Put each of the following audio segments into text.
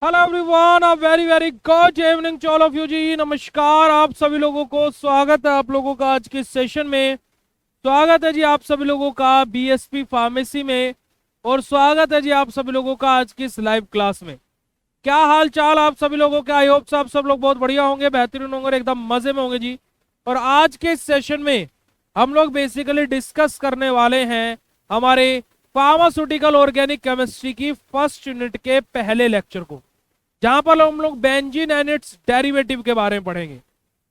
Hello everyone, a very very good evening to all of you ji. नमस्कार आप सभी लोगों को, स्वागत है आप लोगों का आज के सेशन में। स्वागत है जी आप सभी लोगों का बीएसपी फार्मेसी में, और स्वागत है जी आप सभी लोगों का आज की इस लाइव क्लास में। क्या हाल चाल आप सभी लोगों के? आई होप आप सब लोग बहुत बढ़िया होंगे, बेहतरीन होंगे और एकदम मजे में होंगे जी। और आज के इस सेशन में हम लोग बेसिकली डिस्कस करने वाले हैं हमारे फार्मास्यूटिकल ऑर्गेनिक केमिस्ट्री की फर्स्ट यूनिट के पहले लेक्चर को, जहां पर हम लोग बेंजीन एंड इट्स डेरिवेटिव के बारे में पढ़ेंगे।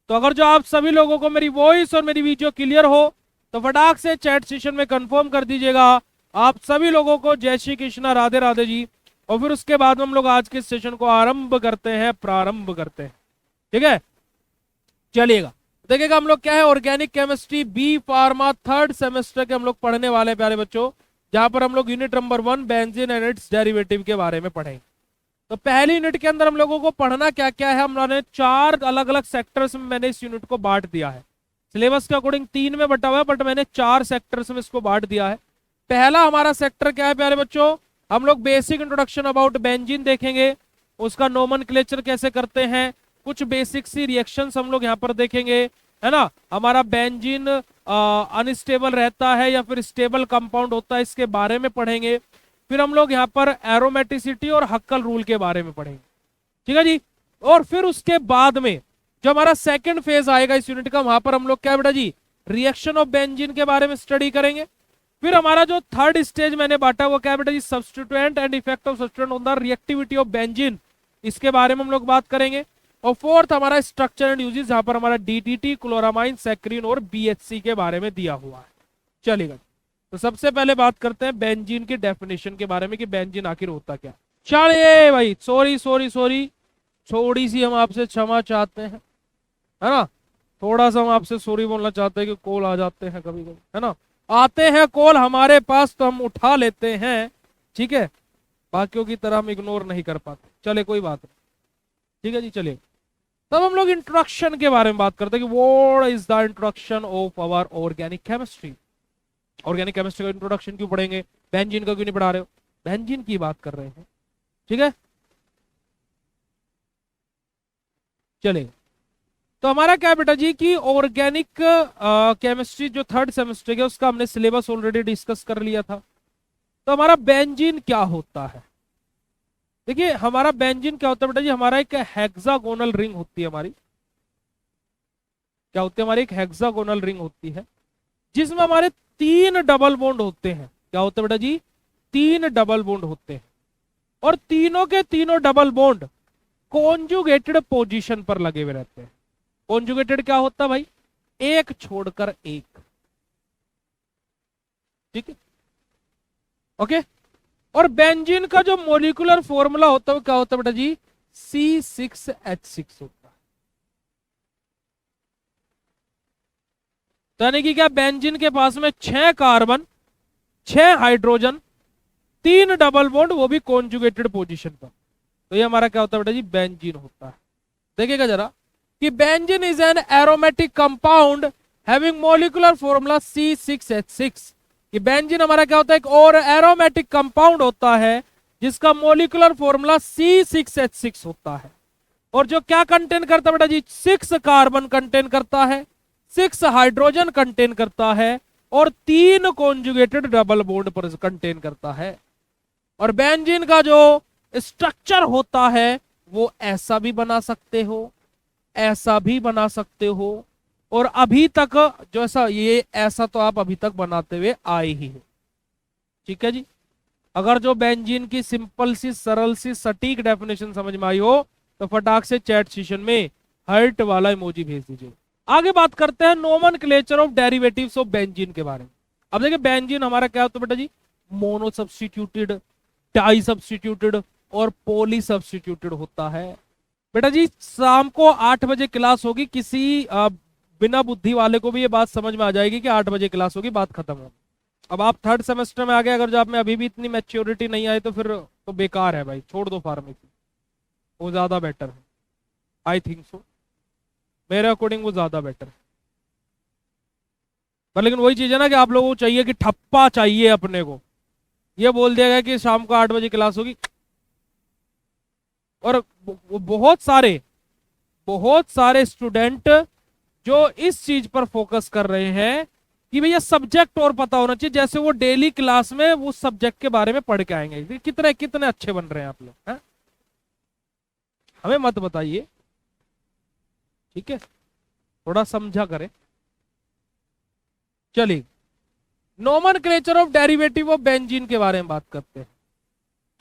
तो अगर जो आप सभी लोगों को मेरी वॉइस और मेरी वीडियो क्लियर हो तो फटाक से चैट सेशन में कंफर्म कर दीजिएगा। आप सभी लोगों को जय श्री कृष्णा, राधे राधे जी। और फिर उसके बाद हम लोग आज के सेशन को प्रारंभ करते हैं। ठीक है, चलिएगा। देखिएगा हम लोग क्या है, organic chemistry B pharma third semester के हम लोग पढ़ने वाले हैं प्यारे बच्चों, जहां पर हम लोग unit number 1 benzene and it's derivative के बारे में पढ़ेंगे। तो पहली यूनिट के अंदर हम लोगों को पढ़ना क्या क्या है, हम लोगों ने 4 अलग अलग सेक्टर्स में मैंने इस यूनिट को बांट दिया है। सिलेबस के अकॉर्डिंग 3 में बटा हुआ है, बट मैंने 4 सेक्टर्स में इसको बांट दिया है। पहला हमारा सेक्टर क्या है प्यारे बच्चों, हम लोग बेसिक इंट्रोडक्शन अबाउट बेंजीन देखेंगे, उसका नोमेनक्लेचर कैसे करते हैं, कुछ बेसिक सी रिएक्शंस हम लोग यहाँ पर देखेंगे, है ना। हमारा बेंजीन अनस्टेबल रहता है या फिर स्टेबल कंपाउंड होता है, इसके बारे में पढ़ेंगे। फिर हम लोग यहाँ पर एरोमेटिसिटी और हक्कल रूल के बारे में पढ़ेंगे, ठीक है जी। और फिर उसके बाद में जो हमारा सेकंड फेज आएगा इस यूनिट का, वहां पर हम लोग क्या बेटा जी, रिएक्शन ऑफ बेंजीन के बारे में स्टडी करेंगे। फिर हमारा जो थर्ड स्टेज मैंने बांटा वो क्या बेटा जी, substituent and effect of substituent on the reactivity of benzene, इसके बारे में हम लोग बात करेंगे। और फोर्थ हमारा स्ट्रक्चर एंड यूजेस, जहां पर हमारा डीटीटी, क्लोरामाइन, सैक्रिन और बीएचसी के बारे में दिया हुआ है। चलेगा, तो सबसे पहले बात करते हैं बेंजीन की डेफिनेशन के बारे में कि बेंजीन आखिर होता क्या। चलिए भाई, सॉरी सॉरी सॉरी, थोड़ी सी हम आपसे क्षमा चाहते हैं, है ना। थोड़ा सा हम आपसे सॉरी बोलना चाहते हैं कि कॉल आ जाते हैं कभी कभी, है ना। आते हैं कॉल हमारे पास तो हम उठा लेते हैं, ठीक है। बाकियों की तरह हम इग्नोर नहीं कर पाते, चले कोई बात नहीं, ठीक है जी। चलिए, तब हम लोग इंट्रोडक्शन के बारे में बात करते हैं कि what is the introduction of our organic chemistry. Organic chemistry का इंट्रोडक्शन क्यों पढ़ेंगे, बेंजीन का क्यों नहीं पढ़ा रहे हो, बेंजीन की बात कर रहे हैं, ठीक है। चलिए, तो हमारा क्या है बेटा जी कि ऑर्गेनिक केमिस्ट्री जो थर्ड सेमेस्टर है उसका हमने सिलेबस ऑलरेडी डिस्कस कर लिया था। तो हमारा बेंजीन क्या होता है, देखिए हमारा बेंजीन क्या होता है बेटा जी, हमारा एक हेक्सागोनल रिंग होती है हमारी, क्या होती है हमारी, एक हेक्सागोनल रिंग होती है जिसमें हमारे 3 डबल बॉन्ड होते हैं। क्या होते हैं बेटा जी, 3 डबल बॉन्ड होते हैं, और तीनों के तीनों डबल बॉन्ड कॉन्जुगेटेड पोजीशन पर लगे हुए रहते हैं। कॉन्जुगेटेड क्या होता है भाई, एक छोड़कर एक, ठीक है, ओके। और बेंजीन का जो मोलिकुलर फॉर्मूला होता है वो क्या होता है बेटा जी, C6H6 होता है। तो यानी कि क्या, बेंजीन के पास में 6 कार्बन, 6 हाइड्रोजन, 3 डबल बॉन्ड, वो भी कॉन्जुगेटेड पोजीशन पर। तो ये हमारा क्या होता है बेटा जी, बेंजीन होता है। देखिएगा जरा कि benzene is an aromatic compound having molecular formula C6H6। कि बेंजीन हमारा क्या होता है, एक और एरोमेटिक कंपाउंड होता है जिसका मॉलिक्यूलर फॉर्मूला C6H6 होता है, और जो क्या कंटेन करता है बेटा जी, 6 कार्बन कंटेन करता है, 6 हाइड्रोजन कंटेन करता है, और 3 कॉन्जुगेटेड डबल बॉन्ड पर कंटेन करता है। और बेंजीन का जो स्ट्रक्चर होता है वो ऐसा भी बना सकते हो, ऐसा भी बना सकते हो, और अभी तक जो ऐसा, ये ऐसा तो आप अभी तक बनाते हुए आए ही हो, ठीक है जी। अगर जो बेंजीन की सिंपल सी, सरल सी, सटीक डेफिनेशन समझ में आई हो तो फटाक से चैट सेशन में हर्ट वाला इमोजी भेज दीजिए। आगे बात करते हैं nomenclature of derivatives of benzene के बारे में। अब देखिए बेंजीन हमारा क्या होता है बेटा जी, मोनो सब्स्टिट्यूटेड, डाई सब्स्टिट्यूटेड और पॉली सब्स्टिट्यूटेड होता है। बेटा जी शाम को 8 बजे क्लास होगी, किसी बिना बुद्धि वाले को भी ये बात समझ में आ जाएगी कि 8 बजे क्लास होगी, बात खत्म हो। अब आप थर्ड सेमेस्टर में आ गए, अगर जो आप में अभी भी इतनी मैच्योरिटी नहीं आई तो फिर तो बेकार है भाई, छोड़ दो फार्मेसी, वो ज्यादा बेटर है। आई थिंक सो, मेरे अकॉर्डिंग वो ज्यादा बेटर है। पर लेकिन वही चीज है ना कि आप लोगों को चाहिए कि ठप्पा चाहिए अपने को, ये बोल दिया गया कि शाम को 8 बजे क्लास होगी, और बहुत सारे स्टूडेंट जो इस चीज पर फोकस कर रहे हैं कि भैया सब्जेक्ट और पता होना चाहिए, जैसे वो डेली क्लास में वो सब्जेक्ट के बारे में पढ़ के आएंगे। कितने कितने अच्छे बन रहे हैं आप लोग, हैं? हमें मत बताइए, ठीक है, थोड़ा समझा करें। चलिए, nomenclature of derivative of benzene के बारे में बात करते हैं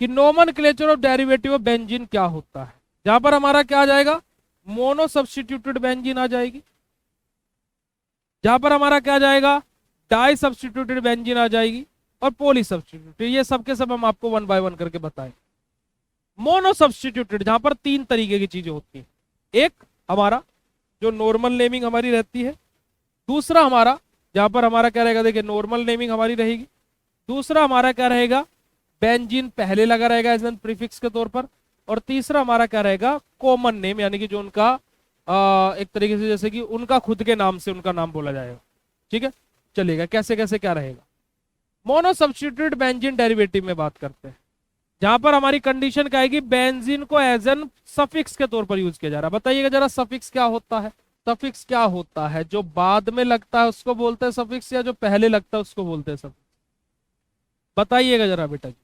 कि nomenclature of derivative of benzene क्या होता है। जहां पर हमारा क्या आ जाएगा, मोनो सब्स्टिट्यूटेड बेंजीन आ जाएगी। जहां पर हमारा क्या आ जाएगा, डाई सब्स्टिट्यूटेड बेंजीन आ जाएगी, और पॉली सब्स्टिट्यूटेड। ये सब के सब हम आपको वन बाय वन करके बताएं। मोनो सब्स्टिट्यूटेड जहां पर तीन तरीके की चीजें होती हैं। एक हमारा जो नॉर्मल नेमिंग हमारी रहती है, दूसरा हमारा जहां पर हमारा क्या रहेगा, देखिए नॉर्मल नेमिंग हमारी रहेगी, दूसरा हमारा क्या रहेगा, बेंजीन पहले लगा रहेगा एज एन प्रीफिक्स के तौर पर, और तीसरा हमारा क्या रहेगा, कॉमन नेम, यानी कि जो उनका एक तरीके से जैसे कि उनका खुद के नाम से उनका नाम बोला जाएगा। ठीक है, चलेगा कैसे कैसे क्या रहेगा। मोनो सब्स्टिट्यूटेड बेंजीन डेरिवेटिव में बात करते हैं, जहां पर हमारी कंडीशन क्या आएगी, बेंजीन को एज एन सफिक्स के तौर पर यूज किया जा रहा है। बताइएगा जरा सफिक्स क्या होता है। सफिक्स क्या होता है, जो बाद में लगता है उसको बोलते हैं सफिक्स, या जो पहले लगता है उसको बोलते हैं सफिक्स। बताइएगा जरा बेटा जी,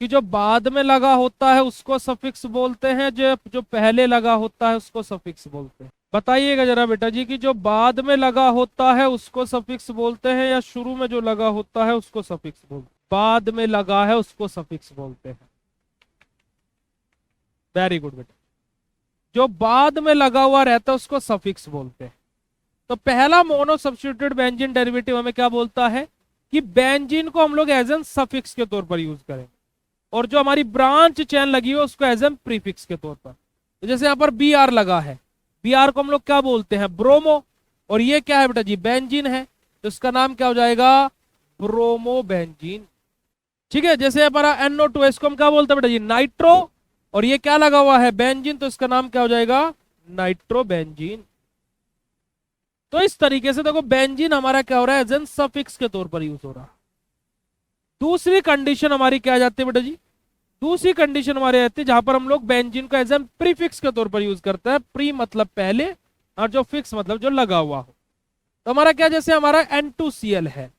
कि जो बाद में लगा होता है उसको सफिक्स बोलते हैं, जो जो पहले लगा होता है उसको सफिक्स बोलते हैं। बताइएगा जरा बेटा जी, कि जो बाद में लगा होता है उसको सफिक्स बोलते हैं, या शुरू में जो लगा होता है उसको सफिक्स बोलते हैं। बाद में लगा है उसको सफिक्स बोलते हैं। वेरी गुड बेटा, जो बाद में लगा हुआ रहता है उसको सफिक्स बोलते हैं। तो पहला मोनो सब्स्टिट्यूटेड बेंजीन डेरिवेटिव हमें क्या बोलता है कि बेंजीन को हम लोग एज एन सफिक्स के तौर पर यूज करें, और जो हमारी ब्रांच चेन लगी है उसको एज एन प्रीफिक्स के तौर पर। तो जैसे यहां पर बी आर लगा है, बी आर को हम लोग क्या बोलते हैं, ब्रोमो, और ये क्या है बेटा जी, बेंजीन है, तो इसका नाम क्या हो जाएगा, ब्रोमो बेंजीन। ठीक है, जैसे हमारा NO2 इसको हम क्या बोलते हैं बेटा जी, नाइट्रो, और ये क्या लगा हुआ है, बेंजीन, तो इसका नाम क्या हो जाएगा, नाइट्रो बेंजीन। तो इस तरीके से देखो बेंजीन हमारा क्या हो रहा है, एज एन सफिक्स के तौर पर यूज हो रहा है। दूसरी कंडीशन हमारी क्या आ जाती है बेटा जी, दूसरी कंडीशन हमारी आती है जहां पर हम लोग बेंजीन को एज एन प्रीफिक्स के तौर पर यूज करते हैं। प्री मतलब पहले, और जो फिक्स मतलब जो लगा हुआ हो। तो हमारा क्या, जैसे हमारा N2Cl है,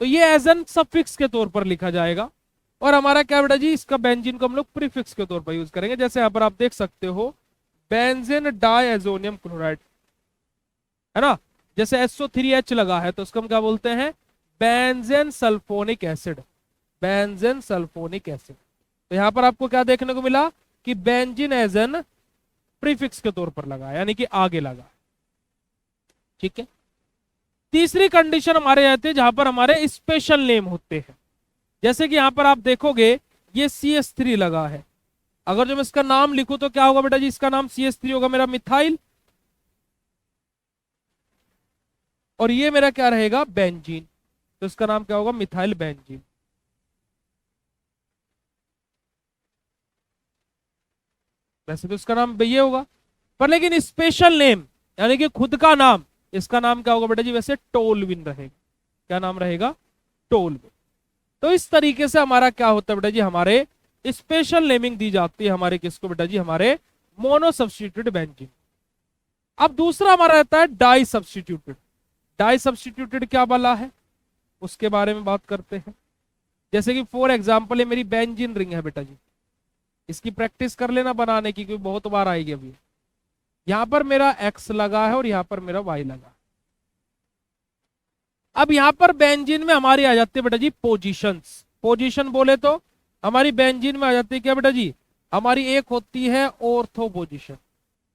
तो ये एज एन सफिक्स के तौर पर लिखा जाएगा, और हमारा क्या बेटा जी, इसका बेंजीन को हम लोग प्रीफिक्स के तौर पर यूज करेंगे। जैसे यहां पर आप देख सकते हो बेंजीन डायजोनियम क्लोराइड, है ना, जैसे SO3H लगा है तो उसको हम क्या बोलते हैं, benzene sulphonic acid, benzene sulphonic acid. तो यहां पर आपको क्या देखने को मिला कि बेंजीन एज एन प्रीफिक्स के तौर पर लगा, यानी कि आगे लगा। ठीक है, तीसरी कंडीशन हमारे आते हैं जहां पर हमारे स्पेशल नेम होते हैं। जैसे कि यहां पर आप देखोगे ये CH3 लगा है, अगर जो मैं इसका नाम लिखूं तो क्या होगा बेटा जी, इसका नाम CH3 होगा मेरा मिथाइल, और ये मेरा क्या रहेगा, बेंजीन, तो इसका नाम क्या होगा, मिथाइल बेंजीन। वैसे तो इसका नाम ये होगा, पर लेकिन स्पेशल नेम यानी कि खुद का नाम, इसका नाम क्या होगा बेटा जी, वैसे टोलविन रहेगा। क्या नाम रहेगा, टोलविन। तो इस तरीके से हमारा क्या होता है बेटा जी, हमारे स्पेशल नेमिंग दी जाती है हमारे किसको बेटा जी, हमारे मोनो सब्स्टिट्यूटेड बेंजीन। अब दूसरा हमारा रहता है डाई सब्स्टिट्यूटेड। डाई सब्स्टिट्यूटेड क्या वाला है उसके बारे में बात करते हैं। जैसे कि फॉर एग्जांपल ये मेरी बेंजीन रिंग है बेटा जी, इसकी प्रैक्टिस कर लेना बनाने की, क्योंकि बहुत बार आएगी अभी। यहां पर मेरा X लगा है और यहां पर मेरा Y लगा है। अब यहां पर बेंजीन में हमारी आ जाती है बेटा जी पोजीशंस। पोजीशन बोले तो हमारी बेंजीन में आ जाती है क्या बेटा जी, हमारी एक होती है ऑर्थो पोजीशन,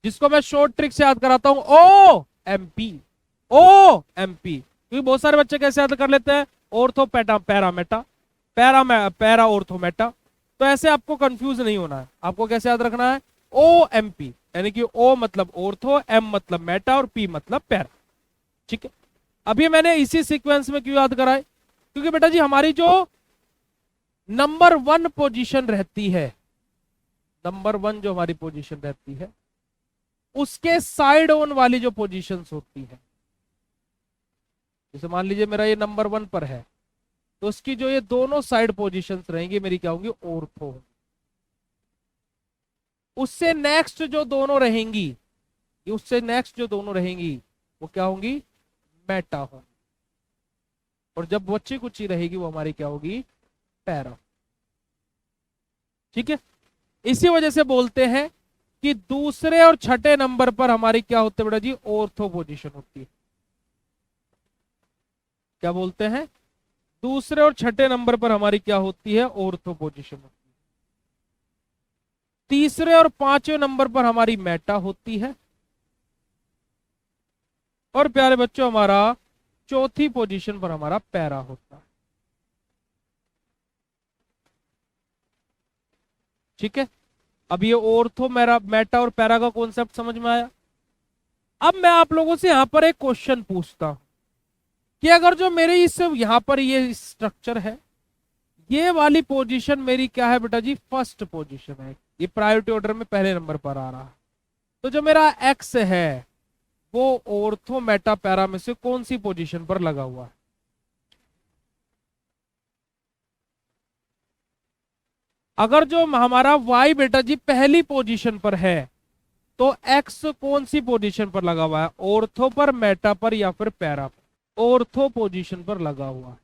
जिसको मैं शॉर्ट ट्रिक से याद कराता हूं, OMP, OMP। क्योंकि बहुत सारे बच्चे कैसे याद कर लेते हैं, ortho PETA Parramatta, para ortho Meta. तो ऐसे आपको कंफ्यूज नहीं होना है, आपको कैसे याद रखना है, OMP, यानी कि O मतलब ऑर्थो, M मतलब मेटा, और P मतलब पैरा। ठीक है, अभी मैंने इसी सीक्वेंस में क्यों याद कराए, क्योंकि बेटा जी हमारी जो नंबर 1 पोजीशन रहती है, नंबर 1 जो हमारी पोजीशन रहती है, उसके साइड ऑन वाली जो पोजीशंस होती है, जैसे मान लीजिए मेरा ये नंबर 1 पर है, तो उसकी जो ये दोनों साइड पोजीशंस रहेंगी मेरी क्या होंगी, ऑर्थो। उससे नेक्स्ट जो दोनों रहेंगी, उससे नेक्स्ट जो दोनों रहेंगी वो क्या होंगी, मेटा होंगी। और जब बच्ची कुची रहेगी वो हमारी क्या होगी, पैरा। ठीक है, इसी वजह से बोलते हैं कि दूसरे और छठे नंबर पर हमारी क्या होते हैं बेटा जी, ऑर्थो पोजीशन होती है। क्या बोलते हैं, दूसरे और छठे नंबर पर हमारी क्या होती है, ऑर्थो पोजीशन होती है। तीसरे और पांचवें नंबर पर हमारी मेटा होती है। और प्यारे बच्चों हमारा चौथी पोजीशन पर हमारा पैरा होता है। ठीक है, अब ये ऑर्थो मेरा मेटा और पैरा का कॉन्सेप्ट समझ में आया। अब मैं आप लोगों से यहां पर एक क्वेश्चन पूछता हूं कि अगर जो मेरे इस यहां पर ये स्ट्रक्चर है, ये वाली पोजीशन मेरी क्या है बेटा जी, फर्स्ट पोजीशन है, ये प्रायोरिटी ऑर्डर में पहले नंबर पर आ रहा है। तो जो मेरा एक्स है वो ऑर्थो मेटा पैरा में से कौन सी पोजीशन पर लगा हुआ है। अगर जो हमारा वाई बेटा जी पहली पोजीशन पर है तो एक्स कौन सी पोजीशन पर लगा हुआ है, ऑर्थो पर, मेटा पर, या फिर पैरा पर। ऑर्थो पोजीशन पर लगा हुआ है।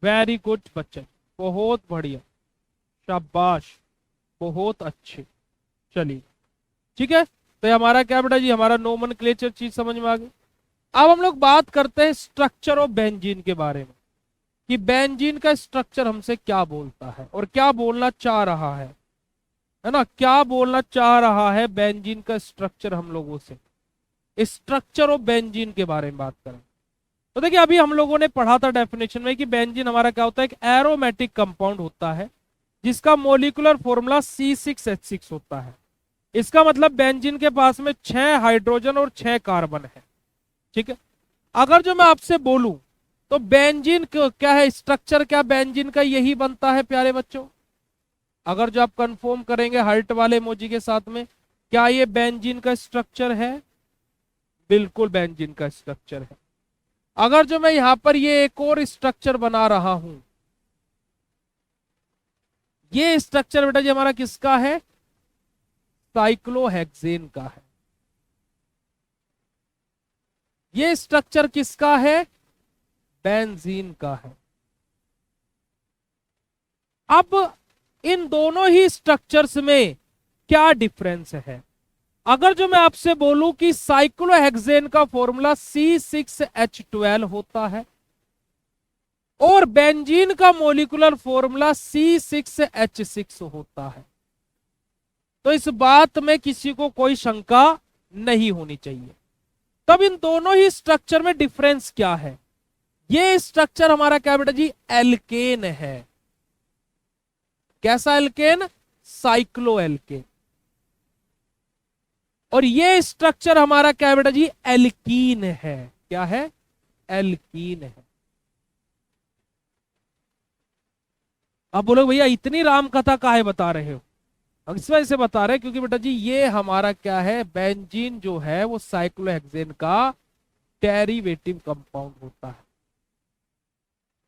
वेरी गुड बच्चे, बहुत बढ़िया, शाबाश, बहुत अच्छे। चलिए ठीक है, तो ये हमारा क्या बेटा जी, हमारा नोमेनक्लेचर चीज समझ में आ गई। अब हम लोग बात करते हैं स्ट्रक्चर ऑफ बेंजीन के बारे में, कि बेंजीन का स्ट्रक्चर हमसे क्या बोलता है और क्या बोलना चाह रहा है ना, क्या बोलना चाह रहा है बेंजीन का स्ट्रक्चर हम लोगों से। स्ट्रक्चर ऑफ बेंजीन के बारे में बात करें तो देखिए, अभी हम लोगों ने पढ़ा था डेफिनेशन में कि बेंजीन हमारा क्या होता है, एक एरोमेटिक कंपाउंड होता है जिसका मोलिकुलर फॉर्मूला C6H6 होता है। इसका मतलब बेंजीन के पास में 6 हाइड्रोजन और 6 कार्बन है। ठीक है, अगर जो मैं आपसे बोलूं तो बेंजीन क्या है स्ट्रक्चर, क्या बेंजीन का यही बनता है प्यारे बच्चों। अगर जो आप कंफर्म करेंगे हार्ट वाले इमोजी के साथ में, क्या ये बेंजीन का स्ट्रक्चर है, बिल्कुल बेंजीन का स्ट्रक्चर है। अगर जो मैं यहां पर ये एक और स्ट्रक्चर बना रहा हूं, ये स्ट्रक्चर बेटा जी हमारा किसका है, साइक्लोहेक्सेन का है। ये स्ट्रक्चर किसका है, बेंजीन का है। अब इन दोनों ही स्ट्रक्चर्स में क्या डिफरेंस है। अगर जो मैं आपसे बोलूं कि साइक्लोहेक्सेन का फॉर्मूला C6H12 होता है और बेंजीन का मॉलिक्यूलर फॉर्मूला C6H6 होता है, तो इस बात में किसी को कोई शंका नहीं होनी चाहिए। तब इन दोनों ही स्ट्रक्चर में डिफरेंस क्या है। ये स्ट्रक्चर हमारा क्या बेटा जी, एल्केन है। कैसा एल्केन, साइक्लो एल्केन। और ये स्ट्रक्चर हमारा क्या है बेटा जी, एल्कीन है। क्या है, एल्कीन है। अब बोलो भैया इतनी राम कथा काहे बता रहे हो, हम इस वजह से बता रहे हैं क्योंकि बेटा जी ये हमारा क्या है, बेंजीन जो है वो साइक्लोहेक्सेन का डेरिवेटिव कंपाउंड होता है।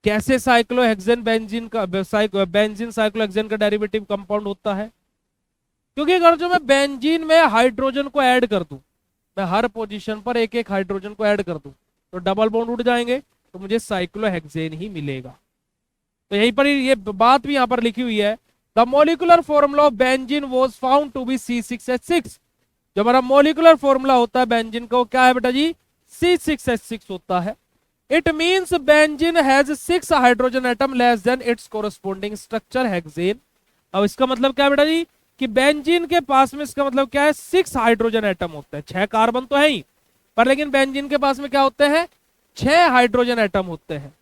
कैसे साइक्लोहेक्सेन बेंजीन का, बेंजीन साइक्लोहेक्सेन का डेरिवेटिव कंपाउंड होता है, क्योंकि अगर जो मैं बेंजीन में हाइड्रोजन को ऐड कर दूं, मैं हर पोजीशन पर एक एक हाइड्रोजन को ऐड कर दूं तो डबल बॉन्ड उड़ जाएंगे, तो मुझे साइक्लोहेक्सेन ही मिलेगा। तो यहीं पर ये बात भी यहां पर लिखी हुई है, the molecular formula of benzene was found to be C6H6। जो हमारा मोलिकुलर फॉर्मूला होता है बेंजीन का वो क्या है बेटा जी, C6H6 होता है। It means benzene has 6 hydrogen atom less than it's corresponding structure hexane. अब इसका मतलब क्या है बेटा जी, कि बेंजीन के पास में इसका मतलब क्या है, 6 हाइड्रोजन एटम होते हैं। 6 कार्बन तो है ही पर, लेकिन बेंजीन के पास में क्या होते हैं, 6 हाइड्रोजन एटम होते हैं।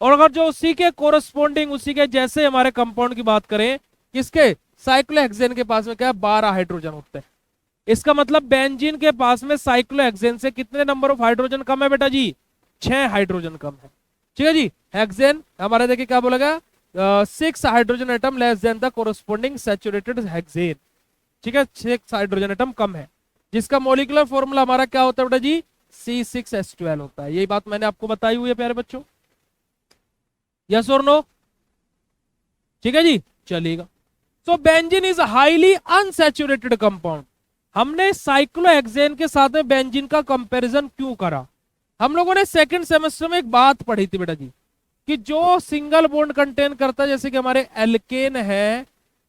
और अगर जो उसी के कोरस्पॉन्डिंग, उसी के जैसे हमारे कंपाउंड की बात करें, किसके, साइक्लोहेक्सेन के पास में क्या है, 12 हाइड्रोजन होते हैं। इसका मतलब बेंजीन के पास में साइक्लोहेक्सेन से कितने नंबर ऑफ हाइड्रोजन कम है बेटा जी, 6 हाइड्रोजन कम है। ठीक है जी, हेक्सेन हमारे देखिए क्या बोलेगा, 6 hydrogen atom less than the corresponding saturated hexane. ठीक है, 6 हाइड्रोजन एटम कम है, जिसका मॉलिक्यूलर फॉर्मूला हमारा क्या होता है बेटा जी, C6H12 होता है। यही बात मैंने आपको बताई हुई है प्यारे बच्चों, यस और नो। ठीक है जी, चलिएगा। तो benzene is highly unsaturated compound. हमने साइक्लोहेक्सेन के साथ में बेंजीन का कंपैरिजन क्यों करा? हम लोगों ने सेकंड सेमेस्टर में एक बात पढ़ी थी बेटा जी, कि जो सिंगल बॉन्ड कंटेन करता है, जैसे कि हमारे एल्केन है,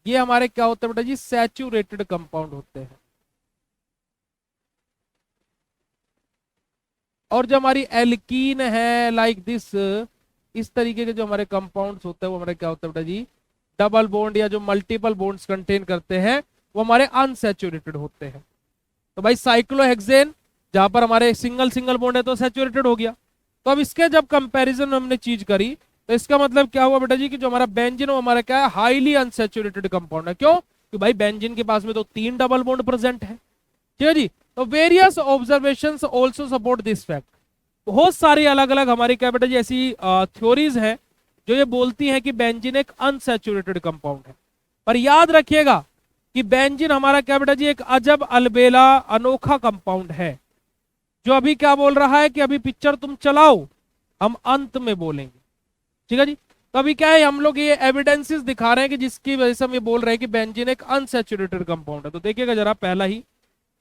ये हमारे क्या होते हैं बेटा जी, सैचुरेटेड कंपाउंड होते हैं। और जो हमारी एल्कीन है लाइक दिस, इस तरीके के जो हमारे कंपाउंड्स होते हैं वो हमारे क्या होते हैं बेटा जी, डबल बॉन्ड या जो मल्टीपल बॉन्ड्स कंटेन करते हैं वो हमारे अनसैचुरेटेड होते हैं। तो भाई साइक्लोहेक्सेन जहां पर हमारे सिंगल सिंगल बॉन्ड है तो सैचुरेटेड हो गया। तो अब इसके जब कंपैरिजन में हमने चीज करी तो इसका मतलब क्या हुआ बेटा जी, कि जो हमारा बेंजीन वो हमारा क्या है, हाईली अनसैचुरेटेड कंपाउंड है। क्यों? कि भाई बेंजीन के पास में तो 3 डबल बॉन्ड प्रेजेंट है। ठीक है जी। तो various observations also support this fact. बहुत सारी अलग अलग हमारी क्या बेटा जी ऐसी थ्योरीज हैं जो ये बोलती हैं कि बेंजीन एक अनसैचुरेटेड कंपाउंड है। पर याद रखिएगा कि बेंजीन हमारा क्या बेटा जी एक अजब अलबेला अनोखा कंपाउंड है, जो अभी क्या बोल रहा है कि अभी पिक्चर तुम चलाओ, हम अंत में बोलेंगे। ठीक है जी। तो अभी क्या है, हम लोग ये एविडेंसेस दिखा रहे हैं कि जिसकी वजह से हम ये बोल रहे हैं कि बेंजीन एक अनसैचुरेटेड कंपाउंड है। तो देखिएगा जरा पहला ही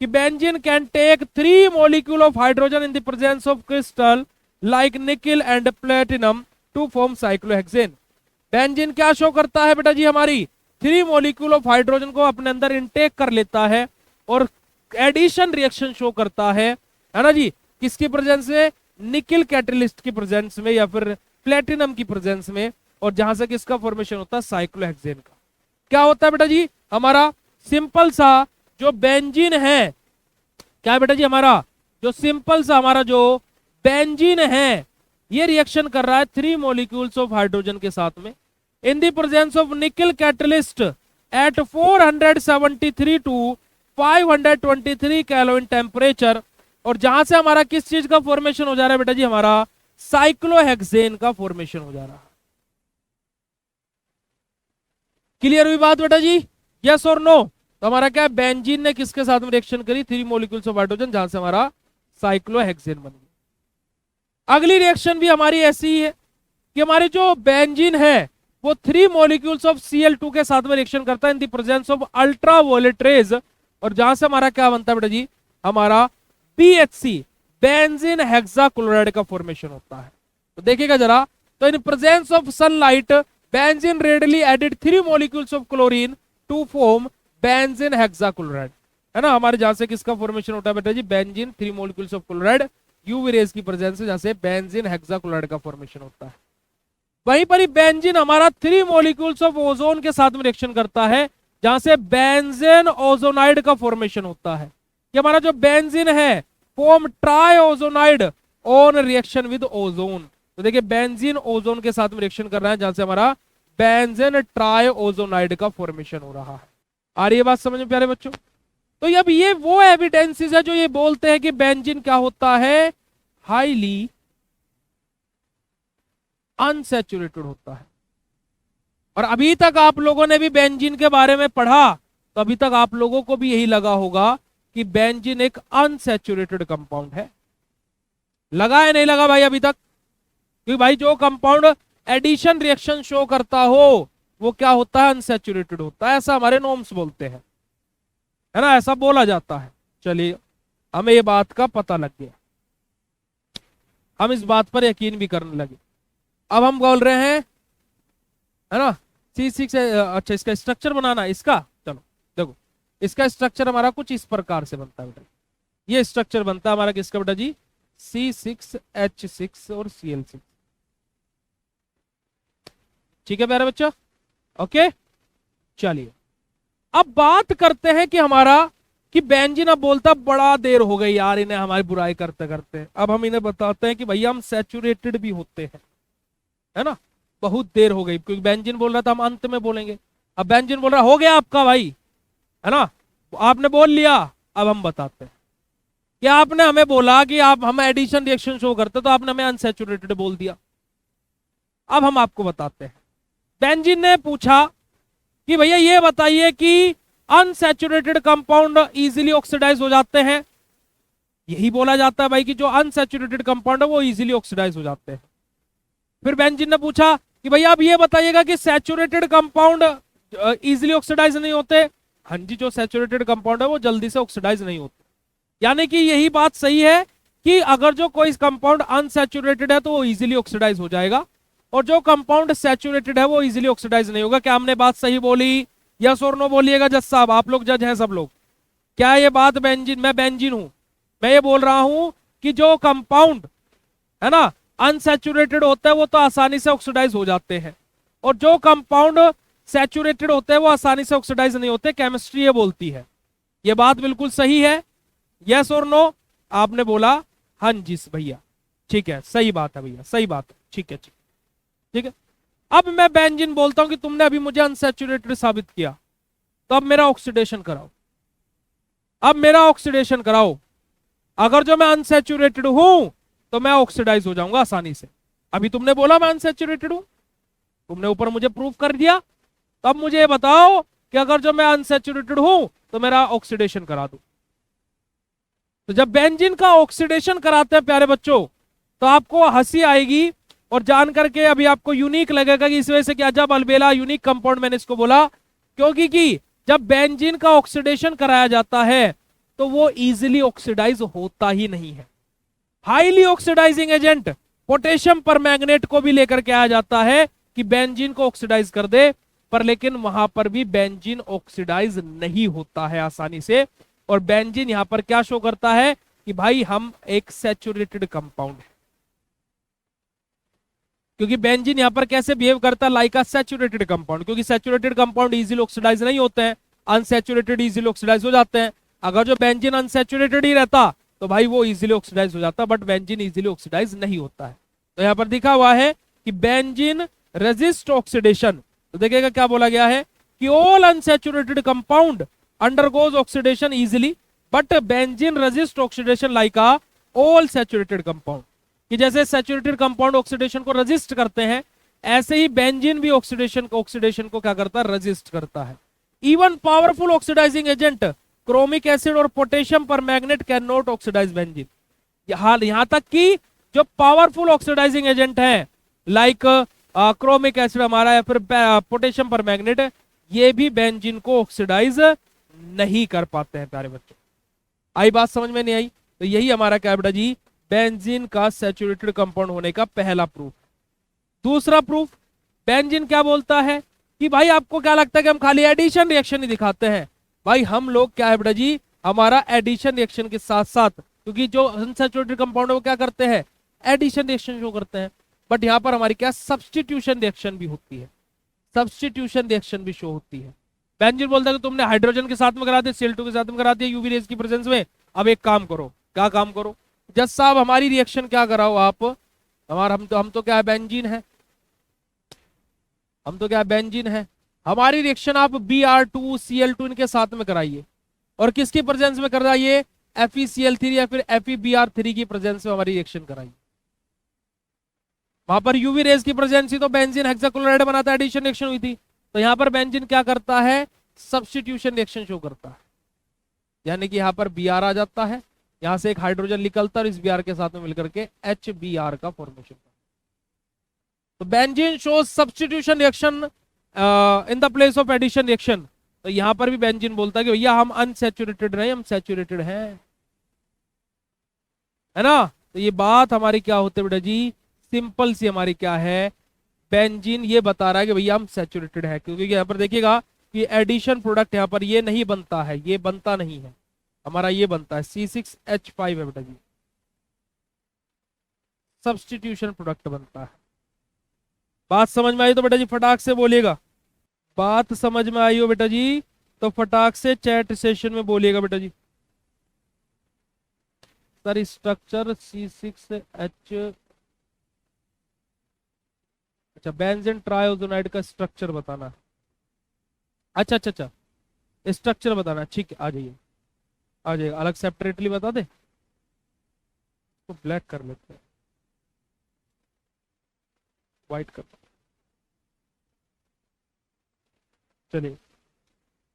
कि benzene can take 3 molecule of hydrogen in the presence of crystal like nickel and platinum to form cyclohexane. Benzene क्या शो करता है बेटा जी, हमारी 3 मॉलिक्यूल ऑफ हाइड्रोजन को अपने अंदर इनटेक कर लेता है और एडिशन रिएक्शन शो करता है ना जी, किसकी प्रेजेंस में, निकिल कैटलिस्ट की प्रेजेंस में या फिर प्लेटिनम की प्रेजेंस में, और जहां से किसका फॉर्मेशन होता है, साइक्लोहेक्सेन का। क्या होता है बेटा जी, हमारा सिंपल सा जो बेंजीन है, क्या है बेटा जी, हमारा जो सिंपल सा हमारा जो बेंजीन है ये रिएक्शन कर रहा है 3 मॉलिक्यूल्स ऑफ हाइड्रोजन के साथ में in the presence of nickel catalyst at 473 to 523 kelvin temperature, और जहां से हमारा किस चीज का फॉर्मेशन हो जा रहा है बेटा जी, हमारा साइक्लोहेक्सेन का फॉर्मेशन हो जा रहा है। क्लियर हुई बात बेटा जी, यस और नो? तो हमारा क्या है, बेंजीन ने किसके साथ में रिएक्शन करी, 3 मॉलिक्यूल्स ऑफ हाइड्रोजन, जहां से हमारा साइक्लोहेक्सेन बन गया। अगली रिएक्शन भी हमारी ऐसी ही है कि हमारे जो बेंजीन है वो 3 मॉलिक्यूल्स ऑफ Cl2 के साथ में रिएक्शन करता है इन the presence of ultraviolet rays, और जहां से हमारा क्या बनता है बेटा जी, हमारा BHC बेंजीन हेक्साक्लोराइड का फॉर्मेशन होता है। तो देखिएगा जरा, तो in presence of sunlight benzene readily added 3 molecules of chlorine to form benzene hexachloride, है ना। हमारे जहां से किसका फॉर्मेशन होता है बेटा जी, benzene 3 molecules of chloride UV rays की प्रेजेंस से जहां से बेंजीन हेक्साक्लोराइड का फॉर्मेशन होता है। वहीं पर ही बेंजीन हमारा 3 मॉलिक्यूल्स ऑफ ओजोन के साथ में रिएक्शन करता है, जहां से बेंजीन ओजोनाइड का फॉर्मेशन होता है। कि हमारा जो बेंजीन है form triozonide on reaction with ozone. तो देखिए बेंजीन ओजोन के साथ में रिएक्शन कर रहा है, जहां से हमारा बेंजीन ट्राइओजोनाइड का फॉर्मेशन हो रहा है। आ रही है बात समझ में प्यारे बच्चों? तो अब ये वो एविडेंसेस है जो ये बोलते हैं कि बेंजीन क्या होता है, हाईली अनसैचुरेटेड होता है। और अभी तक आप लोगों ने भी बेंजीन के बारे में पढ़ा, तो अभी तक आप लोगों को भी यही लगा होगा कि बेंजीन एक अनसैचुरेटेड कंपाउंड है। लगा है नहीं लगा भाई अभी तक? क्योंकि भाई जो कंपाउंड एडिशन रिएक्शन शो करता हो वो क्या होता है, अनसैचुरेटेड होता है, ऐसा हमारे नॉर्म्स बोलते हैं, है ना, ऐसा बोला जाता है। चलिए हमें ये बात का पता लग गया, हम इस बात पर यकीन भी करने लगे। अब हम बोल रहे हैं, है ना, C6 अच्छा इसका स्ट्रक्चर बनाना इसका, चलो देखो इसका स्ट्रक्चर हमारा कुछ इस प्रकार से बनता है बेटा। ये स्ट्रक्चर बनता है हमारा किसका बेटा जी, C6H6 और Cl6। ठीक है प्यारे बच्चा, ओके। चलिए अब बात करते हैं कि हमारा कि बेंजीन अब बोलता बड़ा देर हो गई यार इन्हें हमारी बुराई करते करते। अब हम इन्हें बताते हैं कि भैया हम सैचुरेटेड भी होते हैं, है ना, बहुत देर हो गई, क्योंकि बेंजीन बोल रहा था हम अंत में बोलेंगे। अब बेंजीन बोल रहा हो गया आपका भाई, है ना, आपने बोल लिया। अब हम बताते हैं कि आपने हमें बोला कि आप हम एडिशन रिएक्शन शो करते, तो आपने हमें अनसैचुरेटेड बोल दिया। अब हम आपको बताते हैं, बेंजीन ने पूछा कि भैया ये बताइए कि अनसैचुरेटेड कंपाउंड इजीली ऑक्सीडाइज हो जाते हैं। यही बोला जाता है भाई कि जो अनसैचुरेटेड कंपाउंड है वो इजीली ऑक्सीडाइज हो जाते हैं। फिर बेंजीन ने पूछा कि भैया आप ये बताइएगा कि सैचुरेटेड कंपाउंड इजिली ऑक्सीडाइज नहीं होते? हाँ जी, जो सैचुरेटेड कंपाउंड है वो जल्दी से ऑक्सीडाइज नहीं होते। यानी कि यही बात सही है कि अगर जो कोई कंपाउंड अनसैचुरेटेड है तो वो इजीली ऑक्सीडाइज हो जाएगा, और जो कंपाउंड सैचुरेटेड है वो इजीली ऑक्सीडाइज नहीं होगा। क्या हमने बात सही बोली? यस और नो बोलिएगा जज साहब, आप लोग जज हैं सब लोग। क्या ये बात बेंजीन, मैं बेंजीन हूं, मैं ये बोल रहा हूं कि जो कंपाउंड है ना अनसैचुरेटेड होता है वो तो आसानी से ऑक्सीडाइज हो जाते हैं, और जो कंपाउंड सैचुरेटेड होते हैं वो आसानी से ऑक्सीडाइज नहीं होते। केमिस्ट्री ये बोलती है, ये बात बिल्कुल सही है। यस और नो? आपने बोला हाँ जी भैया, ठीक है, सही बात है भैया, सही बात है, ठीक है, ठीक, ठीक है। अब मैं बेंजीन बोलता हूं कि तुमने अभी मुझे अनसैचुरेटेड साबित किया, तो अब मेरा ऑक्सीडेशन कराओ, अब मेरा ऑक्सीडेशन कराओ। अगर जो मैं अनसैचुरेटेड हूं तो मैं ऑक्सीडाइज हो जाऊंगा आसानी से। अभी तुमने बोला मैं अनसैचुरेटेड हूं, तुमने ऊपर मुझे प्रूफ कर दिया, तो अब मुझे ये बताओ कि अगर जो मैं अनसैचुरेटेड हूं तो मेरा ऑक्सीडेशन करा दो। तो जब बेंजीन का ऑक्सीडेशन कराते हैं प्यारे बच्चों, तो आपको हंसी आएगी और जान करके अभी आपको यूनिक लगेगा कि इस वजह से क्या, जब अलबेला यूनिक कंपाउंड मैंने इसको बोला, क्योंकि कि जब बेंजीन का ऑक्सीडेशन कराया जाता है तो वो इजीली ऑक्सीडाइज होता ही नहीं है। Highly oxidising agent potassium permanganate को भी लेकर के आया जाता है कि बेंजीन को ऑक्सीडाइज कर दे, पर लेकिन वहां पर भी बेंजीन ऑक्सीडाइज नहीं होता है आसानी से। और बेंजीन यहां पर क्या शो करता है कि भाई हम एक सैचुरेटेड कंपाउंड है, क्योंकि बेंजीन यहां पर कैसे बिहेव करता है, लाइक अ सैचुरेटेड कंपाउंड, क्योंकि सैचुरेटेड कंपाउंड इजीली ऑक्सीडाइज नहीं होते हैं, अनसैचुरेटेड इजीली ऑक्सीडाइज हो जाते हैं। अगर जो बेंजीन अनसैचुरेटेड ही रहता तो भाई वो इजीली ऑक्सीडाइज हो जाता, बट बेंजीन इजीली ऑक्सीडाइज नहीं होता है। तो यहां पर दिखा हुआ है कि बेंजीन रेजिस्ट ऑक्सीडेशन। तो देखिएगा क्या बोला गया है कि all unsaturated compound undergoes oxidation easily, but benzene resist oxidation like a all saturated compound. कि जैसे सैचुरेटेड कंपाउंड ऑक्सीडेशन को रेजिस्ट करते हैं, ऐसे ही बेंजीन भी ऑक्सीडेशन को क्या करता है, रेजिस्ट करता है। Even powerful oxidizing agent chromic acid और potassium permanganate can not oxidize benzene. यहां तक कि जो पावरफुल ऑक्सीडाइजिंग एजेंट है लाइक क्रोमिक एसिड हमारा या फिर पोटेशियम परमैंगनेट, ये भी बेंजीन को ऑक्सीडाइज नहीं कर पाते हैं प्यारे बच्चों। आई बात समझ में नहीं आई? तो यही हमारा क्या बेटा जी, बेंजीन का सैचुरेटेड कंपाउंड होने का पहला प्रूफ। दूसरा प्रूफ, बेंजीन क्या बोलता है कि भाई आपको क्या लगता है कि हम खाली एडिशन रिएक्शन ही दिखाते हैं? भाई हम लोग क्या है बेटा जी, हमारा एडिशन रिएक्शन के साथ साथ, क्योंकि जो अनसैचुरेटेड कंपाउंड है वो क्या करते हैं, एडिशन रिएक्शन शो करते हैं, बट यहां पर हमारी क्या सब्स्टिट्यूशन रिएक्शन भी होती है, सब्स्टिट्यूशन रिएक्शन भी शो होती है। बेंजीन बोलता है कि तुमने हाइड्रोजन के साथ में करा दिया, Cl2 के साथ में करा दिया यूवी रेज की प्रेजेंस में, अब एक काम करो। क्या काम करो जज साहब? हमारी रिएक्शन क्या कराओ आप, हमारा हम तो क्या है, बेंजीन है, हम तो क्या बेंजीन है, हमारी रिएक्शन आप Br2Cl2 इनके साथ में कराइए, और किसकी प्रेजेंस में कराइए, FeCl3 या फिर FeBr3 की प्रेजेंस में हमारी रिएक्शन कराइए। वहां पर यूवी रेज की प्रेजेंस थी तो बेंजीन हेक्साक्लोराइड बनाता है, एडिशन रिएक्शन हुई थी। तो यहां पर बेंजीन क्या करता है, सब्स्टिट्यूशन रिएक्शन शो करता है, यानी कि यहां पर Br आ जाता है, यहां से एक हाइड्रोजन निकलता है और इस Br के साथ में मिलकर के HBr का फॉर्मेशन। तो benzene shows substitution reaction in the place of addition reaction. तो यहां पर भी बेंजीन बोलता है कि भैया हम अनसैचुरेटेड नहीं, हम सैचुरेटेड हैं, है ना। तो ये बात हमारी क्या होती है बेटा जी, सिंपल सी हमारी क्या है, बेंजीन ये बता रहा है कि भैया हम सैचुरेटेड है, क्योंकि यहाँ पर देखिएगा कि एडिशन प्रोडक्ट यहाँ पर ये नहीं बनता है, ये बनता नहीं है, हमारा ये बनता है C6H5 है बेटा जी, सब्स्टिट्यूशन प्रोडक्ट बनता है। बात समझ में आई तो बेटा जी फटाक से बोलिएगा, बात समझ में आई हो बेटा जी तो फटाक से चैट सेशन में बोलिएगा बेटा जी। सर स्ट्रक्चर C6H, अच्छा बेंजीन ट्राइओजोनाइड का स्ट्रक्चर बताना, अच्छा अच्छा अच्छा स्ट्रक्चर बताना, ठीक है आ जाइए, आ जाइएगा, अलग सेपरेटली बता दे तो ब्लैक कर लेते हैं, व्हाइट कर, चलिए।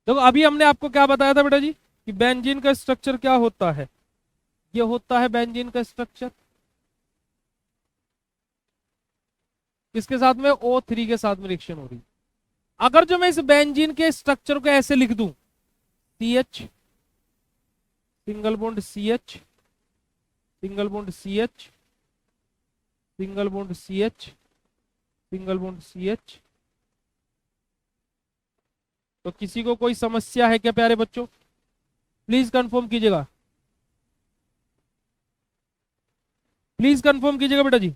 देखो अभी हमने आपको क्या बताया था बेटा जी कि बेंजीन का स्ट्रक्चर क्या होता है, ये होता है बेंजीन का स्ट्रक्चर, किसके साथ में, O3 के साथ में रिएक्शन हो रही, अगर जो मैं इस बेंजीन के स्ट्रक्चर को ऐसे लिख दूं, CH single bond CH single bond CH single bond CH single bond CH, तो किसी को कोई समस्या है क्या प्यारे बच्चों? प्लीज कंफर्म कीजिएगा, प्लीज कंफर्म कीजिएगा बेटा जी।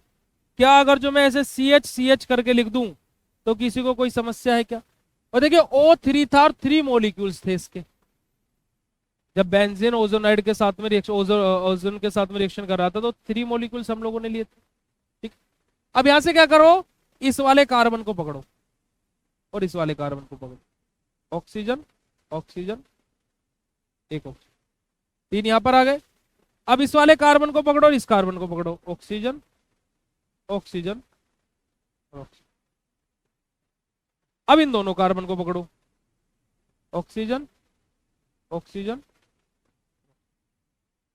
क्या अगर जो मैं ऐसे CH करके लिख दूं तो किसी को कोई समस्या है क्या? और देखिए O3 था और 3 मॉलिक्यूल्स थे इसके। जब बेंजीन ओजोनाइड के साथ में रिएक्शन, ओजोन के साथ में रिएक्शन कर रहा था तो 3 मॉलिक्यूल्स हम लोगों ने लिए थे। ठीक, अब यहां से क्या करो, इस वाले कार्बन को पकड़ो और इस वाले कार्बन को पकड़ो, ऑक्सीजन ऑक्सीजन एक ऑक्सीजन, 3 यहां पर आ गए। अब इस वाले कार्बन को पकड़ो और इस कार्बन को पकड़ो, ऑक्सीजन ऑक्सीजन ऑक्सीजन। अब इन दोनों कार्बन को पकड़ो, ऑक्सीजन ऑक्सीजन।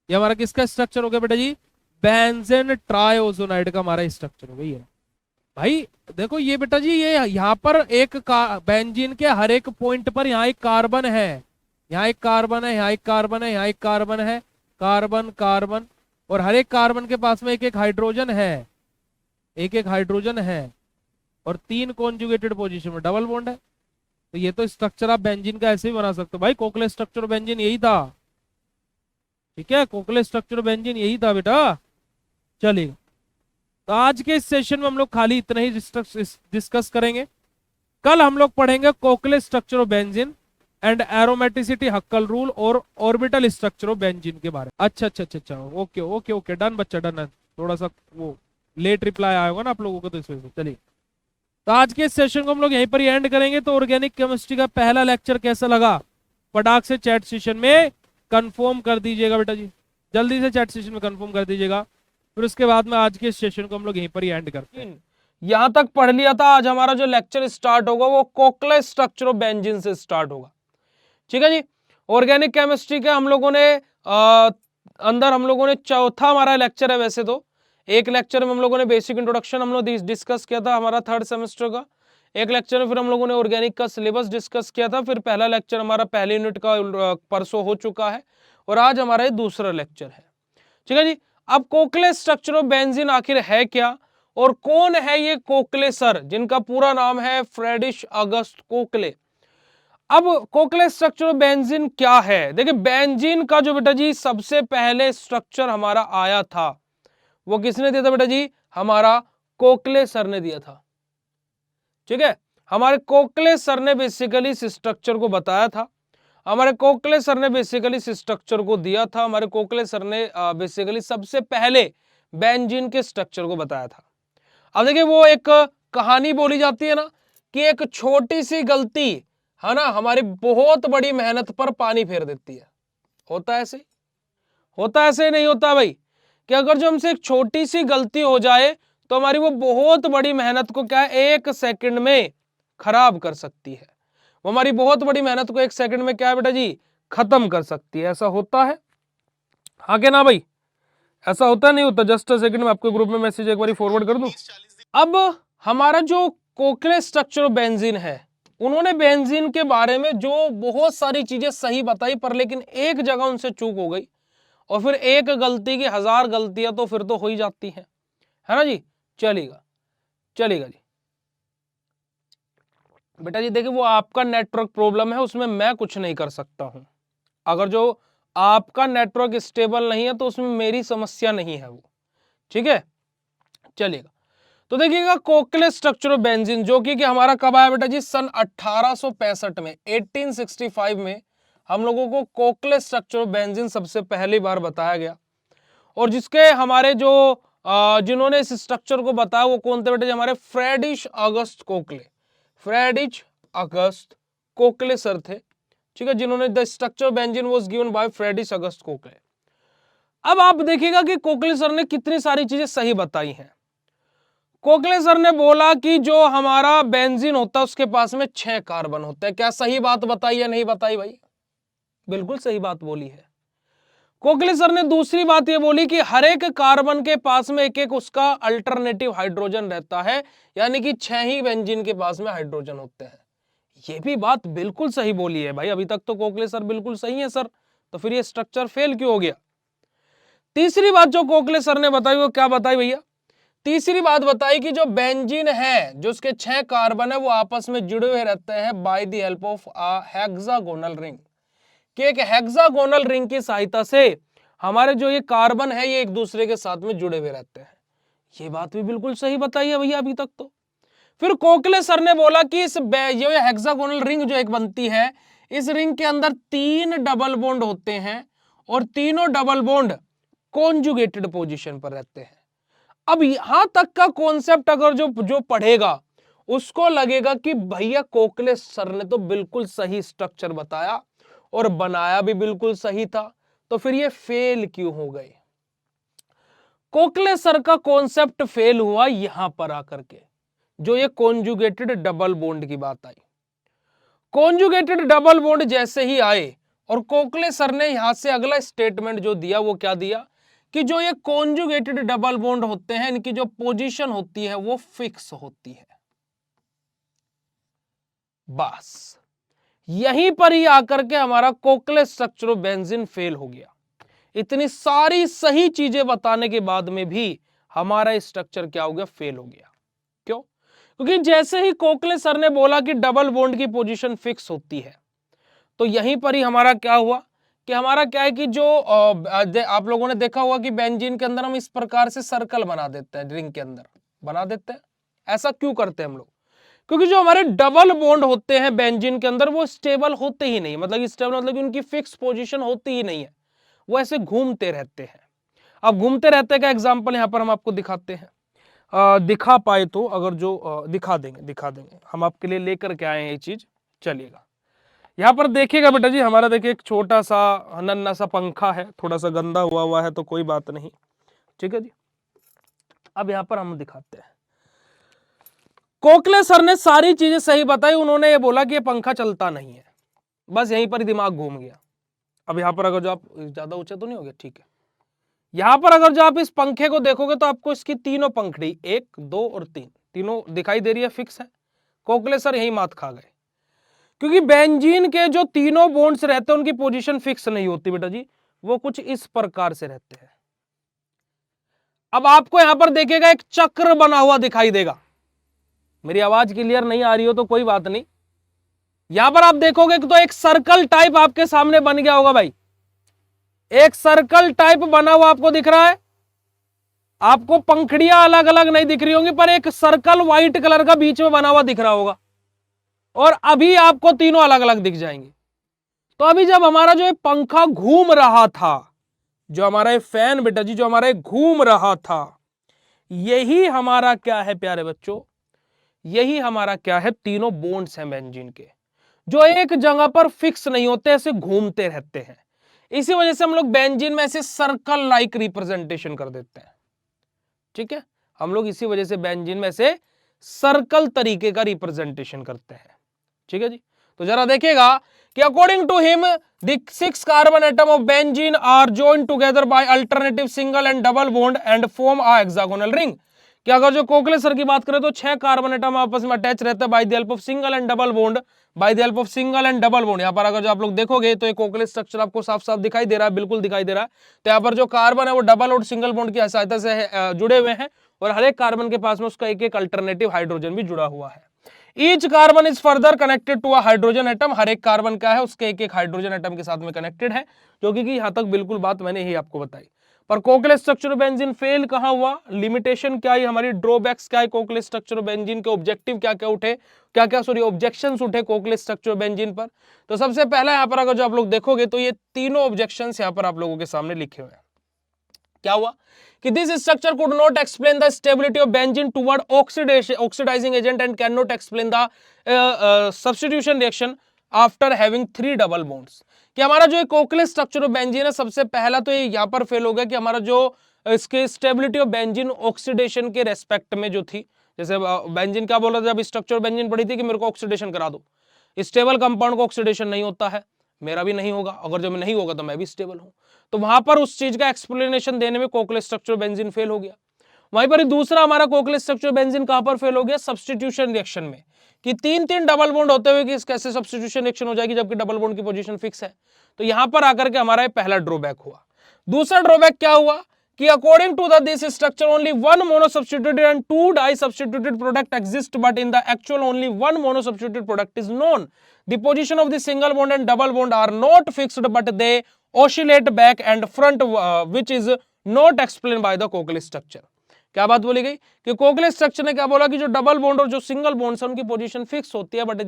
ये हमारा किसका स्ट्रक्चर हो गया बेटा जी? बेंजीन ट्राइओजोनाइड का हमारा स्ट्रक्चर हो गया। भाई देखो ये बेटा जी, ये यहाँ पर एक बेंजीन के हर एक पॉइंट पर यहाँ एक कार्बन है, यहाँ एक कार्बन है, यहाँ एक कार्बन है, यहाँ एक कार्बन है, कार्बन कार्बन, और हर एक कार्बन के पास में एक एक हाइड्रोजन है, एक एक हाइड्रोजन है, और 3 कॉन्जुगेटेड पोजीशन में डबल बॉन्ड है। तो ये तो स्ट्रक्चर आप बेंजीन का ऐसे ही बना सकते हो भाई। कोकले स्ट्रक्चर बेंजीन यही था, ठीक है, कोकले स्ट्रक्चर बेंजीन यही था बेटा। चलिए, तो आज के इस सेशन में हम लोग खाली इतना ही डिस्कस करेंगे। कल हम लोग पढ़ेंगे Kekule structure of benzene and aromaticity Huckel rule और ऑर्बिटल स्ट्रक्चर ऑफ बेंजीन के बारे में। अच्छा अच्छा अच्छा अच्छा, ओके ओके ओके, डन बच्चा डन है। थोड़ा सा वो लेट रिप्लाई आया होगा ना आप लोगों को, तो इस वजह से। चलिए, तो आज के इस सेशन को हम लोग यहीं पर ही एंड करेंगे। तो ऑर्गेनिक केमिस्ट्री का पहला लेक्चर कैसा लगा फटाक से चैट सेशन में कंफर्म कर दीजिएगा बेटा जी, जल्दी से चैट सेशन में कंफर्म कर दीजिएगा। फिर उसके बाद में आज के इस सेशन को हम लोग यहीं पर ही एंड करते हैं। यहां तक पढ़ लिया था। आज हमारा जो लेक्चर स्टार्ट होगा वो कोकले स्ट्रक्चर ऑफ बेंजीन से स्टार्ट होगा, ठीक है जी। ऑर्गेनिक केमिस्ट्री के हम लोगों ने अंदर हम लोगों ने चौथा हमारा लेक्चर है। वैसे तो एक लेक्चर में हम लोगों ने बेसिक इंट्रोडक्शन हम लोग डिस्कस किया था हमारा 3rd सेमेस्टर का, एक लेक्चर में फिर हम लोगों ने ऑर्गेनिक का सिलेबस डिस्कस किया था, फिर पहला लेक्चर हमारा पहले यूनिट का परसों हो चुका है, और आज हमारा ये दूसरा लेक्चर है, ठीक है जी। अब कोकले स्ट्रक्चर ऑफ बेंजीन आखिर है क्या, और कौन है ये कोकले सर, जिनका पूरा नाम है फ्रेडरिश अगस्त कोकले। अब कोकले स्ट्रक्चर ऑफ बेंजीन क्या है? देखिए, बेंजीन का जो बेटा जी सबसे पहले स्ट्रक्चर हमारा आया था वो किसने दिया था बेटा जी? हमारा कोकले सर ने दिया था, ठीक है। हमारे कोकले सर ने बेसिकली इस स्ट्रक्चर को बताया था, हमारे कोकले सर ने बेसिकली इस स्ट्रक्चर को दिया था, हमारे कोकले सर ने बेसिकली सबसे पहले बेंजीन के स्ट्रक्चर को बताया था। अब देखिए, वो एक कहानी बोली जाती है ना कि एक छोटी सी गलती है ना हमारी बहुत बड़ी मेहनत पर पानी फेर देती है। होता ऐसे, होता ऐसे नहीं होता भाई, कि अगर जो हमसे एक छोटी सी गलती हो जाए तो हमारी वो बहुत बड़ी मेहनत को क्या है 1 सेकंड में खराब कर सकती है। वो हमारी बहुत बड़ी मेहनत को 1 सेकंड में क्या है बेटा जी खत्म कर सकती है। ऐसा होता है, हाँ के ना भाई? ऐसा होता नहीं होता? जस्ट अ सेकंड में आपको ग्रुप में मैसेज एक बार फॉरवर्ड कर दूं। अब हमारा जो कोकले स्ट्रक्चर ऑफ बेंजीन है, उन्होंने बेंजीन के बारे में जो बहुत सारी चीजें सही बताई, पर लेकिन एक जगह उनसे चूक हो गई, और फिर एक गलती की 1000 गलतियां तो फिर तो हो ही जाती हैं, है ना जी। चलेगा चलेगा जी बेटा जी। देखिए, वो आपका नेटवर्क प्रॉब्लम है, उसमें मैं कुछ नहीं कर सकता हूं। अगर जो आपका नेटवर्क स्टेबल नहीं है तो उसमें मेरी समस्या नहीं है वो, ठीक है। चलेगा, तो देखिएगा कोकले स्ट्रक्चर ऑफ बेंजीन जो कि हमारा कब आया बेटा जी? सन 1865 में, 1865 में हम लोगों को कोकले स्ट्रक्चर ऑफ बेंजीन सबसे पहली बार बताया गया। और जिसके हमारे जो जिन्होंने इस स्ट्रक्चर को बताया वो कौन थे बेटा जी? हमारे Friedrich August Kekule, Friedrich August Kekule sir थे, ठीक है, जिन्होंने the structure of benzene was given by Friedrich August Kekule. अब आप देखिएगा कि कोकले सर ने कितनी सारी चीजें सही बताई हैं। कोकले सर ने बोला कि जो हमारा बेंजीन होता है उसके पास में 6 कार्बन होते हैं। क्या सही बात बताई या नहीं बताई भाई? बिल्कुल सही बात बोली है। कोकले सर ने दूसरी बात ये बोली कि हर एक कार्बन के पास में एक एक उसका अल्टरनेटिव हाइड्रोजन रहता है, यानी कि 6 ही बेंजीन के पास में हाइड्रोजन होते हैं। ये भी बात बिल्कुल सही बोली है भाई, अभी तक तो कोकले सर बिल्कुल सही है सर, तो फिर ये स्ट्रक्चर फेल क्यों हो गया? तीसरी बात जो कोकले सर ने बताई वो क्या बताई भैया? तीसरी बात बताई कि जो बेंजीन है, जो उसके 6 कार्बन है वो आपस में जुड़े हुए रहते हैं by the help of a hexagonal ring, कि एक हेक्सागोनल रिंग की सहायता से हमारे जो ये कार्बन है ये एक दूसरे के साथ में जुड़े हुए रहते हैं। ये बात भी बिल्कुल सही बताई है भैया अभी तक तो। फिर कोकले सर ने बोला कि ये हेक्सागोनल रिंग जो एक बनती है, इस रिंग के अंदर 3 डबल बॉन्ड होते हैं और तीनों डबल बॉन्ड कॉन्जुगेटेड पोजीशन पर रहते हैं। अब यहां तक का कॉन्सेप्ट अगर जो पढ़ेगा उसको लगेगा कि भैया कोकले सर ने तो बिल्कुल सही स्ट्रक्चर बताया और बनाया भी बिल्कुल सही था, तो फिर ये फेल क्यों हो गए? कोकले सर का कॉन्सेप्ट फेल हुआ यहां पर आकर के, जो ये कॉन्जुगेटेड डबल बॉन्ड की बात आई। कॉन्जुगेटेड डबल बॉन्ड जैसे ही आए और कोकले सर ने यहां से अगला स्टेटमेंट जो दिया वो क्या दिया कि जो ये कॉन्जुगेटेड डबल बॉन्ड होते हैं इनकी जो पोजीशन होती है वो फिक्स होती है। बस यहीं पर ही आकर के हमारा कोकले स्ट्रक्चर ऑफ बेंजीन फेल हो गया। इतनी सारी सही चीजें बताने के बाद में भी हमारा स्ट्रक्चर क्या हो गया? फेल हो गया। क्यों? क्योंकि जैसे ही कोकले सर ने बोला कि डबल बॉन्ड की पोजीशन फिक्स होती है, तो यहीं पर ही हमारा क्या हुआ कि हमारा क्या है कि जो आप लोगों ने देखा होगा कि बेंजीन के अंदर हम इस प्रकार से सर्कल बना देते हैं, रिंग के अंदर बना देते हैं। ऐसा क्यों करते हैं हम लोग? क्योंकि जो हमारे डबल बॉन्ड होते हैं बेंजीन के अंदर वो स्टेबल होते ही नहीं, मतलब स्टेबल मतलब कि उनकी फिक्स पोजीशन होती ही नहीं है, वो ऐसे घूमते रहते हैं। अब घूमते रहते का एग्जांपल यहां पर हम आपको दिखाते हैं, दिखा पाए तो, अगर जो दिखा देंगे हम आपके लिए लेकर के आए हैं ये चीज। चलिएगा यहां पर देखिएगा बेटा जी, हमारा देखिए एक छोटा सा नन्ना सा पंखा है, थोड़ा सा गंदा हुआ है तो कोई बात नहीं, ठीक है जी। अब यहां पर हम दिखाते हैं, कोकले सर ने सारी चीजें सही बताई, उन्होंने ये बोला कि ये पंखा चलता नहीं है, बस यहीं पर ही दिमाग घूम गया। अब यहां पर अगर जो आप ज्यादा ऊंचा तो नहीं हो गया, ठीक है, यहां पर अगर जो आप इस पंखे को देखोगे तो आपको इसकी तीनों पंखड़ी 1, 2 और 3 तीनों दिखाई दे रही है, फिक्स है। कोकले सर यही मात खा गए, क्योंकि बेंजीन के जो तीनों बॉन्ड्स रहते हैं उनकी पोजीशन फिक्स नहीं होती बेटा जी, वो कुछ इस प्रकार से रहते हैं। अब आपको यहां पर देखिएगा एक चक्र बना हुआ दिखाई देगा, मेरी आवाज क्लियर नहीं आ रही हो तो कोई बात नहीं, यहां पर आप देखोगे तो एक सर्कल टाइप आपके सामने बन गया होगा भाई, एक सर्कल टाइप बना हुआ आपको दिख रहा है। आपको पंखड़ियां अलग अलग नहीं दिख रही होंगी, पर एक सर्कल व्हाइट कलर का बीच में बना हुआ दिख रहा होगा, और अभी आपको तीनों अलग अलग दिख जाएंगे। तो अभी जब हमारा जो पंखा घूम रहा था, जो हमारा फैन बेटा जी जो हमारा घूम रहा था, यही हमारा क्या है प्यारे बच्चों, यही हमारा क्या है, तीनों बॉन्ड्स हैं बेंजीन के, जो एक जगह पर फिक्स नहीं होते, ऐसे घूमते रहते हैं। इसी वजह से हम लोग बेंजीन में ऐसे सर्कल लाइक रिप्रेजेंटेशन कर देते हैं, ठीक है, हम लोग इसी वजह से बेंजीन में से सर्कल तरीके का रिप्रेजेंटेशन करते हैं, ठीक है जी। तो जरा देखिएगा कि according to him the 6 carbon atom of benzene are joined together by alternative single and double bond and form a hexagonal ring, कि अगर जो कोकले सर की बात करें तो 6 कार्बन एटम आपस में अटैच रहते हैं by the help of single and double bond, by the help of single and double bond. यहां पर अगर जो आप लोग देखोगे तो एक कोकले स्ट्रक्चर आपको साफ साफ दिखाई दे रहा है, बिल्कुल दिखाई दे रहा है। तो यहाँ पर जो कार्बन है वो डबल और सिंगल बॉन्ड की सहायता से जुड़े हुए हैं, और हर एक कार्बन के पास में उसका एक एक अल्टरनेटिव हाइड्रोजन भी जुड़ा हुआ है। Each carbon is further connected to a hydrogen atom, हर एक कार्बन क्या है उसके एक एक हाइड्रोजन एटम के साथ में कनेक्टेड है, जो कि यहां तक बिल्कुल बात मैंने ही आपको बताई। पर कोकले स्ट्रक्चर बेंजीन फेल कहां हुआ, लिमिटेशन क्या है हमारी, ड्रॉबैक्स क्या है कोकले स्ट्रक्चर बेंजीन के, ऑब्जेक्टिव क्या क्या उठे, क्या क्या ऑब्जेक्शंस उठे कोकले स्ट्रक्चर बेंजीन पर। तो सबसे पहला यहां पर अगर जो आप लोग देखोगे तो ये तीनों ऑब्जेक्शंस यहां पर आप लोगों के सामने लिखे हुए हैं। क्या हुआ कि this structure could not explain the stability of benzene toward oxidising agent and can not explain the substitution reaction after having 3 double bonds, कि हमारा जो कोकले स्ट्रक्चर ऑफ बेंजीन है सबसे पहला तो ये यहां पर फेल हो गया कि हमारा जो इसके स्टेबिलिटी ऑफ बेंजीन ऑक्सीडेशन के रेस्पेक्ट में जो थी, जैसे बेंजीन क्या बोल रहा था जब स्ट्रक्चर बेंजीन पढ़ी थी कि मेरे को ऑक्सीडेशन करा दो, स्टेबल कंपाउंड को ऑक्सीडेशन नहीं होता है, मेरा भी नहीं होगा, अगर जब नहीं होगा तो मैं भी स्टेबल हूं, तो वहां पर उस चीज का एक्सप्लेनेशन देने में कोकले स्ट्रक्चर बेंजीन फेल हो गया। वहीं पर दूसरा हमारा कोवलेंट स्ट्रक्चर बेंजीन कहां पर फेल हो गया, सब्स्टिट्यूशन रिएक्शन में, कि तीन तीन डबल बॉन्ड होते हुए कि कैसे सब्स्टिट्यूशन रिएक्शन हो जाएगी जबकि डबल बॉन्ड की पोजीशन फिक्स है। तो यहां पर आकर के हमारा पहला ड्रॉबैक हुआ। दूसरा ड्रॉबैक क्या हुआ कि according to this structure only one mono substituted and two di substituted product exist, but in the actual only one mono substituted product is known. The position of the single bond and double bond are not fixed but they oscillate back and front, which is not explain by the covalent structure. क्या बात बोली गई कि covalent structure ने क्या बोला कि जो डबल बॉन्ड और जो सिंगल बॉन्ड है उनकी पोजीशन फिक्स होती है, बट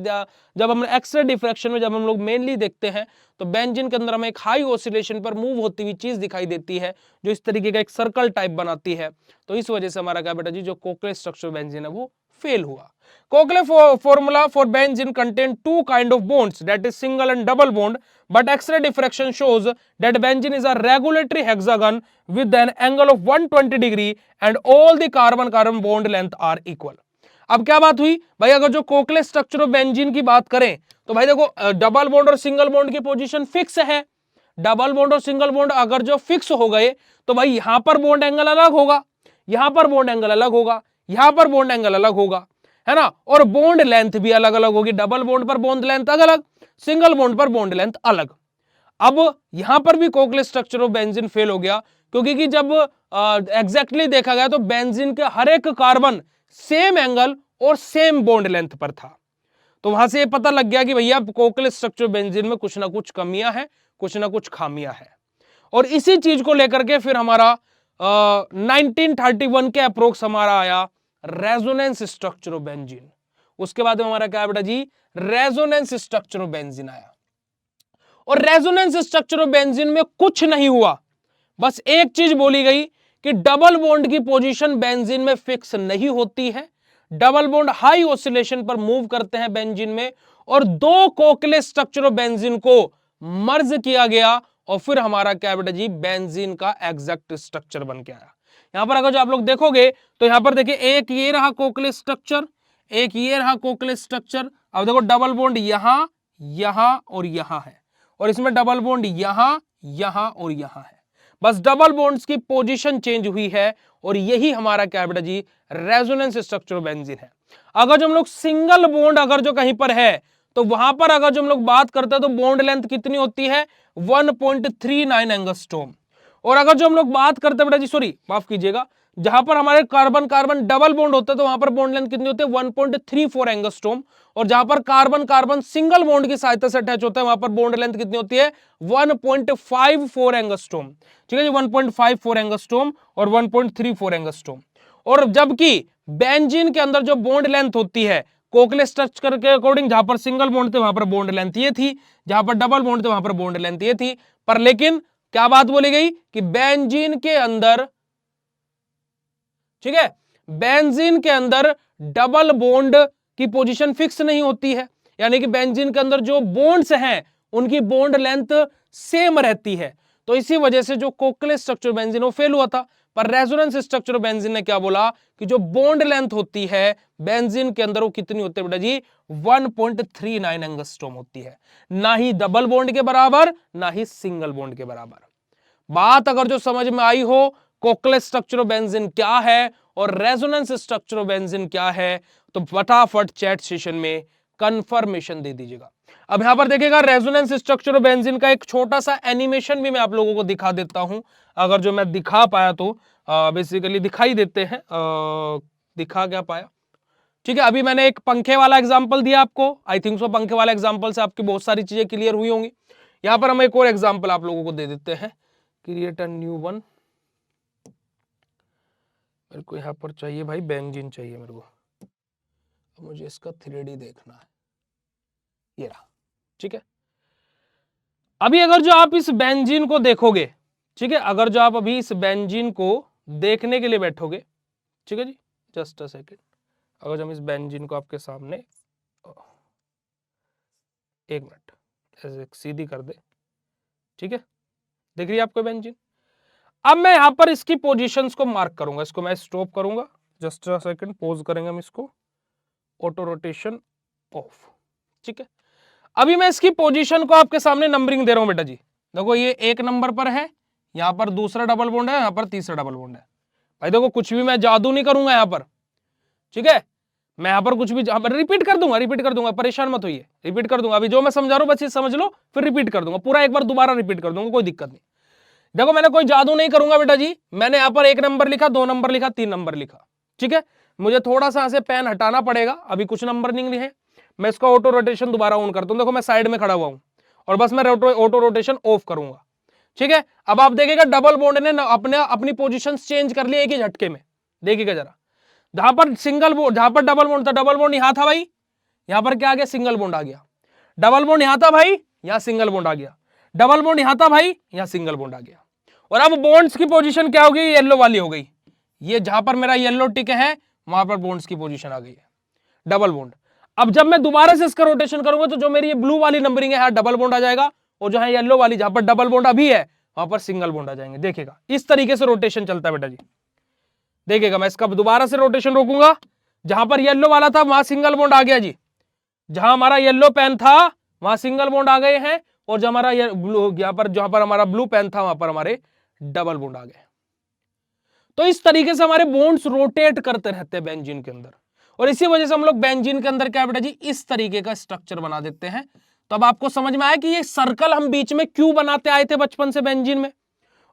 जब हम एक्सरे डिफ्रैक्शन में जब हम लोग मेनली देखते हैं तो बेंजीन के अंदर हमें एक हाई ऑसिलेशन पर मूव होती हुई चीज दिखाई देती है जो इस तरीके का एक सर्कल टाइप बनाती है। तो इस वजह से हमारा क्या बेटा जी जो कोवलेंट स्ट्रक्चर बेंजीन है वो फेल हुआ। Kochler formula for benzene contain two kind of bonds, that is single and double bond, but X-ray diffraction shows that benzene is a regulatory hexagon with an angle of 120 degree and all the carbon-carbon bond length are equal. अब क्या बात हुई भाई, अगर जो covalent structure of benzene की बात करें तो भाई देखो डबल बॉन्ड और सिंगल बॉन्ड की पोजीशन फिक्स है। डबल बॉन्ड और सिंगल बॉन्ड अगर जो फिक्स हो गए तो भाई यहां पर बॉन्ड एंगल अलग होगा, यहां पर बॉन्ड एंगल अलग होगा, यहां पर बॉन्ड एंगल अलग होगा, है ना, और बॉन्ड लेंथ भी अलग अलग होगी। डबल बॉन्ड पर बॉन्ड लेंथ अलग, सिंगल बॉन्ड पर बॉन्ड लेंथ अलग। अब यहां पर भी covalent structure of benzene fail हो गया क्योंकि कि जब एग्जैक्टली देखा गया तो बेंजीन के हर एक कार्बन सेम एंगल और सेम बॉन्ड लेंथ पर था। तो वहां से ये पता लग गया कि भैया कोवलेंट स्ट्रक्चर बेंजीन में कुछ ना कुछ कमियां हैं, कुछ ना कुछ खामियां हैं। और इसी चीज को लेकर के फिर हमारा 1931 के अप्रोक्स हमारा आया रेजोनेंस स्ट्रक्चर ऑफ बेंजीन। उसके बाद में हमारा क्या है बेटा जी, रेजोनेंस स्ट्रक्चर ऑफ बेंजीन आया। और रेजोनेंस स्ट्रक्चर ऑफ बेंजीन में कुछ नहीं हुआ, बस एक चीज बोली गई कि डबल बॉन्ड की पोजीशन बेंजीन में फिक्स नहीं होती है, डबल बॉन्ड हाई ऑसिलेशन पर मूव करते हैं बेंजीन में, और दो कोवलेंट स्ट्रक्चर ऑफ बेंजीन को मर्ज किया गया और फिर हमारा क्या बेटा जी बेंजीन का एग्जैक्ट स्ट्रक्चर बन के आया। यहां पर अगर जो आप लोग देखोगे तो यहां पर देखिए एक ये रहा कोवलेंट स्ट्रक्चर, एक ये रहा कोवलेंट स्ट्रक्चर। अब देखो डबल बॉन्ड यहां, यहां और यहां है, और इसमें डबल बॉन्ड यहां, यहां और यहां है। बस डबल बॉन्ड्स की पोजीशन चेंज हुई है और यही हमारा क्या बेटा जी रेजोनेंस स्ट्रक्चर बेंजीन है। अगर जो हम लोग सिंगल बॉन्ड अगर जो कहीं पर है तो वहां पर अगर जो हम लोग बात करते हैं तो बॉन्ड लेंथ कितनी होती है 1.39 एंगस्ट्रॉम। और अगर जो हम लोग बात करते हैं बेटा जी, सॉरी माफ कीजिएगा, जहां पर हमारे कार्बन कार्बन डबल बॉन्ड होता है तो वहां पर बॉन्ड लेंथ कितनी होती है 1.34 एंगस्ट्रॉम। और जहां पर कार्बन कार्बन सिंगल बॉन्ड की सहायता से अटैच होता है वहां पर बॉन्ड लेंथ कितनी होती है 1.54 एंगस्ट्रॉम। ठीक है जी, 1.54 एंगस्ट्रॉम और 1.34 एंगस्ट्रॉम। और जबकि बेंजीन के अंदर जो बॉन्ड लेंथ होती है कोवलेंट स्ट्रक्चर के अकॉर्डिंग, जहां पर सिंगल बॉन्ड थे वहां पर बॉन्ड लेंथ ये थी, जहां पर डबल बॉन्ड थे वहां पर बॉन्ड लेंथ ये थी। पर लेकिन क्या बात बोली गई कि बेंजीन के अंदर, ठीक है, बेंजीन के अंदर डबल बॉन्ड की पोजीशन फिक्स नहीं होती है, यानी कि बेंजीन के अंदर जो बॉन्ड्स हैं उनकी बॉन्ड लेंथ सेम रहती है। तो इसी वजह से जो कोवलेंट स्ट्रक्चर बेंजीन वो फेल हुआ था। पर रेजोनेंस स्ट्रक्चर बेंजीन ने क्या बोला कि जो बॉन्ड लेंथ होती है बेंजीन के अंदर वो कितनी होती है बेटा जी 1.39 एंगस्ट्रॉम होती है, ना ही डबल बॉन्ड के बराबर ना ही सिंगल बॉन्ड के बराबर। बात अगर जो समझ में आई हो कोवलेंट स्ट्रक्चर ऑफ बेंजीन क्या है और रेजोनेंस स्ट्रक्चर ऑफ बेंजीन क्या है तो फटाफट चैट सेशन में कंफर्मेशन दे दीजिएगा। अब यहां पर देखिएगा रेजोनेंस स्ट्रक्चर ऑफ बेंजीन का एक छोटा सा एनिमेशन भी मैं आप लोगों को दिखा देता हूं, अगर जो मैं दिखा पाया तो बेसिकली दिखाई देते हैं, दिखा क्या पाया। ठीक है, अभी मैंने एक पंखे वाला एग्जांपल दिया आपको, आई थिंक सो पंखे वाला एग्जांपल से आपकी बहुत सारी चीजें क्लियर हुई होंगी। यहां पर हम एक और एग्जांपल आप लोगों को दे देते हैं, क्रिएट अ न्यू वन। मेरे को यहाँ पर चाहिए भाई बेंजीन चाहिए मेरे को, मुझे इसका 3D देखना है, ये रहा। ठीक है, अभी अगर जो आप इस बेंजीन को देखोगे, ठीक है, अगर जो आप अभी इस बेंजीन को देखने के लिए बैठोगे, ठीक है जी, जस्ट अ सेकेंड, अगर हम इस बेंजीन को आपके सामने एक मिनट ऐसे सीधी कर दे, ठीक है, देख रही है आपको बेंजीन। अब मैं यहां पर इसकी पोजीशंस को मार्क करूंगा, इसको मैं स्टॉप करूंगा, जस्ट अ सेकंड, पॉज करेंगे हम इसको, ऑटो रोटेशन ऑफ। ठीक है, अभी मैं इसकी पोजीशन को आपके सामने नंबरिंग दे रहा हूं बेटा जी। देखो ये 1 नंबर पर है, यहां पर दूसरा डबल बॉन्ड है, यहां पर तीसरा डबल बॉन्ड है। भाई देखो कुछ भी मैं जादू नहीं करूंगा यहाँ पर, ठीक है, मैं यहाँ पर कुछ भी रिपीट कर दूंगा, परेशान मत होइए, रिपीट कर दूंगा। अभी जो मैं समझा रहा हूँ बस ये समझ लो, फिर रिपीट कर दूंगा पूरा, एक बार दोबारा रिपीट कर दूंगा, कोई दिक्कत नहीं। देखो मैंने कोई जादू नहीं करूंगा बेटा जी, मैंने यहाँ पर 1 नंबर लिखा, 2 नंबर लिखा, 3 नंबर लिखा, ठीक है। मुझे थोड़ा सा ऐसे पेन हटाना पड़ेगा, अभी कुछ नंबर नहीं लिखे, मैं इसका ऑटो रोटेशन दोबारा ऑन करता हूँ। देखो मैं साइड में खड़ा हुआ हूँ और बस मैं ऑटो रोटेशन ऑफ करूंगा, ठीक है। अब आप देखिएगा डबल बॉन्ड ने अपनी पोजीशन चेंज कर ली एक ही झटके में, देखिएगा जरा। जहां पर सिंगल बॉन्ड, जहां पर डबल बॉन्ड था, डबल बॉन्ड यहां था भाई, यहां पर क्या आ गया, सिंगल बॉन्ड आ गया। डबल बॉन्ड यहां था भाई, यहां सिंगल बॉन्ड आ गया। डबल बॉन्ड यहां था भाई, यहां सिंगल बॉन्ड आ गया। और अब बॉन्ड्स की पोजीशन क्या हो गई, येलो वाली हो गई। ये जहां पर मेरा येलो टिक है वहां पर बॉन्ड्स की पोजीशन आ गई है, डबल बॉन्ड। अब जब मैं दोबारा से इसका रोटेशन करूंगा तो जो मेरी ये ब्लू वाली नंबरिंग है डबल बॉन्ड आ जाएगा, और जो है येलो वाली जहां पर डबल बॉन्ड अभी है वहां पर सिंगल बॉन्ड आ जाएंगे। देखिएगा इस तरीके से रोटेशन चलता है बेटा जी, देखिएगा। मैं इसका दोबारा से रोटेशन रोकूंगा, जहां पर येलो वाला था वहां सिंगल बॉन्ड आ गया जी, जहां हमारा येलो पेन था वहां सिंगल बॉन्ड आ गए हैं, और जो हमारा यहां पर जहां पर हमारा ब्लू पेन था वहां पर हमारे डबल बॉन्ड आ गए। तो इस तरीके से हमारे बॉन्ड्स रोटेट करते रहते हैं बेंजीन के अंदर, और इसी वजह से हम लोग बेंजीन के अंदर क्या बेटा जी, इस तरीके का स्ट्रक्चर बना देते हैं। तो अब आपको समझ में आया कि ये सर्कल हम बीच में क्यों बनाते आए थे बचपन से बेंजीन में।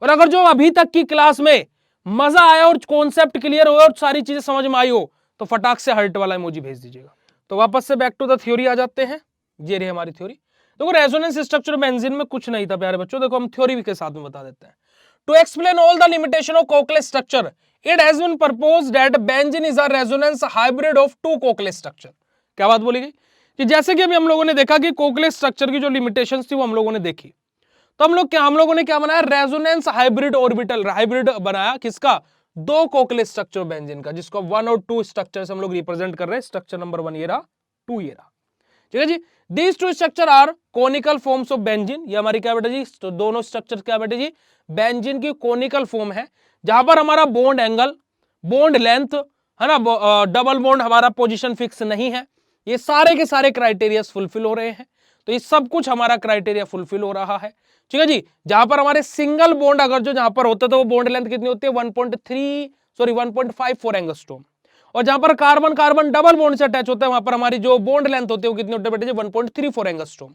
और अगर जो अभी तक की क्लास में मजा आया और कॉन्सेप्ट क्लियर हो और सारी चीजें समझ में आई हो तो फटाक से हर्ट वाला इमोजी भेज दीजिएगा। तो वापस से बैक टू द थ्योरी आ जाते हैं, ये रही हमारी थ्योरी। देखो रेजोनेंस स्ट्रक्चर बेंजीन में कुछ नहीं था प्यारे बच्चों, देखो हम थ्योरी के साथ में बता देते हैं। To explain all the limitation of Kekule's structure it has been proposed that benzene is a resonance hybrid of two Kekule's structure. क्या बात बोली गई कि जैसे कि अभी हम लोगों ने देखा कि कोकलेस स्ट्रक्चर की जो लिमिटेशंस थी वो हम लोगों ने देखी, तो हम लोगों ने क्या बनाया, रेजोनेंस हाइब्रिड ऑर्बिटल, हाइब्रिड बनाया किसका, 2 कोकलेस स्ट्रक्चर बेंजीन का, जिसको 1 और 2 स्ट्रक्चर से हम लोग रिप्रेजेंट कर रहे हैं। स्ट्रक्चर नंबर 1 ये रहा, 2 ये रहा, ठीक है जी। These 2 structure are canonical forms of benzene. ये हमारी क्या बेटा जी, तो दोनों स्ट्रक्चर क्या बेटा जी, बेंजीन की कोनिकल फॉर्म है, जहां पर हमारा बॉन्ड एंगल, बॉन्ड लेंथ है ना, डबल बॉन्ड हमारा पोजीशन फिक्स नहीं है। ये सारे के सारे क्राइटेरिया फुलफिल हो रहे हैं, तो ये सब कुछ हमारा क्राइटेरिया फुलफिल हो रहा है, ठीक है जी। जहां पर हमारे सिंगल बॉन्ड अगर जो जहां पर होता है तो वो बॉन्ड लेंथ कितनी होती है, 1.54 एंगस्ट्रॉम, और जहां पर कार्बन कार्बन डबल बॉन्ड से अटैच होता है वहां पर हमारी जो बॉन्ड लेंथ होती है वो कितनी होती है बेटे जी, 1.34 एंगस्ट्रॉम।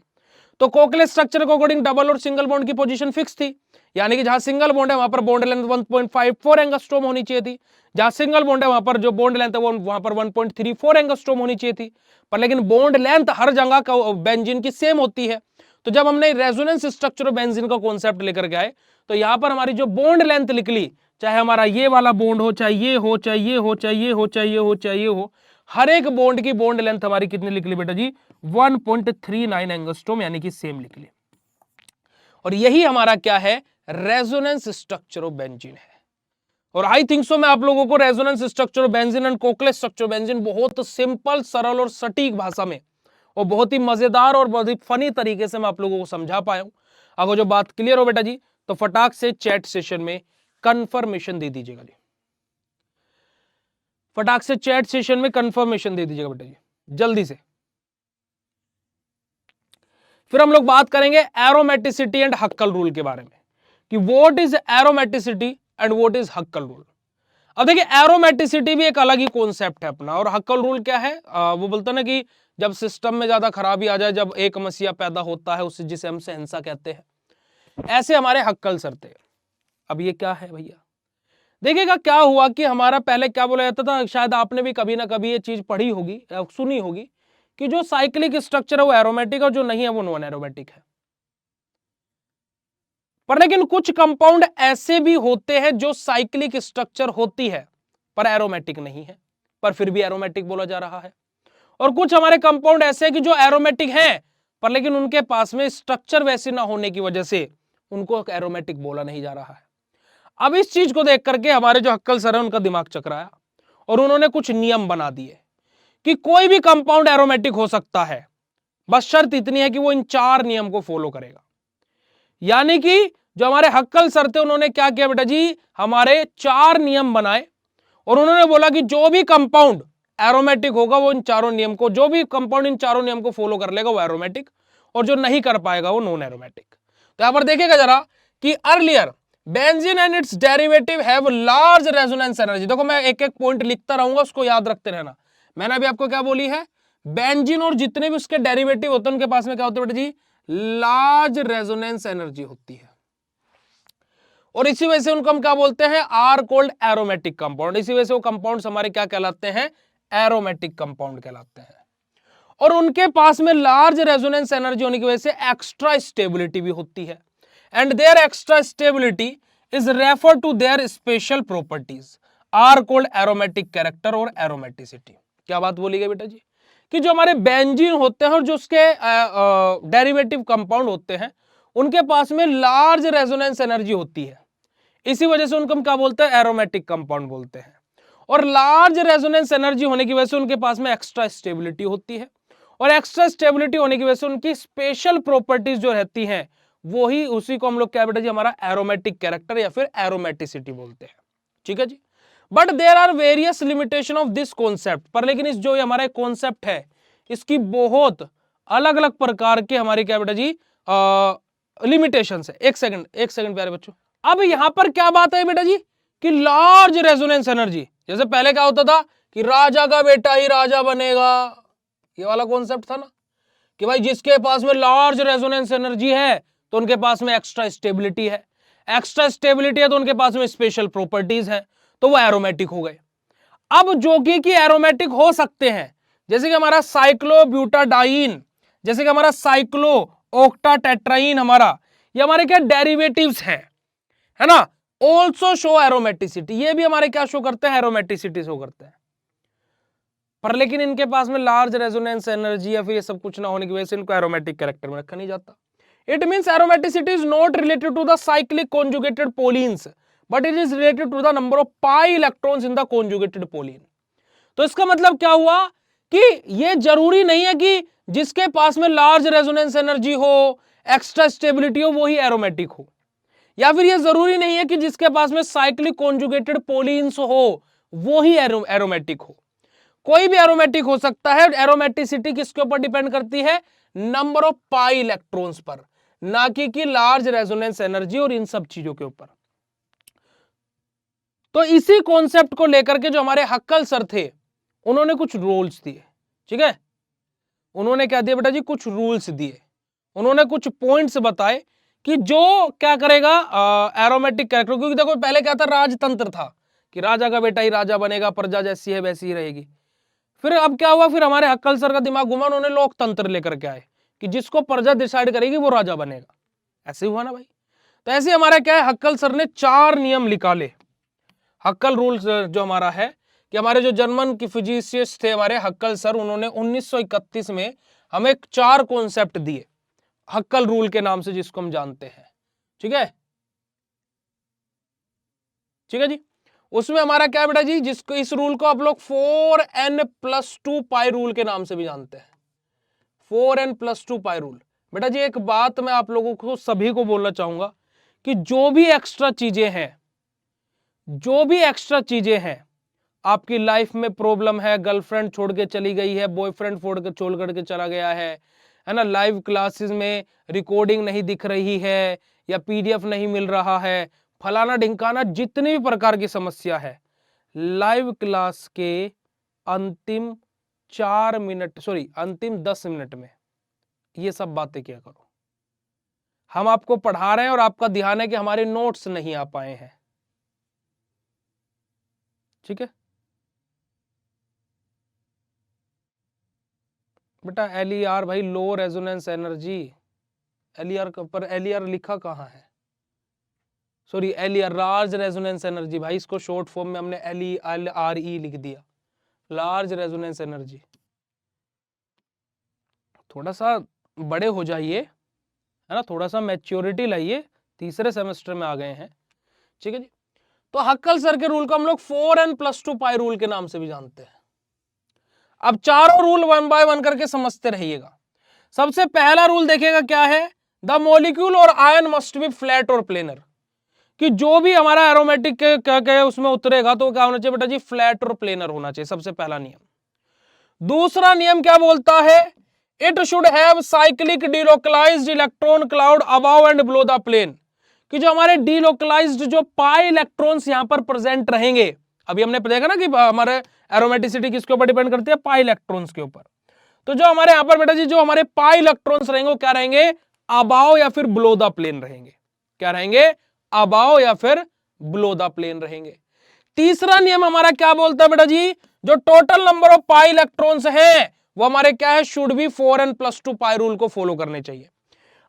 तो कोकलेस स्ट्रक्चर के अकॉर्डिंग डबल और सिंगल बॉन्ड की पोजीशन फिक्स थी, यानी कि जहां सिंगल बॉन्ड है वहां पर बॉन्ड लेंथ 1.54 एंगस्ट्रॉम होनी चाहिए थी, जहां सिंगल बॉन्ड है वहां पर जो बॉन्ड लेंथ है वो वहां पर 1.34 एंगस्ट्रॉम होनी चाहिए थी। पर लेकिन बॉन्ड लेंथ हर जगह का बेंजीन की सेम होती है। तो जब हमने रेजोनेंस स्ट्रक्चर ऑफ बेंजीन का कॉन्सेप्ट लेकर के आए तो यहां पर हमारी जो बॉन्ड लेंथ निकली, चाहे हमारा ये वाला बॉन्ड हो, चाहे ये हो, चाहे ये हो, चाहे ये हो, चाहे ये हो, चाहे ये हो, हर एक बॉन्ड की बॉन्ड लेंथ हमारी कितनी निकली बेटा जी, 1.39 एंगस्ट्रॉम, यानी कि सेम निकली। और यही हमारा क्या है, रेजोनेंस स्ट्रक्चर ऑफ बेंजीन है। और आई थिंक सो मैं आप लोगों को resonance structure of benzene and Kekule's structure of benzene बहुत सिंपल, सरल और सटीक भाषा में और बहुत ही मजेदार और बहुत ही फनी तरीके से मैं आप लोगों को समझा पाया हूं। अगर जो बात क्लियर हो बेटा जी तो फटाक से चैट सेशन में कंफर्मेशन दे दीजिएगा जी, फटाक से चैट सेशन में कंफर्मेशन दे दीजिएगा बेटा जी, जल्दी से। फिर हम लोग बात करेंगे एरोमेटिसिटी एंड हक्कल रूल के बारे में कि what is aromaticity and what is हक्कल rule. अब देखिए एरोमेटिसिटी भी एक अलग ही कॉन्सेप्ट है अपना, और हक्कल रूल क्या है, वो बोलते हैं ना कि जब सिस्टम में ज्यादा खराबी आ जाए, जब एक मसीहा पैदा होता है उसे, जिसे हम सहनसा कहते हैं, ऐसे हमारे हक्कल सरते। अब ये क्या है भैया, देखिएगा क्या हुआ कि हमारा पहले क्या बोला जाता था, शायद आपने भी कभी ना कभी ये चीज पढ़ी होगी या सुनी होगी कि जो साइक्लिक स्ट्रक्चर है वो एरोमेटिक और जो नहीं है वो नॉन एरोमेटिक है। पर लेकिन कुछ कंपाउंड ऐसे भी होते हैं जो साइक्लिक स्ट्रक्चर होती है पर एरोमेटिक नहीं है, पर फिर भी एरोमेटिक बोला जा रहा है। और कुछ हमारे कंपाउंड ऐसे हैं कि जो एरोमेटिक हैं पर लेकिन उनके पास में स्ट्रक्चर वैसे ना होने की वजह से उनको एरोमेटिक बोला नहीं जा रहा है। अब इस चीज को देख करके हमारे जो हक्कल सर है उनका दिमाग चकराया और उन्होंने कुछ नियम बना दिए कि कोई भी कंपाउंड एरोमेटिक हो सकता है, बस शर्त इतनी है कि वो इन 4 नियम को फॉलो करेगा। यानी कि जो हमारे हक्कल सर थे उन्होंने क्या किया बेटा जी, हमारे 4 नियम बनाए और उन्होंने बोला कि जो भी कंपाउंड एरोमेटिक होगा वो इन चारों नियम को, जो भी कंपाउंड इन चारों नियम को फॉलो कर लेगा वो एरोमेटिक, और जो नहीं कर पाएगा वो नॉन एरोमेटिक। तो यहां पर देखिएगा जरा कि earlier benzene and it's derivative have large resonance energy. देखो मैं एक एक पॉइंट लिखता रहूंगा, उसको याद रखते रहना। मैंने अभी आपको क्या बोली है, बेंजीन और जितने भी उसके डेरिवेटिव होते हैं उनके पास में क्या होता है बेटा जी, लार्ज रेजोनेंस एनर्जी होती है। और इसी वजह से उनको हम क्या बोलते हैं, आर कोल्ड एरोमेटिक कंपाउंड। इसी वजह से वो कंपाउंड्स हमारे क्या कहलाते हैं, एरोमेटिक कंपाउंड कहलाते हैं। और उनके पास में लार्ज रेजोनेंस एनर्जी होने की वजह से एक्स्ट्रा स्टेबिलिटी भी होती है। And their extra stability is refer to their special properties are called aromatic character और एरोमेटिसिटी। क्या बात बोली गई बेटा जी, कि जो हमारे बेंजीन होते हैं और जो उसके डेरिवेटिव कंपाउंड होते हैं उनके पास में लार्ज रेजोनेंस एनर्जी होती है। इसी वजह से उनको हम क्या बोलते हैं, एरोमेटिक कंपाउंड बोलते हैं। और लार्ज रेजोनेंस एनर्जी होने की वजह से उनके पास में एक्स्ट्रा स्टेबिलिटी होती है। और एक्स्ट्रा स्टेबिलिटी होने की वजह से उनकी स्पेशल प्रॉपर्टीज जो रहती हैं वो ही, उसी को हम लोग क्या बेटा जी, हमारा एरोमेटिक कैरेक्टर या फिर एरोमेटिसिटी बोलते हैं। ठीक है जी। But there are various limitation of this concept. पर लेकिन इस जो हमारा कॉन्सेप्ट है इसकी बहुत अलग अलग प्रकार के हमारे क्या बेटा जी लिमिटेशंस है। एक सेकंड प्यारे बच्चों। अब यहां पर क्या बात है बेटा जी, कि लार्ज रेजोनेंस एनर्जी, जैसे पहले क्या होता था कि राजा का बेटा ही राजा बनेगा, ये वाला कॉन्सेप्ट था ना, कि भाई जिसके पास में लार्ज रेजोनेंस एनर्जी है तो उनके पास में एक्स्ट्रा स्टेबिलिटी है, एक्स्ट्रा स्टेबिलिटी है तो उनके पास में स्पेशल प्रॉपर्टीज है, तो वो एरोमेटिक हो गए। अब जो कि एरोमेटिक हो सकते हैं, जैसे कि हमारा साइक्लोब्यूटाडाइन, जैसे कि हमारा साइक्लो ऑक्टाटेट्राइन, हमारा ये हमारे क्या डेरिवेटिव्स हैं, है ना, ऑल्सो शो एरोमेटिसिटी, ये भी हमारे क्या शो करते हैं, एरोमेटिसिटी शो करते हैं। पर लेकिन इनके पास में लार्ज रेजोनेंस एनर्जी या फिर ये सब कुछ ना होने की वजह से इनको एरोमेटिक कैरेक्टर में रखा नहीं जाता। It means aromaticity is not related to the cyclic conjugated polyenes but it is related to the number of pi electrons in the conjugated polyene. तो इसका मतलब क्या हुआ कि ये जरूरी नहीं है कि जिसके पास में लार्ज रेजोनेंस एनर्जी हो, एक्स्ट्रा स्टेबिलिटी हो, वो ही एरोमेटिक हो, या फिर ये जरूरी नहीं है कि जिसके पास में साइक्लिक कॉन्जुगेटेड पोलिन्स हो वो ही एरोमेटिक हो। कोई भी एरोमेटिक हो सकता है। एरोमेटिसिटी किसके ऊपर डिपेंड करती है, नंबर ऑफ पाई इलेक्ट्रॉन्स पर, ना कि लार्ज रेजोनेंस एनर्जी और इन सब चीजों के ऊपर। तो इसी कॉन्सेप्ट को लेकर के जो हमारे हक्कल सर थे उन्होंने कुछ रूल्स दिए। ठीक है, उन्होंने क्या दिया बेटा जी, कुछ रूल्स दिए, उन्होंने कुछ पॉइंट्स बताए कि जो क्या करेगा एरोमेटिक कैरेक्टर। क्योंकि देखो पहले क्या था, राजतंत्र था कि राजा का बेटा ही राजा बनेगा, प्रजा जैसी है वैसी ही रहेगी। फिर अब क्या हुआ, फिर हमारे हक्कल सर का दिमाग घुमा, उन्होंने लोकतंत्र लेकर के आए कि जिसको प्रजा डिसाइड करेगी वो राजा बनेगा। ऐसे हुआ ना भाई। तो ऐसे हमारा क्या है, हक्कल सर ने 4 नियम निकाले। हक्कल रूल्स जो हमारा है कि हमारे जो जर्मन की फिजिसिस्ट थे हमारे हक्कल सर, उन्होंने 1931 में हमें 4 कॉन्सेप्ट दिए हक्कल रूल के नाम से, जिसको हम जानते हैं। ठीक है, ठीक है जी। उसमें हमारा क्या है बेटा जी, जिसको इस रूल को आप लोग 4n+2 पाई रूल के नाम से भी जानते हैं। 4n+2 pi rule. बेटा जी एक बात मैं आप लोगों को सभी को बोलना चाहूंगा कि जो भी एक्स्ट्रा चीजें हैं आपकी लाइफ में, प्रॉब्लम है, गर्लफ्रेंड छोड़ के चली गई है, बॉयफ्रेंड छोड़ करके चला गया है ना, लाइव क्लासेस में रिकॉर्डिंग नहीं दिख रही है या पीडीएफ नहीं मिल रहा है, फलाना ढिंकाना, जितनी भी प्रकार की समस्या है, लाइव क्लास के अंतिम 10 मिनट में ये सब बातें क्या करो। हम आपको पढ़ा रहे हैं और आपका ध्यान है कि हमारे नोट्स नहीं आ पाए हैं। ठीक है बेटा, LER भाई लो रेजोनेंस एनर्जी, LER पर LER लिखा कहां है, sorry LER large resonance energy. भाई इसको शॉर्ट फॉर्म में हमने LERE लिख दिया, लार्ज रेजोनेंस एनर्जी। थोड़ा सा बड़े हो जाइए, है ना, थोड़ा सा मैच्योरिटी लाइए, तीसरे सेमेस्टर में आ गए हैं। ठीक है जी। तो हक्कल सर के रूल को हम लोग 4n+2 पाई रूल के नाम से भी जानते हैं। अब चारों रूल 1 बाय 1 करके समझते रहिएगा। सबसे पहला रूल देखिएगा क्या है, द मॉलिक्यूल और आयन मस्ट बी फ्लैट और प्लेनर, कि जो भी हमारा एरोमेटिक क्या उसमें उतरेगा तो क्या होना चाहिए बेटा जी, फ्लैट और प्लेनर होना चाहिए, सबसे पहला नियम। दूसरा नियम क्या बोलता है, it should have cyclic delocalized electron cloud above and below the plane, कि जो हमारे डीलोकलाइज्ड जो पाई इलेक्ट्रॉन्स यहां पर प्रेजेंट रहेंगे, अभी हमने देखा ना कि हमारे एरोमेटिसिटी किसके ऊपर डिपेंड करती है, पाई इलेक्ट्रॉन्स के ऊपर। तो जो हमारे यहां पर बेटा जी जो हमारे पाई इलेक्ट्रॉन्स रहेंगे वो क्या रहेंगे, अबाव या फिर बिलो द प्लेन रहेंगे। क्या रहेंगे, अबाव या फिर बिलो द प्लेन रहेंगे। तीसरा नियम हमारा क्या बोलता है बेटा जी, जो total number of pi electrons हैं वो हमारे क्या है, should be 4n+2 pi rule को फॉलो करने चाहिए।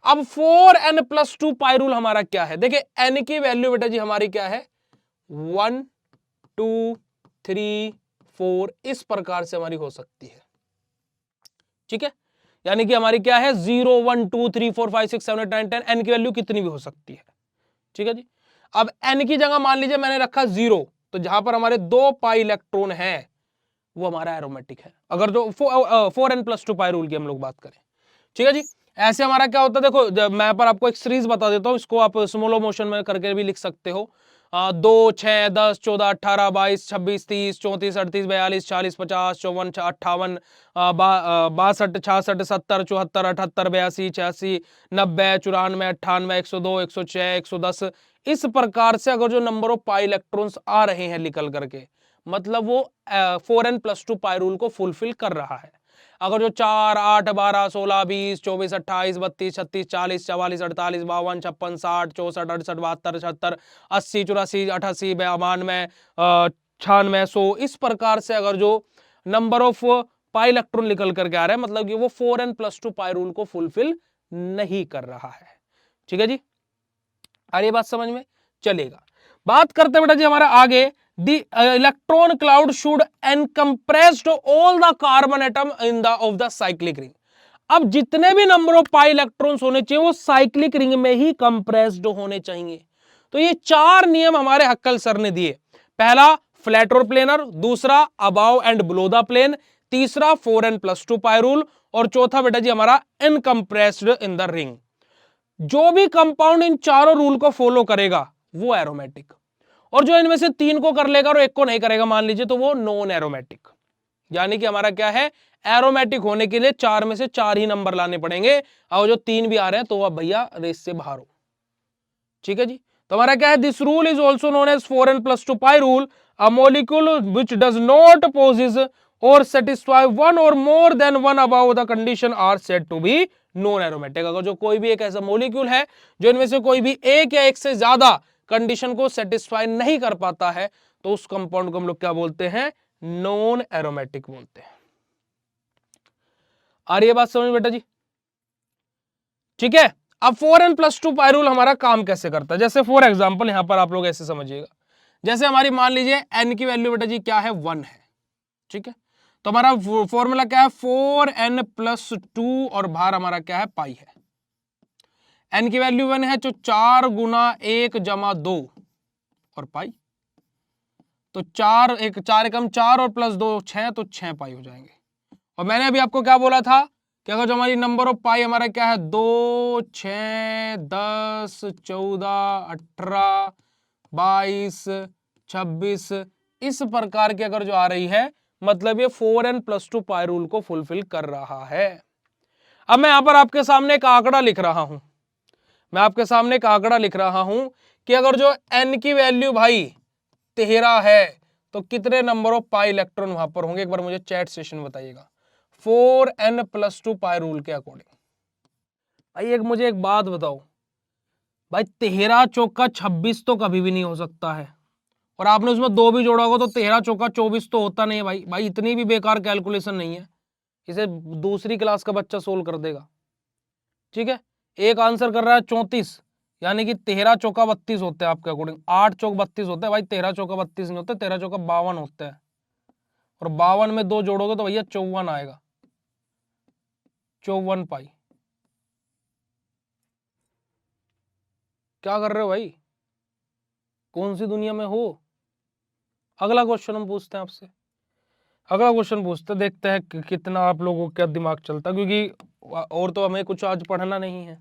अब 4n+2 पाई रूल हमारा क्या है, देखिए n की वैल्यू बेटा जी हमारी क्या है, 1 2 3 4 इस प्रकार से हमारी हो सकती है। ठीक है, यानी कि हमारी क्या है 0 1 2 3 4 5 6 7 8 9 10, n की वैल्यू कितनी भी हो सकती है। ठीक है जी, अब n की जगह मान लीजिए मैंने रखा 0, तो जहां पर हमारे 2 पाई इलेक्ट्रॉन है वो हमारा एरोमेटिक है, अगर जो 4n+2 पाई रूल की हम लोग बात करें। ठीक है जी, ऐसे हमारा क्या होता है, देखो मैं पर आपको एक सीरीज बता देता हूं, इसको आप स्मॉलो मोशन में करके भी लिख सकते हो। 2 6 10 14 18 22 26 30 34 38 42 40 50 54 58 62 66 70 74 78 82 86 90 94 98 102 106 110 इस प्रकार से अगर जो नंबर ऑफ पाई इलेक्ट्रॉन्स आ रहे हैं निकल करके, मतलब वो 4n+2 पाई रूल को फुलफिल कर रहा है। अगर जो 4 8 12 16 20 24 28 32 36 40 44 48 52 56 60 64 68 72 76 80 84 88 92 96 100 इस प्रकार से अगर जो नंबर ऑफ पाई इलेक्ट्रॉन निकल करके आ रहा है, मतलब कि वो 4n+2 पाई रूल को फुलफिल नहीं कर रहा है। ठीक है जी, आ रही बात समझ में, चलेगा। बात करते हैं बेटा जी हमारा आगे, the electron cloud should encompressed all the carbon atom in the of the cyclic ring। अब जितने भी नंबर ऑफ पाई इलेक्ट्रॉन्स होने चाहिए वो साइक्लिक रिंग में ही कंप्रेस्ड होने चाहिए। तो ये 4 नियम हमारे हक्कल सर ने दिए। पहला फ्लैट और प्लेनर, दूसरा above and below the plane, तीसरा 4n+2 पाई रूल, और चौथा बेटा जी हमारा इनकंप्रेस्ड इन द रिंग। जो भी कंपाउंड इन चारों रूल को फॉलो करेगा वो एरोमेटिक, और जो इनमें से 3 को कर लेगा और 1 को नहीं करेगा मान लीजिए, तो वो नॉन एरोमेटिक। यानी कि हमारा क्या है, एरोमेटिक होने के लिए 4 में से 4 ही नंबर लाने पड़ेंगे, और जो 3 भी आ रहे हैं तो अब भैया रेस से बाहर हो। ठीक है जी, तो हमारा क्या है, this rule is also known as 4n+2 pi rule. A molecule which does not possess और सेटिस्फाई वन और more than one about the condition are said to be non aromatic. अगर जो कोई भी एक ऐसा मॉलिक्यूल है जो इनमें से कोई भी एक या एक से ज्यादा कंडीशन को सेटिस्फाई नहीं कर पाता है, तो उस कंपाउंड को हम लोग क्या बोलते हैं, नॉन एरोमेटिक बोलते हैं। आ रही है बात समझ बेटा जी? ठीक है, अब 4n+2 पाई रूल हमारा काम कैसे करता है, जैसे फॉर एग्जांपल यहां पर आप लोग ऐसे समझिएगा, जैसे हमारी मान लीजिए n की वैल्यू बेटा जी क्या है, 1 है। ठीक है, तो हमारा फॉर्मूला क्या है, 4n+2 और बाहर हमारा क्या है, पाई है। n की वैल्यू 1 है, तो 4 गुना 1 जमा 2 और पाई, तो 4 एकम 4 और प्लस 2 6, तो 6 पाई हो जाएंगे। और मैंने अभी आपको क्या बोला था कि अगर जो हमारी नंबर ऑफ पाई हमारा क्या है, 2 6 10 14 18 22 26 इस प्रकार की अगर जो आ रही है, मतलब ये 4n+2 पाई रूल को फुलफिल कर रहा है। अब मैं यहां पर आपके सामने एक आंकड़ा लिख रहा हूं, मैं आपके सामने एक आंकड़ा लिख रहा हूं कि अगर जो n की वैल्यू भाई 13 है, तो कितने नंबर ऑफ पाई इलेक्ट्रॉन वहां पर होंगे, एक बार मुझे चैट सेशन बताइएगा 4n+2 पाई रूल के अकॉर्डिंग। भाई मुझे एक बात बताओ भाई, 13 चौका 26 तो कभी भी नहीं हो सकता है, और आपने उसमें 2 भी जोड़ा होगा तो 13 चौका 24 तो होता नहीं है। भाई इतनी भी बेकार कैलकुलेशन नहीं है, इसे दूसरी क्लास का बच्चा सोल्व कर देगा। ठीक है, एक आंसर कर रहा है 34, यानी कि 13 चौका 32 होते हैं आपके अकॉर्डिंग, 8 चौक 32 होते हैं भाई, 13 चौका 32 नहीं होते, 13 चौका 52 होते हैं, और 52 में 2 जोड़ोगे तो भैया 54 आएगा, 54 पाई। क्या कर रहे हो भाई, कौन सी दुनिया में हो? अगला क्वेश्चन हम पूछते हैं आपसे, अगला क्वेश्चन पूछते हैं, देखते हैं कि कितना आप लोगों का दिमाग चलता, क्योंकि और तो हमें कुछ आज पढ़ना नहीं है।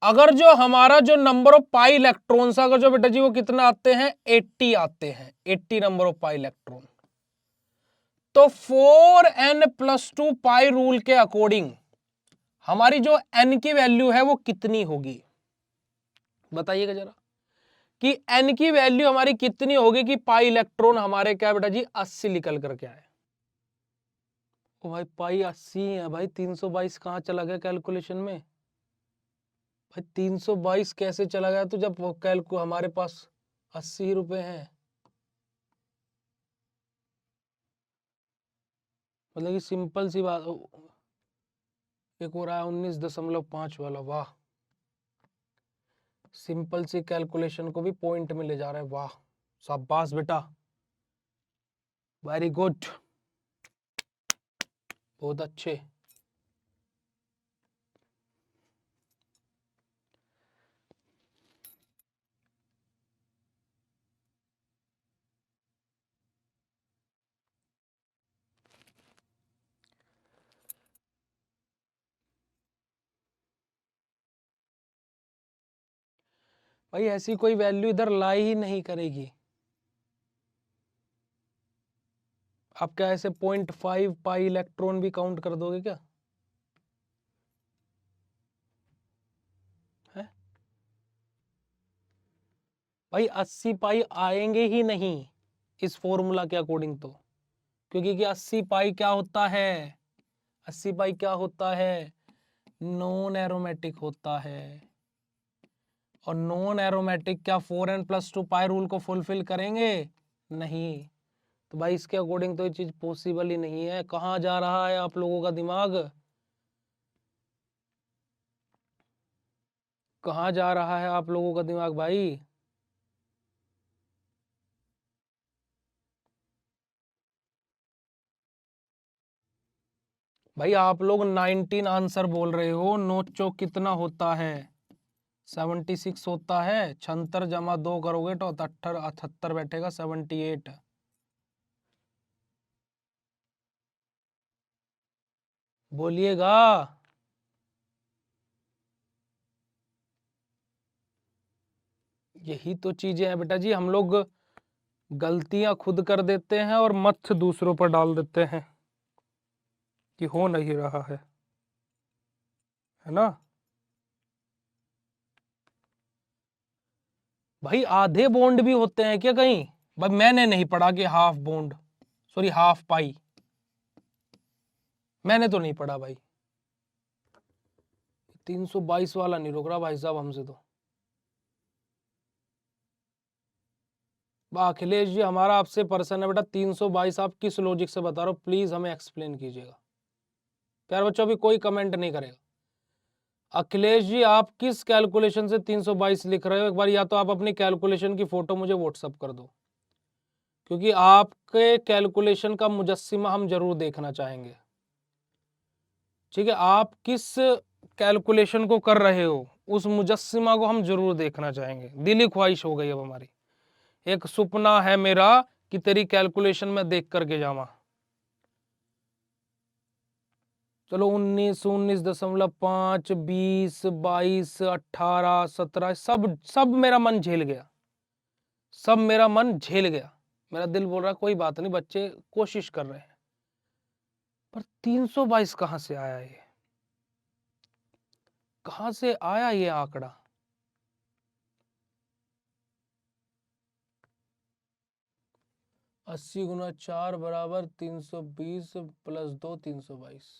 अगर जो हमारा जो नंबर ऑफ पाई इलेक्ट्रॉन्स अगर जो बेटा जी वो कितना आते हैं, 80 आते हैं, 80 नंबर ऑफ पाई इलेक्ट्रॉन, तो 4n+2 पाई रूल के अकॉर्डिंग हमारी जो n की वैल्यू है वो कितनी होगी? बताइएगा जरा कि n की वैल्यू हमारी कितनी होगी कि पाई इलेक्ट्रॉन हमारे क्या बेटा जी 80 निकल करके आए। ओ भाई पाई 80 है भाई, 322 कहाँ चला गया कैलकुलेशन में? भाई 322 कैसे चला गया? तो जब हमारे पास 80 रुपए हैं, मतलब कि सिंपल सी बात। एक हो रहा है 19.5 वाला, वाह। सिंपल सी कैलकुलेशन को भी पॉइंट में ले जा रहा है, वाह शाबाश बेटा, वेरी गुड, बहुत अच्छे। भाई ऐसी कोई वैल्यू इधर लाई ही नहीं करेगी। आप क्या ऐसे 0.5 पाई इलेक्ट्रॉन भी काउंट कर दोगे क्या? है भाई 80 पाई आएंगे ही नहीं इस फॉर्मूला के अकॉर्डिंग तो, क्योंकि कि 80 पाई क्या होता है? 80 पाई क्या होता है? नॉन एरोमेटिक होता है। और नॉन एरोमेटिक क्या 4n+2 पाई रूल को फुलफिल करेंगे? नहीं। तो भाई इसके अकॉर्डिंग तो ये चीज पॉसिबल ही नहीं है। कहाँ जा रहा है आप लोगों का दिमाग? कहाँ जा रहा है आप लोगों का दिमाग भाई? भाई आप लोग 19 आंसर बोल रहे हो, नोट चौक कितना होता है? 76 होता है। 76 जमा 2 करोगे तो 78 बैठेगा, 78। बोलिएगा। यही तो चीजें हैं बेटा जी, हम लोग गलतियां खुद कर देते हैं और मत दूसरों पर डाल देते हैं कि हो नहीं रहा है ना? भाई आधे बॉन्ड भी होते हैं क्या कहीं? भाई मैंने नहीं पढ़ा कि हाफ बॉन्ड, सॉरी हाफ पाई, मैंने तो नहीं पढ़ा भाई। 322 वाला नहीं रोक रहा भाई साहब हमसे तो। अखिलेश जी हमारा आपसे पर्सन है बेटा, 322 आप किस लॉजिक से बता रहे हो? प्लीज हमें एक्सप्लेन कीजिएगा। प्यारे बच्चों अभी कोई कमेंट नहीं करेगा। अखिलेश जी आप किस कैलकुलेशन से 322 लिख रहे हो? एक बार या तो आप अपनी कैलकुलेशन की फोटो मुझे व्हाट्सअप कर दो, क्योंकि आपके कैलकुलेशन का मुजस्सिमा हम जरूर देखना चाहेंगे। ठीक है, आप किस कैलकुलेशन को कर रहे हो उस मुजस्सिमा को हम जरूर देखना चाहेंगे। दिली ख्वाहिश हो गई अब हमारी, एक सपना है मेरा कि तेरी कैलकुलेशन में देख करके जावा। चलो 19, 19.5, 20, 22, 18, 17, सब सब मेरा मन झेल गया, सब मेरा मन झेल गया। मेरा दिल बोल रहा कोई बात नहीं, बच्चे कोशिश कर रहे हैं। पर 322 कहां से आया ये? कहां से आया ये आंकड़ा? अस्सी गुना 4 बराबर 320 प्लस 2 322।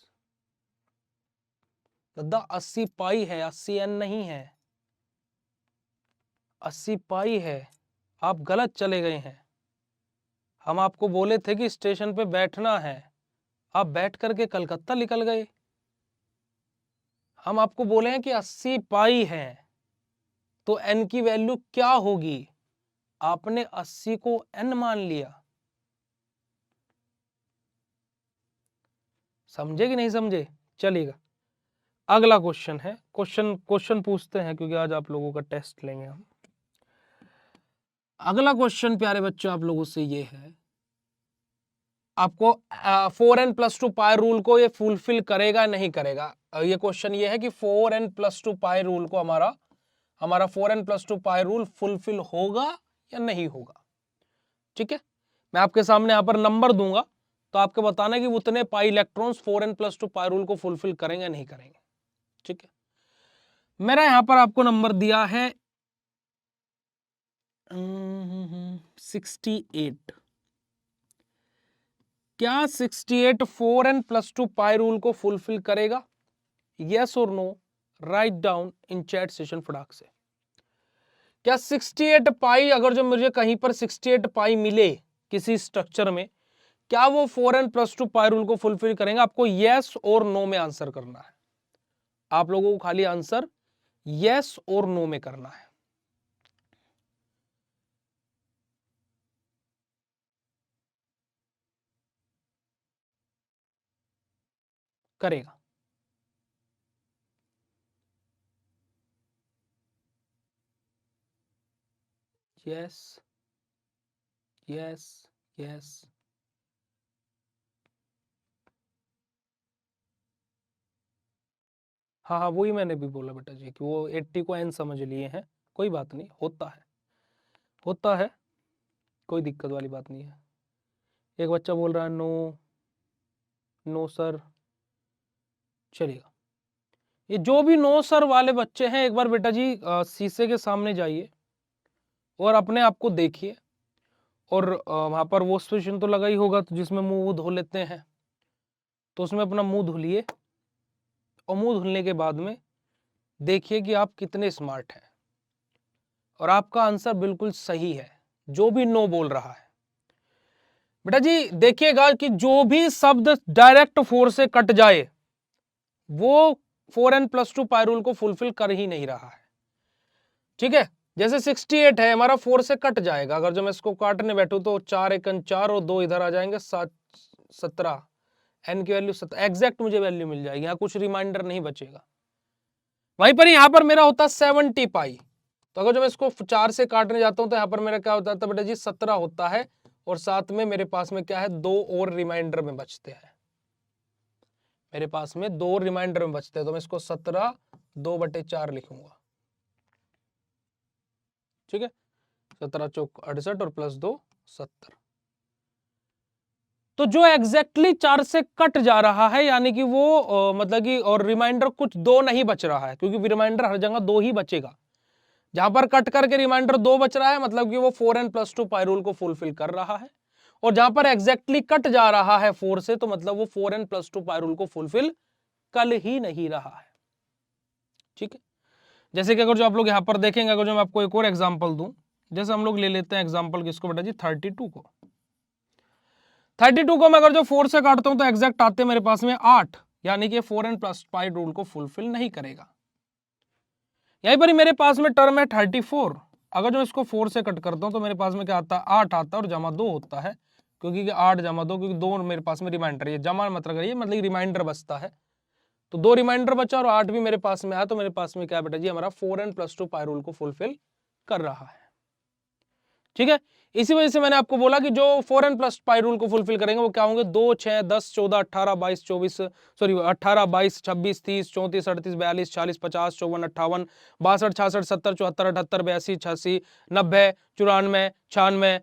दादा 80 पाई है, 80 एन नहीं है, 80 पाई है। आप गलत चले गए हैं। हम आपको बोले थे कि स्टेशन पे बैठना है, आप बैठ करके कलकत्ता निकल गए। हम आपको बोले हैं कि 80 पाई है तो n की वैल्यू क्या होगी? आपने 80 को n मान लिया। समझे कि नहीं समझे? चलिएगा अगला क्वेश्चन है, क्वेश्चन पूछते हैं क्योंकि आज आप लोगों का टेस्ट लेंगे हम। अगला क्वेश्चन प्यारे बच्चों आप लोगों से ये है, आपको 4n+2 पाई रूल को ये फुलफिल करेगा नहीं करेगा? ये क्वेश्चन ये है कि 4n+2 पाई रूल को हमारा 4n+2 पाई रूल फुलफिल होगा या नहीं होगा। ठीक है, मैं आपके सामने यहां पर नंबर दूंगा तो आपको बताना है कि उतने pi electrons 4n+2 pi rule को फुलफिल करेंगे नहीं करेंगे। ठीक है, मेरा यहां पर आपको नंबर दिया है 68, क्या 68 4n+2 पाई रूल को फुलफिल करेगा? यस और no, write down in chat session फटाक से। क्या 68 पाई, अगर जो मुझे कहीं पर 68 पाई मिले किसी स्ट्रक्चर में, क्या वो 4n+2 पाई रूल को फुलफिल करेंगे? आपको यस और नो में आंसर करना है। आप लोगों को खाली आंसर यस और नो में करना है। करेगा? Yes yes yes. हाँ हाँ, वही मैंने भी बोला बेटा जी कि वो 80 को एन समझ लिए हैं, कोई बात नहीं, होता है, होता है, कोई दिक्कत वाली बात नहीं है। एक बच्चा बोल रहा है नो, नो सर, चलेगा। ये जो भी नो सर वाले बच्चे हैं, एक बार बेटा जी शीशे के सामने जाइए और अपने आप को देखिए, और वहां पर वॉश बेसिन तो लगा ही होगा, तो जिसमें मुंह धो लेते हैं, तो उसमें अपना मुंह धुलिए, और मुंह धुलने के बाद में देखिए कि आप कितने स्मार्ट हैं, और आपका आंसर बिल्कुल सही है, जो भी नो बोल रहा है। बेटा जी देखिएगा कि जो भी शब्द डायरेक्ट 4 से कट जाए वो 4n+2 पाई रूल को फुलफिल कर ही नहीं रहा है। ठीक है, जैसे 68 है हमारा, 4 से कट जाएगा, अगर जो मैं इसको काटने बैठू तो 4 एकन 4 और 2 इधर आ जाएंगे, 17, एन की वैल्यू 17 एग्जैक्ट मुझे वैल्यू मिल जाएगी, यहाँ कुछ रिमाइंडर नहीं बचेगा। वहीं पर यहाँ पर मेरा होता 70 पाई, तो अगर जो मैं इसको 4 से काटने जाता हूं तो यहाँ पर मेरा क्या होता है बेटा जी 17 होता है, और साथ में मेरे पास में क्या है, 2 और रिमाइंडर में बचते हैं, मेरे पास में 2 रिमाइंडर में बचते हैं, तो मैं इसको 17 2/4 लिखूंगा। ठीक है, 17 चौक 68 और प्लस 2 70। तो जो एग्जैक्टली 4 से कट जा रहा है, यानी कि वो मतलब कि, और रिमाइंडर कुछ 2 नहीं बच रहा है, क्योंकि रिमाइंडर हर जगह 2 ही बचेगा। जहां पर कट करके रिमाइंडर 2 बच रहा है, मतलब कि वो 4n+2 पाई रूल को फुलफिल कर रहा है, और जहां पर एग्जैक्टली कट जा रहा है 4 से, तो मतलब वो 4n+2 पाई रूल को फुलफिल कर ही नहीं रहा है। ठीक है, जैसे कि अगर जो आप लोग यहां पर देखेंगे, अगर जो मैं आपको एक और एग्जांपल दूं, जैसे हम लोग ले लेते हैं एग्जांपल किसको बेटा जी, 32 को। 32 को मैं अगर जो 4 से काटता हूं तो एग्जैक्ट आते हैं मेरे पास में 8, यानी कि 4n+ पाई रूल को फुलफिल नहीं करेगा। यहीं पर ही मेरे पास में टर्म है 34, अगर जो इसको 4 से कट करता हूं तो मेरे पास में क्या आता है, 8 आता है और जमा 2 होता है, क्योंकि 8 जमा 2, क्योंकि 2 मेरे पास में रिमाइंडर, ये जमा मतलब करिए, मतलब रिमाइंडर बचता है, तो 2 रिमाइंडर बचा और 8 भी मेरे पास में आया, तो मेरे पास में क्या है बेटा जी, हमारा 4n+2 पाई रूल को फुलफिल कर रहा है। ठीक है, इसी वजह से मैंने आपको बोला कि जो 4n+ पाई रूल को फुलफिल करेंगे वो क्या होंगे, 2 6 10 14 18 22 24, सॉरी 18 22 26 30 34 38 42 40 50 54 58 62 66 70 74 78 82 86 90 94 96,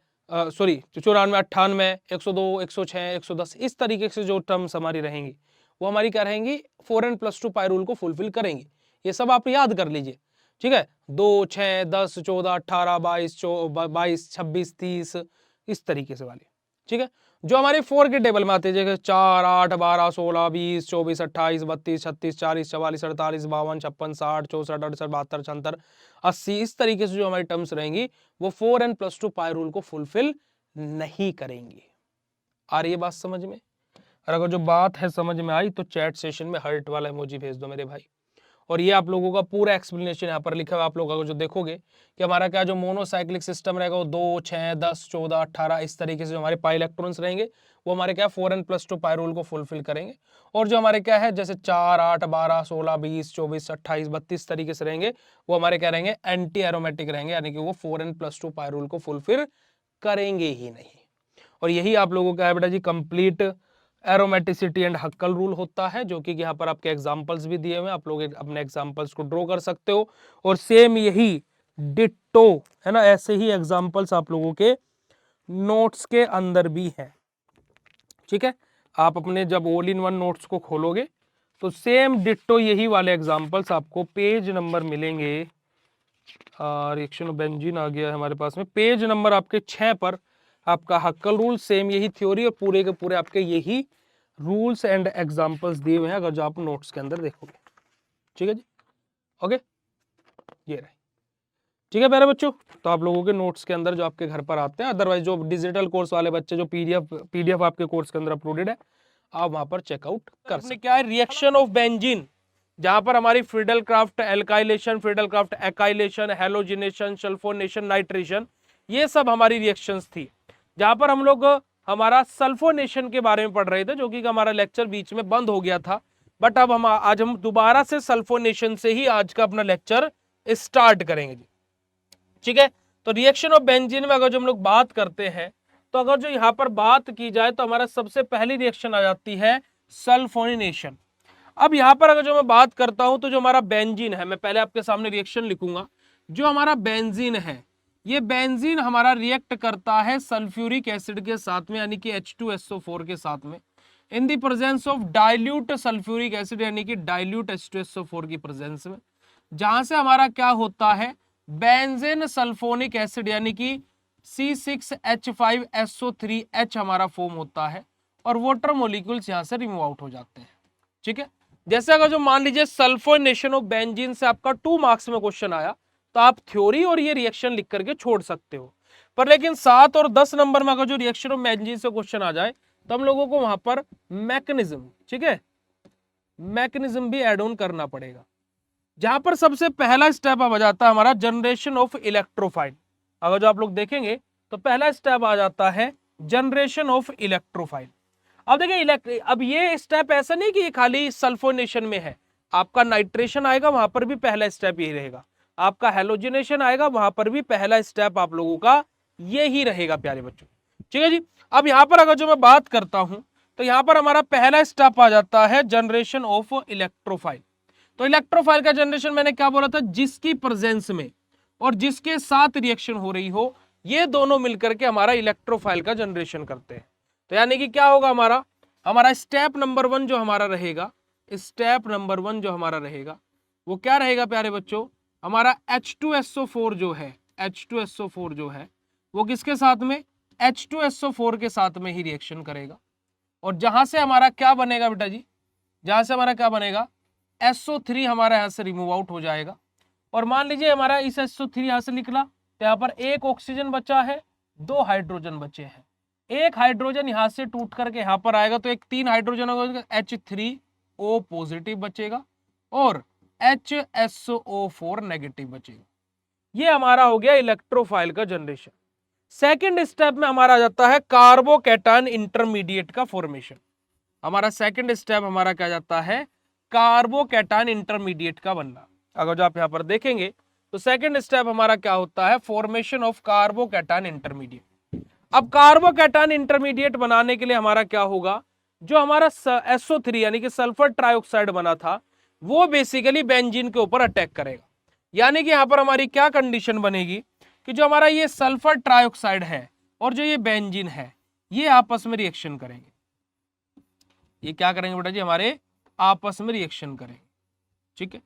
सॉरी 94 98 102 106 110, इस तरीके से जो टर्म्स हमारी रहेंगी वो हमारी क्या रहेंगी, 4n+2 पाई रूल को फुलफिल करेंगी। ये सब आप याद कर लीजिए। ठीक है, 2 6 10 14 18 22 22 26 30, इस तरीके से वाली। ठीक है, जो हमारे 4 के टेबल में आते हैं, जैसे 4 8 12 16 20 24 28 32 36 40 44 48 52 56 60 64 68 72 76 80, इस तरीके से जो हमारी टर्म्स रहेंगी वो 4n+2 पाई रूल को फुलफिल नहीं करेंगी। आ रही है बात समझ में? और अगर जो बात है समझ में आई तो चैट सेशन में हार्ट वाला इमोजी भेज दो मेरे भाई। और ये आप लोगों का पूरा एक्सप्लेनेशन यहाँ पर लिखा हुआ, आप लोग अगर जो देखोगे कि हमारा क्या जो मोनोसाइक्लिक सिस्टम रहेगा वो 2 6 10 14 18 इस तरीके से जो हमारे पाई इलेक्ट्रॉन्स रहेंगे वो हमारे क्या 4n+2 पाई रूल को फुलफिल करेंगे। और जो हमारे क्या है जैसे 4 8 12 16 20 24 28 32 तरीके से रहेंगे वो हमारे क्या रहेंगे, एंटी एरोमेटिक रहेंगे, यानी कि वो 4n+2 पाई रूल को फुलफिल करेंगे ही नहीं। और यही आप लोगों का है बेटा जी complete aromaticity and Huckel rule होता है, जो कि यहाँ पर आपके एग्जांपल्स भी दिए हुए हैं, आप लोग अपने एग्जांपल्स को ड्रॉ कर सकते हो। और सेम यही डिट्टो है ना, ऐसे ही एग्जांपल्स आप लोगों के नोट्स के अंदर भी हैं। ठीक है, आप अपने जब ऑल इन वन नोट्स को खोलोगे तो सेम डिट्टो यही वाले एग्जांपल्स आपको पेज नंबर मिलेंगे रिएक्शन ऑफ बेंजीन आ गया है हमारे पास में, पेज नंबर आपके 6 पर आपका हक्कल रूल, सेम यही थ्योरी और पूरे के पूरे आपके यही रूल्स एंड एग्जांपल्स दिए हुए हैं अगर जो आप नोट्स के अंदर देखोगे। ठीक है जी, ओके, ये रहे। ठीक है प्यारे बच्चों, तो आप लोगों के नोट्स के अंदर जो आपके घर पर आते हैं, अदरवाइज जो डिजिटल कोर्स वाले बच्चे जो पीडीएफ आपके कोर्स के अंदर अपलोडेड है, आप वहां पर चेकआउट कर सकते हैं। क्या है रिएक्शन ऑफ बेंजीन, जहां पर हमारी Friedel Crafts alkylation, Friedel Crafts acylation, halogenation, sulphonation, nitration, ये सब हमारी रिएक्शंस थी। जहां पर हम लोग हमारा सल्फोनेशन के बारे में पढ़ रहे थे, जो कि हमारा लेक्चर बीच में बंद हो गया था, बट अब आज हम दोबारा से सल्फोनेशन से ही आज का अपना लेक्चर स्टार्ट करेंगे जी। ठीक है, तो रिएक्शन ऑफ बेंजीन में अगर जो हम लोग बात करते हैं, तो अगर जो यहां पर बात की जाए तो हमारा सबसे पहली रिएक्शन आ जाती है सल्फोनेशन। अब यहां पर अगर जो मैं बात करता हूं तो जो हमारा बेंजीन है, मैं पहले आपके सामने रिएक्शन लिखूंगा। जो हमारा बेंजीन है, ये बेंजीन हमारा रिएक्ट करता है सल्फ्यूरिक एसिड के साथ में, यानी कि H2SO4 के साथ में, in the presence of dilute sulphuric acid, यानी कि डाइल्यूट H2SO4 की प्रेजेंस में, जहां से हमारा क्या होता है, बेंजीन सल्फोनिक एसिड यानी कि C6H5SO3H हमारा फॉर्म होता है और वाटर मॉलिक्यूल्स यहां से रिमूव आउट हो जाते हैं। ठीक है, जैसे अगर जो मान लीजिए सल्फोनेशन ऑफ बेंजीन से आपका 2 मार्क्स में क्वेश्चन आया, तो आप थ्योरी और ये रिएक्शन लिख करके छोड़ सकते हो, पर लेकिन 7 और 10 नंबर में अगर जो रिएक्शन ऑफ बेंजीन से क्वेश्चन आ जाए, तो हम लोगों को वहां पर मैकेनिज्म, ठीक है, मैकेनिज्म भी एड ऑन करना पड़ेगा, जहां पर सबसे पहला स्टेप आ जाता है हमारा जनरेशन ऑफ इलेक्ट्रोफाइल। अगर जो आप लोग देखेंगे तो पहला स्टेप आ जाता है जनरेशन ऑफ इलेक्ट्रोफाइल। अब देखिए, अब ये स्टेप ऐसा नहीं कि ये खाली सल्फोनेशन में है, आपका नाइट्रेशन आएगा वहां पर भी पहला स्टेप यही रहेगा, आपका हेलोजिनेशन आएगा वहां पर भी पहला स्टेप आप लोगों का यही रहेगा प्यारे बच्चों। ठीक है जी, अब यहां पर अगर जो मैं बात करता हूं, तो यहां पर हमारा पहला स्टेप आ जाता है जनरेशन ऑफ इलेक्ट्रोफाइल। तो इलेक्ट्रोफाइल का जनरेशन मैंने क्या बोला था, जिसकी प्रेजेंस में और जिसके साथ रिएक्शन हो रही हो, ये दोनों मिलकर के हमारा इलेक्ट्रोफाइल का जनरेशन करते हैं। तो यानी कि क्या होगा, हमारा स्टेप नंबर 1 जो हमारा रहेगा, स्टेप नंबर 1 जो हमारा रहेगा वो क्या रहेगा प्यारे बच्चों, हमारा H2SO4 जो है, H2SO4 जो है वो किसके साथ में, H2SO4 के साथ में ही रिएक्शन करेगा, और जहां से हमारा क्या बनेगा बेटा जी, जहां से हमारा क्या बनेगा, SO3 हमारा यहां से रिमूव आउट हो जाएगा, और मान लीजिए हमारा इस SO3 यहां से निकला, तो यहां पर एक ऑक्सीजन बचा है, 2 हाइड्रोजन बचे हैं, एक हाइड्रोजन यहां से टूट करके यहां पर आएगा, तो एक 3 हाइड्रोजन होगा, H3O पॉजिटिव बचेगा और HSO4 नेगेटिव बचेगा। ये हमारा हो गया इलेक्ट्रोफाइल का जनरेशन। सेकेंड स्टेप में हमारा आ जाता है कार्बोकैटायन इंटरमीडिएट का फॉर्मेशन। हमारा सेकेंड स्टेप हमारा क्या जाता है, कार्बोकैटायन इंटरमीडिएट का बनना। अगर जो आप यहां पर देखेंगे तो सेकेंड स्टेप हमारा क्या होता है, फॉर्मेशन ऑफ कार्बोकैटायन इंटरमीडिएट। अब कार्बोकैटायन इंटरमीडिएट बनाने के लिए हमारा क्या होगा, जो हमारा SO3 यानी कि सल्फर ट्राइऑक्साइड बना था, वो बेसिकली बेंजीन के ऊपर अटैक करेगा। यानी कि यहां पर हमारी क्या कंडीशन बनेगी कि जो हमारा ये सल्फर ट्राइऑक्साइड है और जो ये बेंजीन है, ये आपस में रिएक्शन करेंगे। ये क्या करेंगे बेटा जी, हमारे आपस में रिएक्शन करेंगे। ठीक है,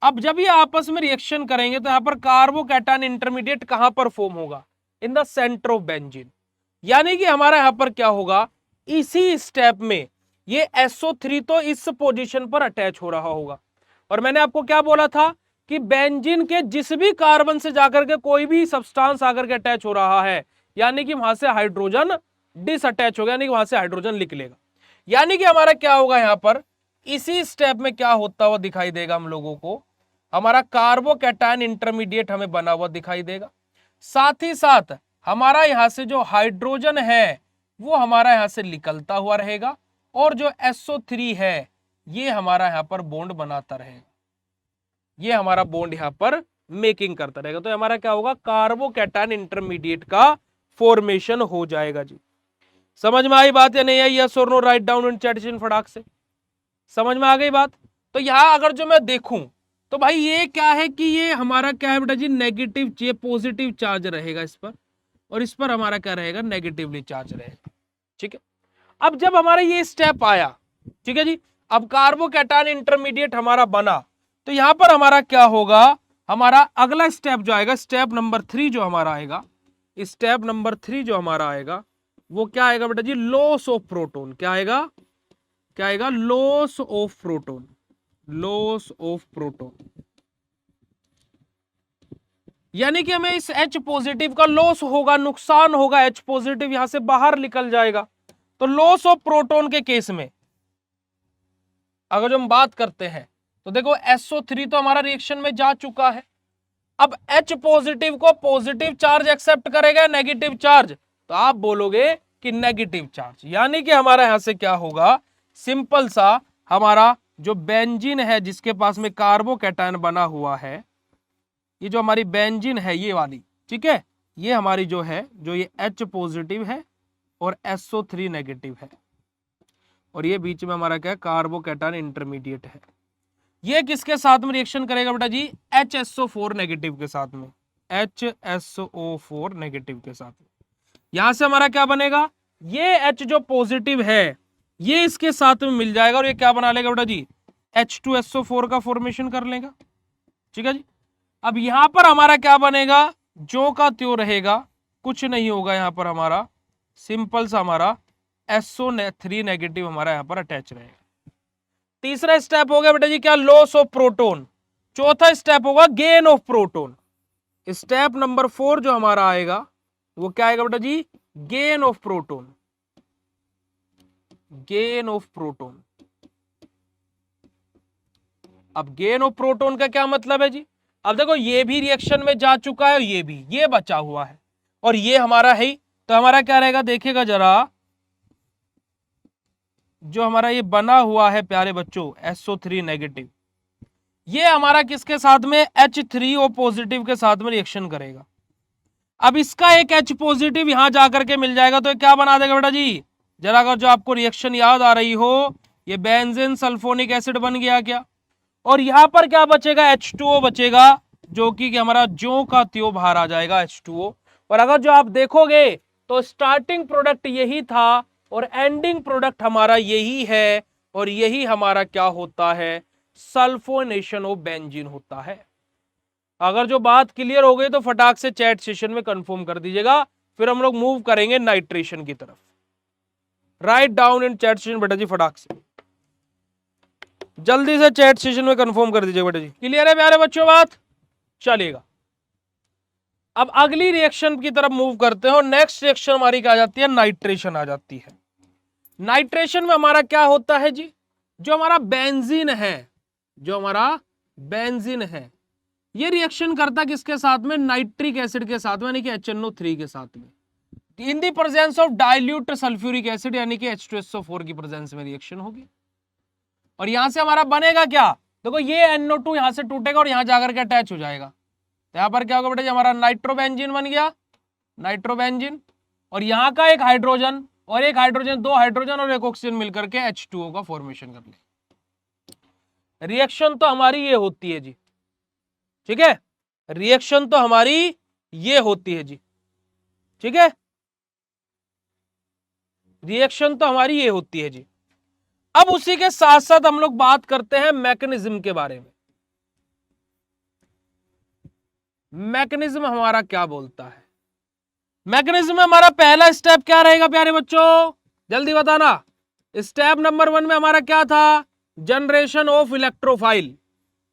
अब जब ये आपस में रिएक्शन करेंगे तो यहां पर कार्बोकैटायन इंटरमीडिएट कहां पर फॉर्म होगा, in the centre of benzene. यानी कि हमारा यहां पर क्या होगा, इसी स्टेप में ये SO3 तो इस पोजीशन पर अटैच हो रहा होगा, और मैंने आपको क्या बोला था कि बेंजीन के जिस भी कार्बन से जाकर के कोई भी सब्सटेंस आकर के अटैच हो रहा है, यानी कि वहां से हाइड्रोजन डिसअटैच होगा, यानी कि वहां से हाइड्रोजन निकलेगा। यानी कि हमारा क्या होगा, यहां पर इसी स्टेप में क्या होता हुआ दिखाई देगा हम लोगों को, हमारा कार्बोकैटायन इंटरमीडिएट हमें बना हुआ दिखाई देगा। साथ ही साथ हमारा यहां से जो हाइड्रोजन है वो हमारा यहां से निकलता हुआ रहेगा, और जो SO3 है ये हमारा यहां पर बॉन्ड बनाता रहेगा, ये हमारा बॉन्ड यहां पर मेकिंग करता रहेगा। तो हमारा क्या होगा, कार्बोकैटायन इंटरमीडिएट का फॉर्मेशन हो जाएगा जी। समझ में आई बात या नहीं आई, यस और no, write down in chat फटाक से, समझ में आ गई बात। तो यहां अगर जो मैं देखूं तो भाई ये क्या है कि ये हमारा क्या है बेटा जी, नेगेटिव, ये पॉजिटिव चार्ज रहेगा इस पर, और इस पर हमारा क्या रहेगा, नेगेटिवली चार्ज रहेगा। ठीक है, अब जब हमारा ये स्टेप आया, ठीक है जी, अब कार्बोकैटायन इंटरमीडिएट हमारा बना, तो यहां पर हमारा क्या होगा, हमारा अगला स्टेप जो आएगा, स्टेप नंबर 3 जो हमारा आएगा, स्टेप नंबर 3 जो हमारा आएगा वो क्या आएगा बेटा जी, लॉस ऑफ प्रोटॉन। क्या आएगा, क्या आएगा, loss of proton, loss of proton. यानी कि हमें इस H पॉजिटिव का लॉस होगा, नुकसान होगा, H पॉजिटिव यहां से बाहर निकल जाएगा। तो लॉस ऑफ प्रोटॉन के केस में अगर जो हम बात करते हैं तो देखो SO3 तो हमारा रिएक्शन में जा चुका है। अब H पॉजिटिव को पॉजिटिव चार्ज एक्सेप्ट करेगा, नेगेटिव चार्ज, तो आप बोलोगे कि नेगेटिव चार्ज। यानी कि हमारा यहां से क्या होगा, सिंपल सा हमारा जो बेंजीन है जिसके पास में कार्बोकैटायन बना हुआ है, ये जो हमारी बेंजीन है ये वाली, ठीक है, ये हमारी जो है, जो ये H पॉजिटिव है और SO3 नेगेटिव है, और ये बीच में हमारा क्या है, कार्बोकैटायन इंटरमीडिएट है। ये किसके साथ में रिएक्शन करेगा बेटा जी, HSO4 नेगेटिव के साथ में, HSO4 नेगेटिव के साथ में। यहां से हमारा क्या बनेगा, ये H जो पॉजिटिव है ये इसके साथ में मिल जाएगा और ये क्या बना लेगा बेटा जी, H2SO4 का फॉर्मेशन कर लेगा। ठीक है जी। अब यहां पर हमारा क्या बनेगा, जो का त्यों रहेगा, कुछ नहीं होगा यहां पर हमारा, सिंपल सा हमारा SO3 नेगेटिव हमारा यहां पर अटैच रहेगा। तीसरा स्टेप हो गया बेटा जी क्या, लॉस ऑफ प्रोटॉन। चौथा स्टेप होगा gain of proton. Step number 4 जो हमारा आएगा वो क्या आएगा बेटा जी, gain of proton, gain of proton. अब गेन ऑफ प्रोटॉन का क्या मतलब है जी, अब देखो ये भी रिएक्शन में जा चुका है और ये भी, ये बचा हुआ है और ये हमारा है ही, तो हमारा क्या रहेगा, देखिएगा जरा, जो हमारा ये बना हुआ है प्यारे बच्चों SO3 नेगेटिव, ये हमारा किसके साथ में, H3O पॉजिटिव के साथ में रिएक्शन करेगा। अब इसका एक H पॉजिटिव यहां जाकर के मिल जाएगा तो ये क्या बना देगा बेटा जी, जरा अगर जो आपको रिएक्शन याद आ रही हो, ये बेंजीन सल्फोनिक एसिड बन गया क्या, और यहां पर क्या बचेगा, H2O बचेगा, जो कि हमारा ज्यों का त्यों बाहर आ जाएगा H2O। और अगर जो आप देखोगे तो स्टार्टिंग प्रोडक्ट यही था और एंडिंग प्रोडक्ट हमारा यही है, और यही हमारा क्या होता है, सल्फोनेशन ऑफ बेंजीन होता है। अगर जो बात क्लियर हो गई तो फटाक से चैट सेशन में कंफर्म कर दीजिएगा, फिर हम लोग मूव करेंगे नाइट्रेशन की तरफ। Right down in chat session बेटा जी, फटाक से जल्दी से चैट सेशन में कंफर्म कर दीजिए बेटा जी। क्लियर है प्यारे बच्चों बात, चलेगा। अब अगली रिएक्शन की तरफ मूव करते हैं और नेक्स्ट रिएक्शन हमारी क्या आ जाती है, नाइट्रेशन आ जाती है। नाइट्रेशन में हमारा क्या होता है जी, जो हमारा बेंजीन है, जो हमारा बेंजीन है, ये रिएक्शन करता किसके साथ में, नाइट्रिक एसिड के साथ में, यानी कि HNO3 के साथ में, in the presence of dilute sulphuric acid, यानी कि H2SO4 की प्रेजेंस में रिएक्शन होगी। और यहां से हमारा बनेगा क्या, देखो ये NO2 यहां से टूटेगा और यहां जाकर के अटैच हो जाएगा, तो यहां पर क्या होगा बेटा जी, हमारा नाइट्रोबेंजीन बन गया, नाइट्रोबेंजीन, और यहां का एक हाइड्रोजन और एक हाइड्रोजन, दो हाइड्रोजन और एक ऑक्सीजन मिलकर के H2O का फॉर्मेशन कर ले। रिएक्शन तो हमारी ये होती है जी, ठीक है, रिएक्शन तो हमारी ये होती है जी, ठीक है, रिएक्शन तो हमारी ये होती है जी। अब उसी के साथ साथ हम लोग बात करते हैं मैकेनिज्म के बारे में। मैकेनिज्म हमारा क्या बोलता है, मैकेनिज्म में हमारा पहला स्टेप क्या रहेगा प्यारे बच्चों, जल्दी बताना। स्टेप नंबर 1 में हमारा क्या था, जनरेशन ऑफ इलेक्ट्रोफाइल।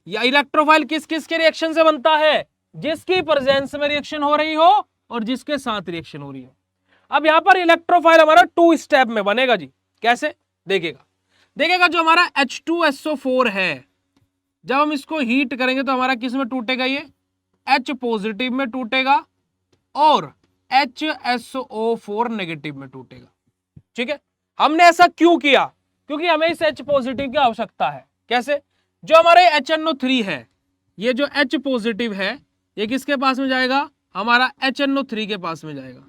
या इलेक्ट्रोफाइल किस किस के रिएक्शन से बनता है, जिसकी प्रेजेंस में रिएक्शन हो रही हो और जिसके साथ रिएक्शन हो रही हो। अब यहां पर इलेक्ट्रोफाइल हमारा 2 स्टेप में बनेगा जी, कैसे देखिएगा, देखिएगा जो हमारा H2SO4 है, जब हम इसको हीट करेंगे तो हमारा किस में टूटेगा, ये H पॉजिटिव में टूटेगा और HSO4 नेगेटिव में टूटेगा। ठीक है, हमने ऐसा क्यों किया, क्योंकि हमें इस H पॉजिटिव की आवश्यकता है। कैसे, जो हमारे HNO3 है, ये जो H पॉजिटिव है ये किसके पास में जाएगा, हमारा HNO3 के पास में जाएगा,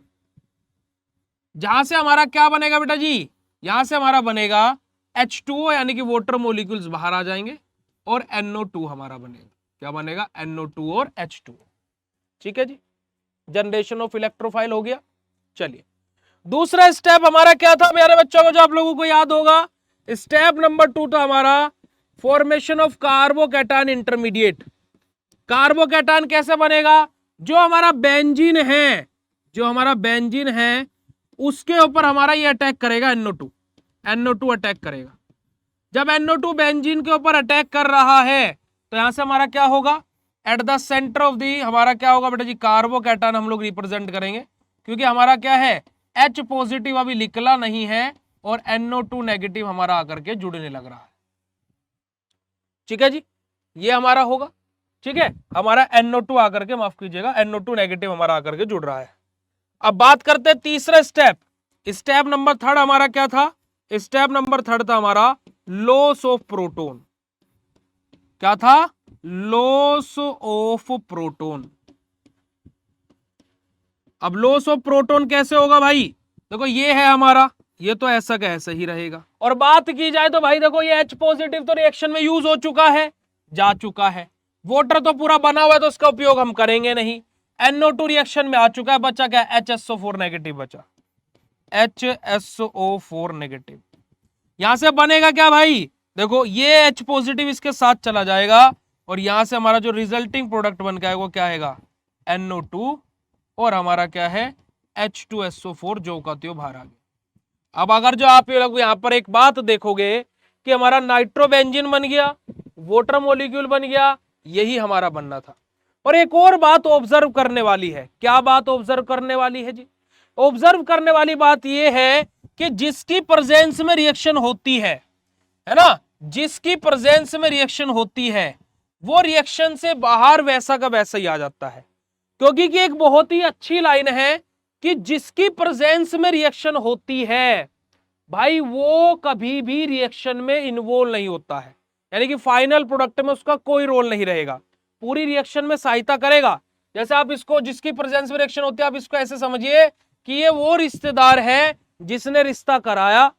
जहां से हमारा क्या बनेगा बेटा जी, यहां से हमारा बनेगा H2O, यानी कि वाटर मॉलिक्यूल्स बाहर आ जाएंगे और NO2 हमारा बनेगा, क्या बनेगा, NO2 और H2O। ठीक है जी, जनरेशन ऑफ इलेक्ट्रोफाइल हो गया। चलिए दूसरा स्टेप हमारा क्या था मेरे बच्चों को, जो आप लोगों को याद होगा, स्टेप नंबर 2 था हमारा formation of carbocation intermediate. Carbocation कैसे बनेगा? जो हमारा बेंजीन है, जो हमारा बेंजीन है उसके ऊपर हमारा ये अटैक करेगा NO2, NO2 अटैक करेगा। जब NO2 बेंजीन के ऊपर अटैक कर रहा है तो यहां से हमारा क्या होगा? At the centre of the हमारा क्या होगा बेटा जी? कार्बोकैटायन हम लोग रिप्रेजेंट करेंगे, क्योंकि हमारा क्या है? H पॉजिटिव अभी निकला नहीं है और NO2 नेगेटिव हमारा आकर के जुड़ने लग रहा है। ठीक है जी, ये हमारा होगा। ठीक है, हमारा NO2 आकर के, माफ कीजिएगा, NO2 नेगेटिव हमारा आकर के जुड़ रहा है। अब बात करते हैं तीसरा स्टेप। स्टेप नंबर 3 हमारा क्या था? स्टेप नंबर 3 था हमारा लॉस ऑफ प्रोटोन। क्या था? Loss of proton. अब लॉस ऑफ प्रोटोन कैसे होगा भाई? देखो ये है हमारा, ये तो ऐसा का ऐसा ही रहेगा। और बात की जाए तो भाई देखो ये H पॉजिटिव तो रिएक्शन में यूज हो चुका है, जा चुका है। वाटर तो पूरा बना हुआ है तो उसका उपयोग हम करेंगे नहीं। NO2 रिएक्शन में आ चुका है, बचा क्या? HSO4 नेगेटिव बचा, HSO4 नेगेटिव। यहां से बनेगा क्या भाई? देखो ये H पॉजिटिव इसके साथ चला जाएगा और यहां से हमारा जो रिजल्टिंग प्रोडक्ट बन के आएगा वो क्या आएगा? NO2 और हमारा क्या है? H2SO4 जो का त्यो बाहर आ गया। अब अगर जो आप ये लोग यहां पर एक बात देखोगे कि हमारा नाइट्रोबेंजीन बन गया, वाटर मॉलिक्यूल बन गया, यही हमारा बनना था। और एक और बात ऑब्जर्व करने वाली है। क्या बात ऑब्जर्व करने वाली है जी? ऑब्जर्व करने वाली बात यह है कि जिसकी प्रेजेंस में रिएक्शन होती है ना, जिसकी प्रेजेंस में रिएक्शन होती है वो रिएक्शन से बाहर वैसा का वैसा ही आ जाता है। क्योंकि कि एक बहुत ही अच्छी लाइन है कि जिसकी प्रेजेंस में रिएक्शन होती है भाई वो कभी भी रिएक्शन में इन्वॉल्व नहीं होता है, यानी कि फाइनल प्रोडक्ट में उसका कोई रोल नहीं रहेगा, पूरी रिएक्शन में सहायता करेगा। जैसे आप इसको, जिसकी प्रेजेंस में रिएक्शन होती है, आप इसको ऐसे समझिए कि ये वो रिश्तेदार है जिसने रिश्ता कराया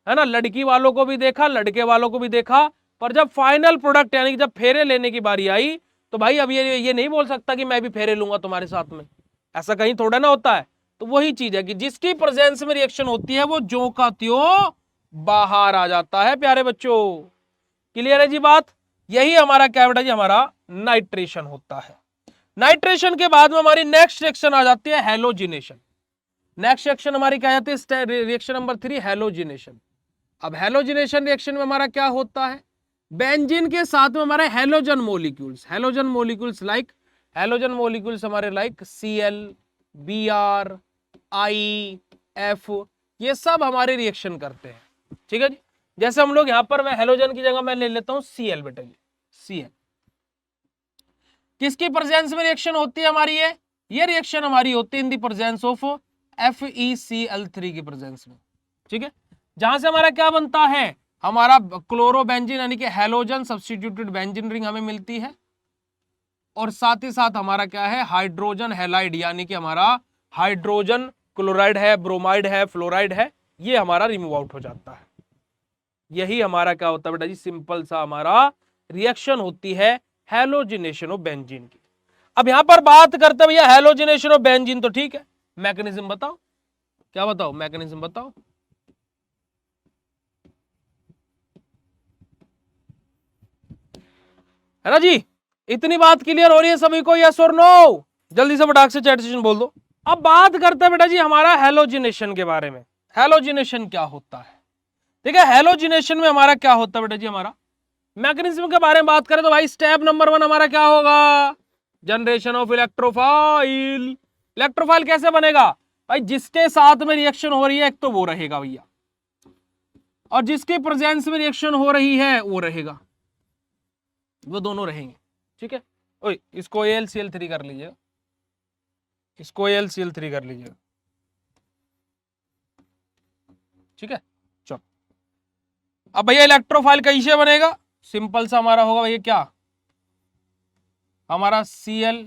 है ना, लड़की वालों को भी देखा, लड़के वालों को भी देखा, पर जब फाइनल प्रोडक्ट यानी कि जब फेरे लेने की बारी आई तो भाई अब ये नहीं बोल सकता कि मैं भी फेरे लूंगा तुम्हारे साथ में, ऐसा कहीं थोड़ा ना होता है। तो वही चीज है कि जिसकी प्रेजेंस में रिएक्शन होती है वो ज्यों का त्यों बाहर आ जाता है। प्यारे बच्चों क्लियर है जी बात? यही हमारा क्या बेटा जी? हमारा नाइट्रेशन होता है। नाइट्रेशन के बाद में हमारी नेक्स्ट रिएक्शन आ जाती है हैलोजिनेशन। नेक्स्ट रिएक्शन हमारी क्या आती है? Reaction number 3 halogenation. अब हैलोजिनेशन रिएक्शन में हमारा क्या होता है? बेंजीन के साथ में हमारे halogen molecules, halogen molecules like, halogen molecules हमारे like Cl, Br, I, F, ये सब हमारे रिएक्शन करते हैं। ठीक है जी, जैसे हम लोग यहां पर, मैं हैलोजन की जगह मैं ले लेता हूं Cl बेटा जी, Cl। किसकी प्रेजेंस में रिएक्शन होती है हमारी? ये रिएक्शन हमारी होती है इन द प्रेजेंस ऑफ FeCl3 की प्रेजेंस में। ठीक है, जहां से हमारा क्या बनता है? हमारा क्लोरोबेंजीन यानी कि हैलोजन सब्स्टिट्यूटेड बेंजीन रिंग हमें मिलती है, और साथ ही साथ हमारा क्या है? हाइड्रोजन हैलाइड यानी कि हमारा हाइड्रोजन क्लोराइड है, ब्रोमाइड है, फ्लोराइड है, ये हमारा रिमूव आउट हो जाता है। यही हमारा क्या होता है बेटा जी? सिंपल सा हमारा रिएक्शन होती है हैलोजिनेशन ऑफ बेंजीन की। अब यहां पर बात करते हैं भैया हैलोजिनेशन ऑफ बेंजीन, तो ठीक है, मैकेनिज्म बताओ, क्या बताओ? मैकेनिज्म बताओ। है ना जी? इतनी बात क्लियर हो रही है सभी को? यस और नो? जल्दी से फटाक से चैट सेशन बोल दो। अब बात करते हैं बेटा जी हमारा हैलोजिनेशन के बारे में। हैलोजिनेशन क्या होता है? ठीक है, हैलोजिनेशन में हमारा क्या होता है बेटा जी? हमारा मैकेनिज्म के बारे में बात करें तो भाई स्टेप नंबर 1 हमारा क्या होगा? Generation of electrophile. इलेक्ट्रोफाइल कैसे बनेगा भाई? जिसके साथ में रिएक्शन हो रही है एक तो वो रहेगा भैया, और जिसके प्रेजेंस में रिएक्शन हो रही है वो रहेगा, वो दोनों रहेंगे। ठीक है, ओए इसको AlCl3 कर लीजिएगा, इसको AlCl3 कर लीजिएगा। ठीक है, चलो अब भैया इलेक्ट्रोफाइल कैसे बनेगा? सिंपल सा हमारा होगा भैया क्या? हमारा Cl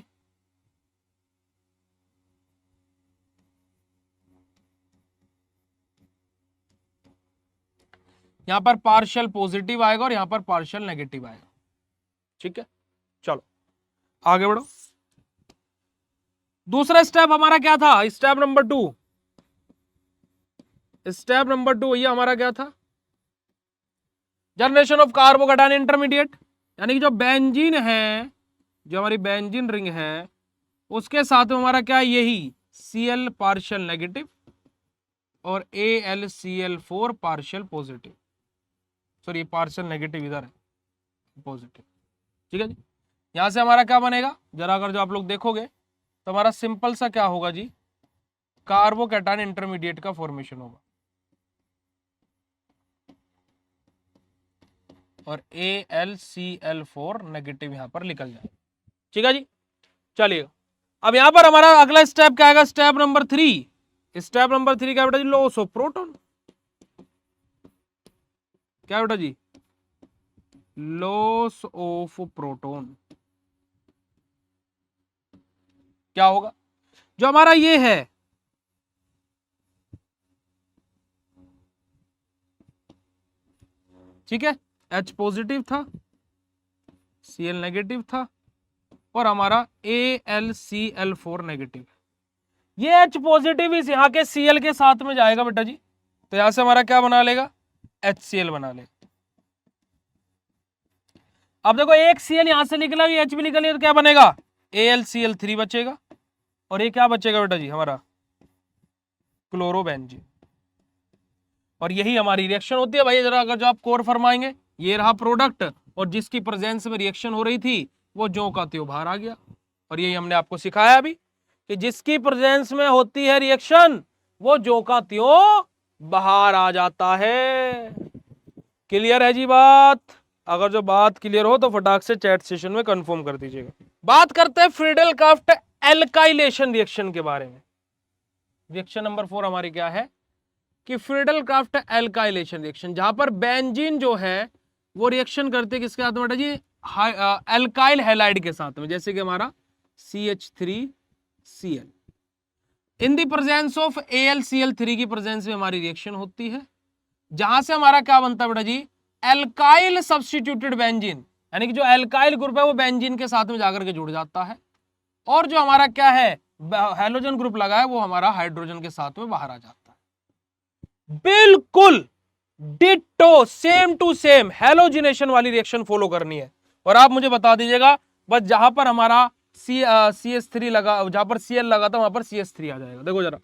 यहां पर पार्शियल पॉजिटिव आएगा और यहां पर पार्शियल नेगेटिव आएगा। ठीक है, चलो आगे बढ़ो। दूसरा स्टेप हमारा क्या था? Step number 2। स्टेप नंबर 2 ये हमारा क्या था? जनरेशन ऑफ कार्बोकैटायन इंटरमीडिएट, यानी कि जो बेंजीन है, जो हमारी बेंजीन रिंग है उसके साथ में हमारा क्या है, यही Cl पार्शियल नेगेटिव और AlCl4 partial positive, sorry partial negative इधर है, पॉजिटिव। ठीक है जी, यहां से हमारा क्या बनेगा, जरा अगर जो आप लोग देखोगे तो हमारा सिंपल सा क्या होगा जी, कार्बोकैटायन इंटरमीडिएट का फॉर्मेशन होगा और AlCl4 नेगेटिव यहां पर निकल जाए। ठीक है जी, चलिए अब यहां पर हमारा अगला स्टेप क्या आएगा, स्टेप नंबर 3। स्टेप नंबर 3 क्या बेटा जी, लॉस ऑफ प्रोटॉन। क्या बेटा जी, लॉस ऑफ प्रोटॉन। क्या होगा, जो हमारा ये है ठीक है, H पॉजिटिव था, Cl नेगेटिव था और हमारा AlCl4 नेगेटिव। ये H पॉजिटिव इस यहाँ के Cl के साथ में जाएगा बेटा जी, तो यहां से हमारा क्या बना लेगा, HCl बना लेगा। अब देखो एक Cl यहां से निकला, ये H भी निकली तो क्या बनेगा, AlCl3 बचेगा और ये क्या बचेगा बेटा जी, हमारा क्लोरोबेंजीन। और यही हमारी रिएक्शन होती है भाई। जरा अगर जो आप कोर फरमाएंगे, ये रहा प्रोडक्ट और जिसकी प्रेजेंस में रिएक्शन हो रही थी वो ज्यों का त्यों बाहर आ गया। और यही हमने आपको सिखाया अभी कि जिसकी प्रेजेंस में होती है रिएक्शन वो ज्यों का त्यों बाहर आ जाता है। क्लियर है जी बात? अगर जो बात क्लियर हो तो फटाक से चैट सेशन में कंफर्म कर दीजिएगा। बात करते हैं फ्रीडल क्राफ्ट एल्काइलेशन रिएक्शन के बारे में। रिएक्शन नंबर 4 हमारी क्या है कि फ्रीडल क्राफ्ट एल्काइलेशन रिएक्शन, जहां पर बेंजीन जो है वो रिएक्शन करते हैं किसके साथ में बेटा जी, एल्काइल हैलाइड के साथ में, जैसे कि हमारा CH3Cl। In the presence of AlCl3 की प्रेजेंस में हमारी रिएक्शन होती है, जहां से हमारा क्या बनता है बेटा जी, एल्काइल सब्स्टिट्यूटेड बेंजीन, यानी कि जो एल्काइल ग्रुप है वो बेंजीन के साथ में जाकर के जुड़ जाता है और जो हमारा क्या है हैलोजन ग्रुप लगा है वो हमारा हाइड्रोजन के साथ में बाहर आ जाता है। बिल्कुल ditto same to same halogenation वाली रिएक्शन फॉलो करनी है। और आप मुझे बता दीजिएगा बस जहां पर हमारा CH3 लगा, जहां पर Cl लगा था वहां पर CH3 आ जाएगा। देखो जरा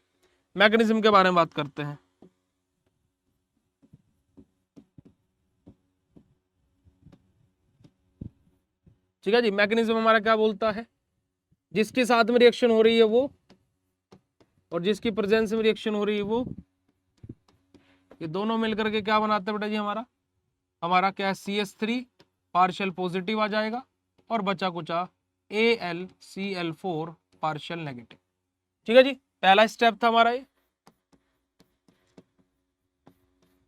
मैकेनिज्म के बारे में बात करते हैं। ठीक है जी, मैकेनिज्म हमारा क्या बोलता है, जिसके साथ में रिएक्शन हो रही है वो और जिसकी प्रेजेंस में रिएक्शन हो रही है वो, ये दोनों मिलकर के क्या बनाते हैं बेटा जी, हमारा क्या है, CH3 पार्शियल पॉजिटिव आ जाएगा और बचा कुचा AlCl4 पार्शियल नेगेटिव। ठीक है जी, पहला स्टेप था हमारा ये।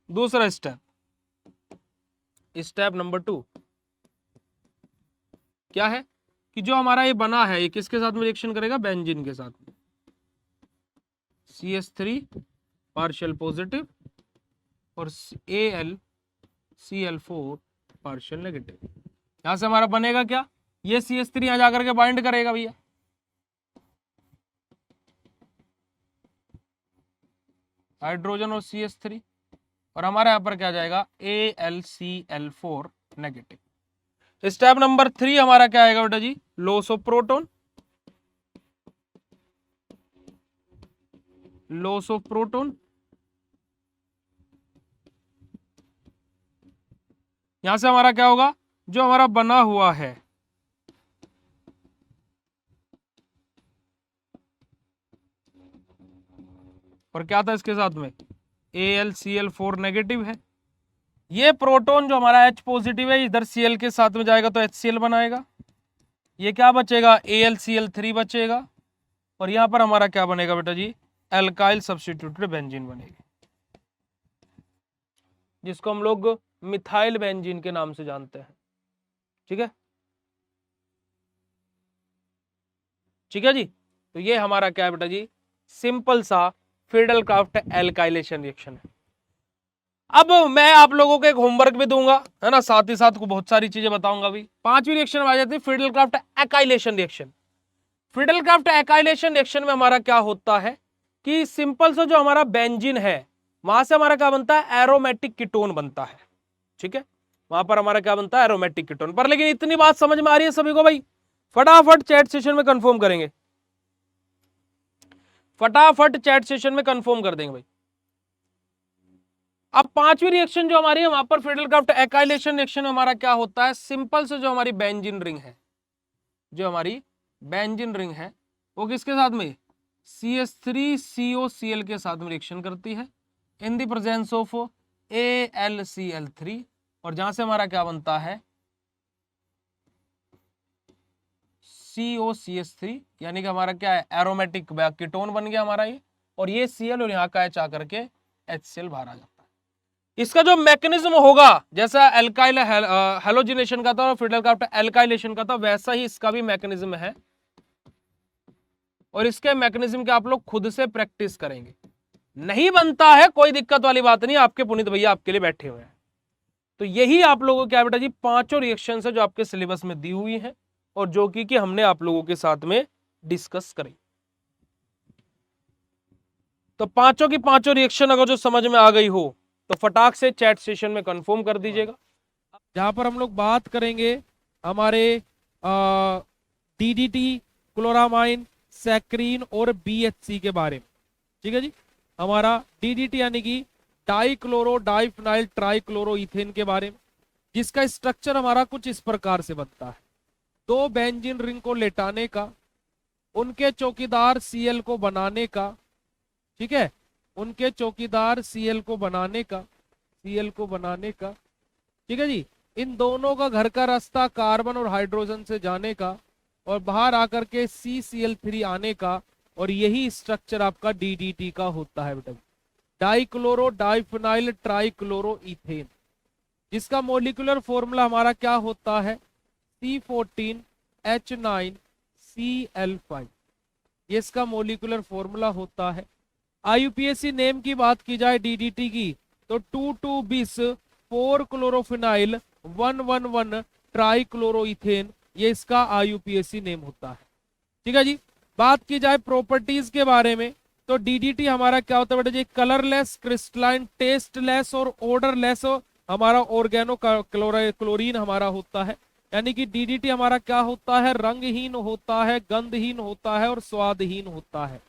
दूसरा स्टेप, स्टेप नंबर 2 क्या है कि जो हमारा ये बना है ये किसके साथ में रिएक्शन करेगा, बेंजीन के साथ में, CH3 पार्शियल पॉजिटिव और AlCl4 पार्शियल नेगेटिव। यहां से हमारा बनेगा क्या, ये CH3 यहां जाकर के बाइंड करेगा भैया, हाइड्रोजन और CH3 और हमारे यहां पर क्या जाएगा, AlCl4 नेगेटिव। स्टेप नंबर 3 हमारा क्या आएगा बेटा जी, loss of proton. Loss of proton, यहां से हमारा क्या होगा, जो हमारा बना हुआ है और क्या था इसके साथ में, AlCl4 नेगेटिव है। ये प्रोटॉन जो हमारा H पॉजिटिव है इधर Cl के साथ में जाएगा तो HCl बनाएगा। ये क्या बचेगा, AlCl3 बचेगा और यहां पर हमारा क्या बनेगा बेटा जी, एल्काइल सब्स्टिट्यूटेड बेंजीन बनेगी, जिसको हम लोग मिथाइल बेंजीन के नाम से जानते हैं। ठीक है, ठीक है जी, तो ये हमारा क्या है बेटा जी, सिंपल सा फ्रीडल क्राफ्ट एल्काइलेशन रिएक्शन है। अब मैं आप लोगों को एक होमवर्क भी दूंगा, है ना, साथ ही साथ को बहुत सारी चीजें बताऊंगा भी। 5वीं रिएक्शन आ जाती है Friedel Crafts acylation reaction. Friedel Crafts acylation reaction में हमारा क्या होता है कि सिंपल सा जो हमारा बेंजीन है वहां से हमारा क्या बनता है, एरोमेटिक कीटोन बनता है। ठीक है, वहां पर हमारा क्या बनता है, एरोमेटिक कीटोन पर। लेकिन इतनी बात समझ में आ रही है सभी को भाई, फटाफट चैट सेशन में कंफर्म करेंगे, फटाफट चैट सेशन में कंफर्म कर देंगे भाई। अब पांचवी रिएक्शन जो हमारी है वहां पर फ्रीडल-क्राफ्ट एकाइलेशन रिएक्शन में हमारा क्या होता है, सिंपल से जो हमारी बेंजीन रिंग है, जो हमारी बेंजीन रिंग है वो किसके साथ में, CH3COCl के साथ में रिएक्शन करती है इन द प्रेजेंस ऑफ AlCl3, और जहां से हमारा क्या बनता है COCH3, यानी कि हमारा क्या है एरोमेटिक कीटोन बन गया हमारा ये, और ये Cl और यहाँ का H आकर के HCl बाहर आ जाता है। इसका जो मैकेनिज्म होगा जैसा एल्काइल हेलोजिनेशन का था और फ्रीडल-क्राफ्ट एल्काइलेशन का था, वैसा ही इसका भी मैकेनिज्म है, और इसके मैकेनिज्म के आप लोग खुद से प्रैक्टिस करेंगे। नहीं बनता है कोई दिक्कत वाली बात नहीं, आपके पुनीत भैया आपके लिए बैठे हुए हैं। तो यही आप लोगों को क्या बेटा जी पांचों रिएक्शन है जो आपके सिलेबस में दी हुई है और जो कि हमने आप लोगों के साथ में डिस्कस करी। तो पांचों की पांचों रिएक्शन अगर जो समझ में आ गई हो तो फटाक से चैट सेशन में कंफर्म कर दीजिएगा। जहां पर हम लोग बात करेंगे हमारे DDT, क्लोरामाइन, सैक्रीन और BHC के बारे में। ठीक है जी, हमारा DDT यानी कि डाइक्लोरो डाइफिनाइल ट्राइक्लोरोइथेन के बारे में, जिसका स्ट्रक्चर हमारा कुछ इस प्रकार से बनता है। दो बेंजीन रिंग को लेटाने का, उनके चौकीदार Cl को बनाने का, ठीक है, उनके चौकीदार Cl को बनाने का, Cl को बनाने का, ठीक है जी, इन दोनों का घर का रास्ता कार्बन और हाइड्रोजन से जाने का और बाहर आकर के CCl3 आने का, और यही स्ट्रक्चर आपका DDT का होता है बेटा, डाइक्लोरो डाइफिनाइल ट्राइक्लोरोइथेन, जिसका मोलिकुलर फॉर्मूला हमारा क्या होता है C14H9Cl5, ये इसका मोलिकुलर फॉर्मूला होता है। IUPAC नेम की बात की जाए DDT की तो 2,2-bis 4-क्लोरोफिनाइल 1,1,1 ट्राइक्लोरोइथेन, ये इसका IUPAC नेम होता है। ठीक है जी, बात की जाए प्रॉपर्टीज के बारे में तो DDT हमारा क्या होता है बेटा जी, कलरलेस, क्रिस्टलाइन, टेस्टलेस और ऑर्डरलेस हमारा ऑर्गेनो क्लोरीन हमारा होता है। यानी कि DDT हमारा क्या होता है, रंगहीन होता है, गंधहीन होता है और स्वादहीन होता है,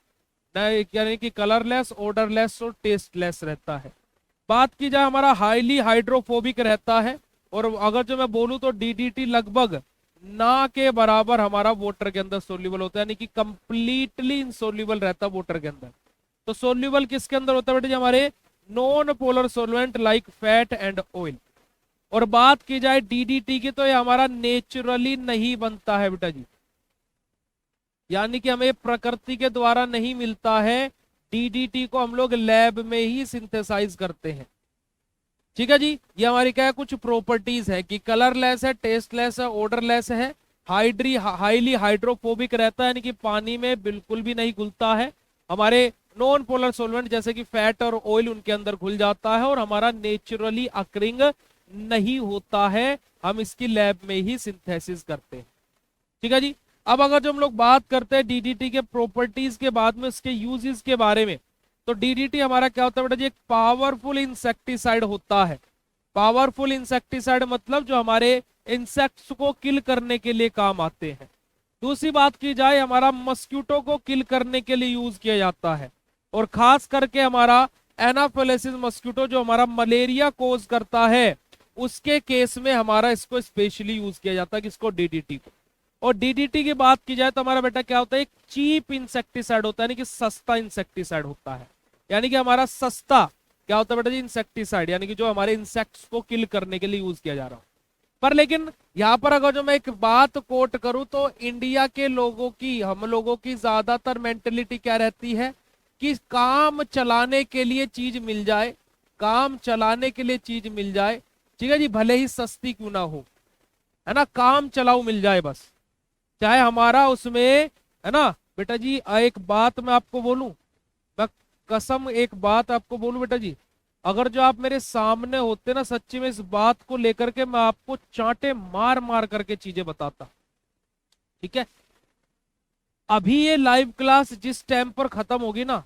यानी कि कलरलेस, ऑर्डरलेस और टेस्टलेस रहता है। बात की जाए हमारा हाईली हाइड्रोफोबिक रहता है, और अगर जो मैं बोलूं तो DDT लगभग ना के बराबर हमारा वाटर के अंदर सोल्यूबल होता है, यानी कि कंप्लीटली इनसोल्यूबल रहता है वाटर के अंदर। तो सोल्यूबल किसके अंदर होता है बेटा जी, हमारे non polar solvent like fat and oil. और बात की जाए DDT की तो ये हमारा नेचुरली नहीं बनता है बेटा जी, यानी कि हमें प्रकृति के द्वारा नहीं मिलता है, DDT को हम लोग लैब में ही सिंथेसाइज करते हैं। ठीक है जी, ये हमारी क्या है कुछ प्रॉपर्टीज है कि कलरलेस है, टेस्टलेस है, ऑर्डरलेस है, हाईली हाइड्रोफोबिक रहता है, यानी कि पानी में बिल्कुल भी नहीं घुलता है, हमारे नॉन पोलर सॉल्वेंट जैसे कि फैट और ऑयल उनके अंदर घुल जाता है, और हमारा नेचुरली अकरिंग नहीं होता है, हम इसकी लैब में ही सिंथेसिस करते हैं। ठीक है जी, अब अगर जो हम लोग बात करते हैं DDT के प्रॉपर्टीज के बाद में उसके यूजेस के बारे में, तो DDT हमारा क्या होता है बेटा जी, एक पावरफुल इंसेक्टिसाइड होता है। पावरफुल इंसेक्टिसाइड मतलब जो हमारे इंसेक्ट्स को किल करने के लिए काम आते हैं। दूसरी बात की जाए हमारा मस्क्यूटो को किल करने के लिए यूज किया जाता है, और खास करके हमारा एनाफिलिस मस्क्यूटो जो हमारा मलेरिया कोज करता है उसके केस में हमारा इसको स्पेशली यूज किया जाता है, किसको, DDT को। और DDT की बात की जाए तो हमारा बेटा क्या होता है, एक चीप इंसेक्टिसाइड होता है, यानी कि सस्ता इंसेक्टिसाइड होता है, यानी कि हमारा सस्ता क्या होता है बेटा जी, इंसेक्टिसाइड, यानी कि जो हमारे इंसेक्ट्स को किल करने के लिए यूज किया जा रहा हो। पर लेकिन यहाँ पर अगर जो मैं एक बात कोट करूं तो इंडिया के लोगों की, हम लोगों की ज्यादातर मेंटेलिटी क्या रहती है कि काम चलाने के लिए चीज मिल जाए, काम चलाने के लिए चीज मिल जाए, ठीक है जी, भले ही सस्ती क्यों ना हो, है ना, काम चलाऊ मिल जाए बस, चाहे हमारा उसमें, है ना बेटा जी। एक बात मैं आपको बोलूं, मैं कसम एक बात आपको बोलूं बेटा जी, अगर जो आप मेरे सामने होते ना, सच्ची में इस बात को लेकर के मैं आपको चांटे मार मार करके चीजें बताता। ठीक है, अभी ये लाइव क्लास जिस टाइम पर खत्म होगी ना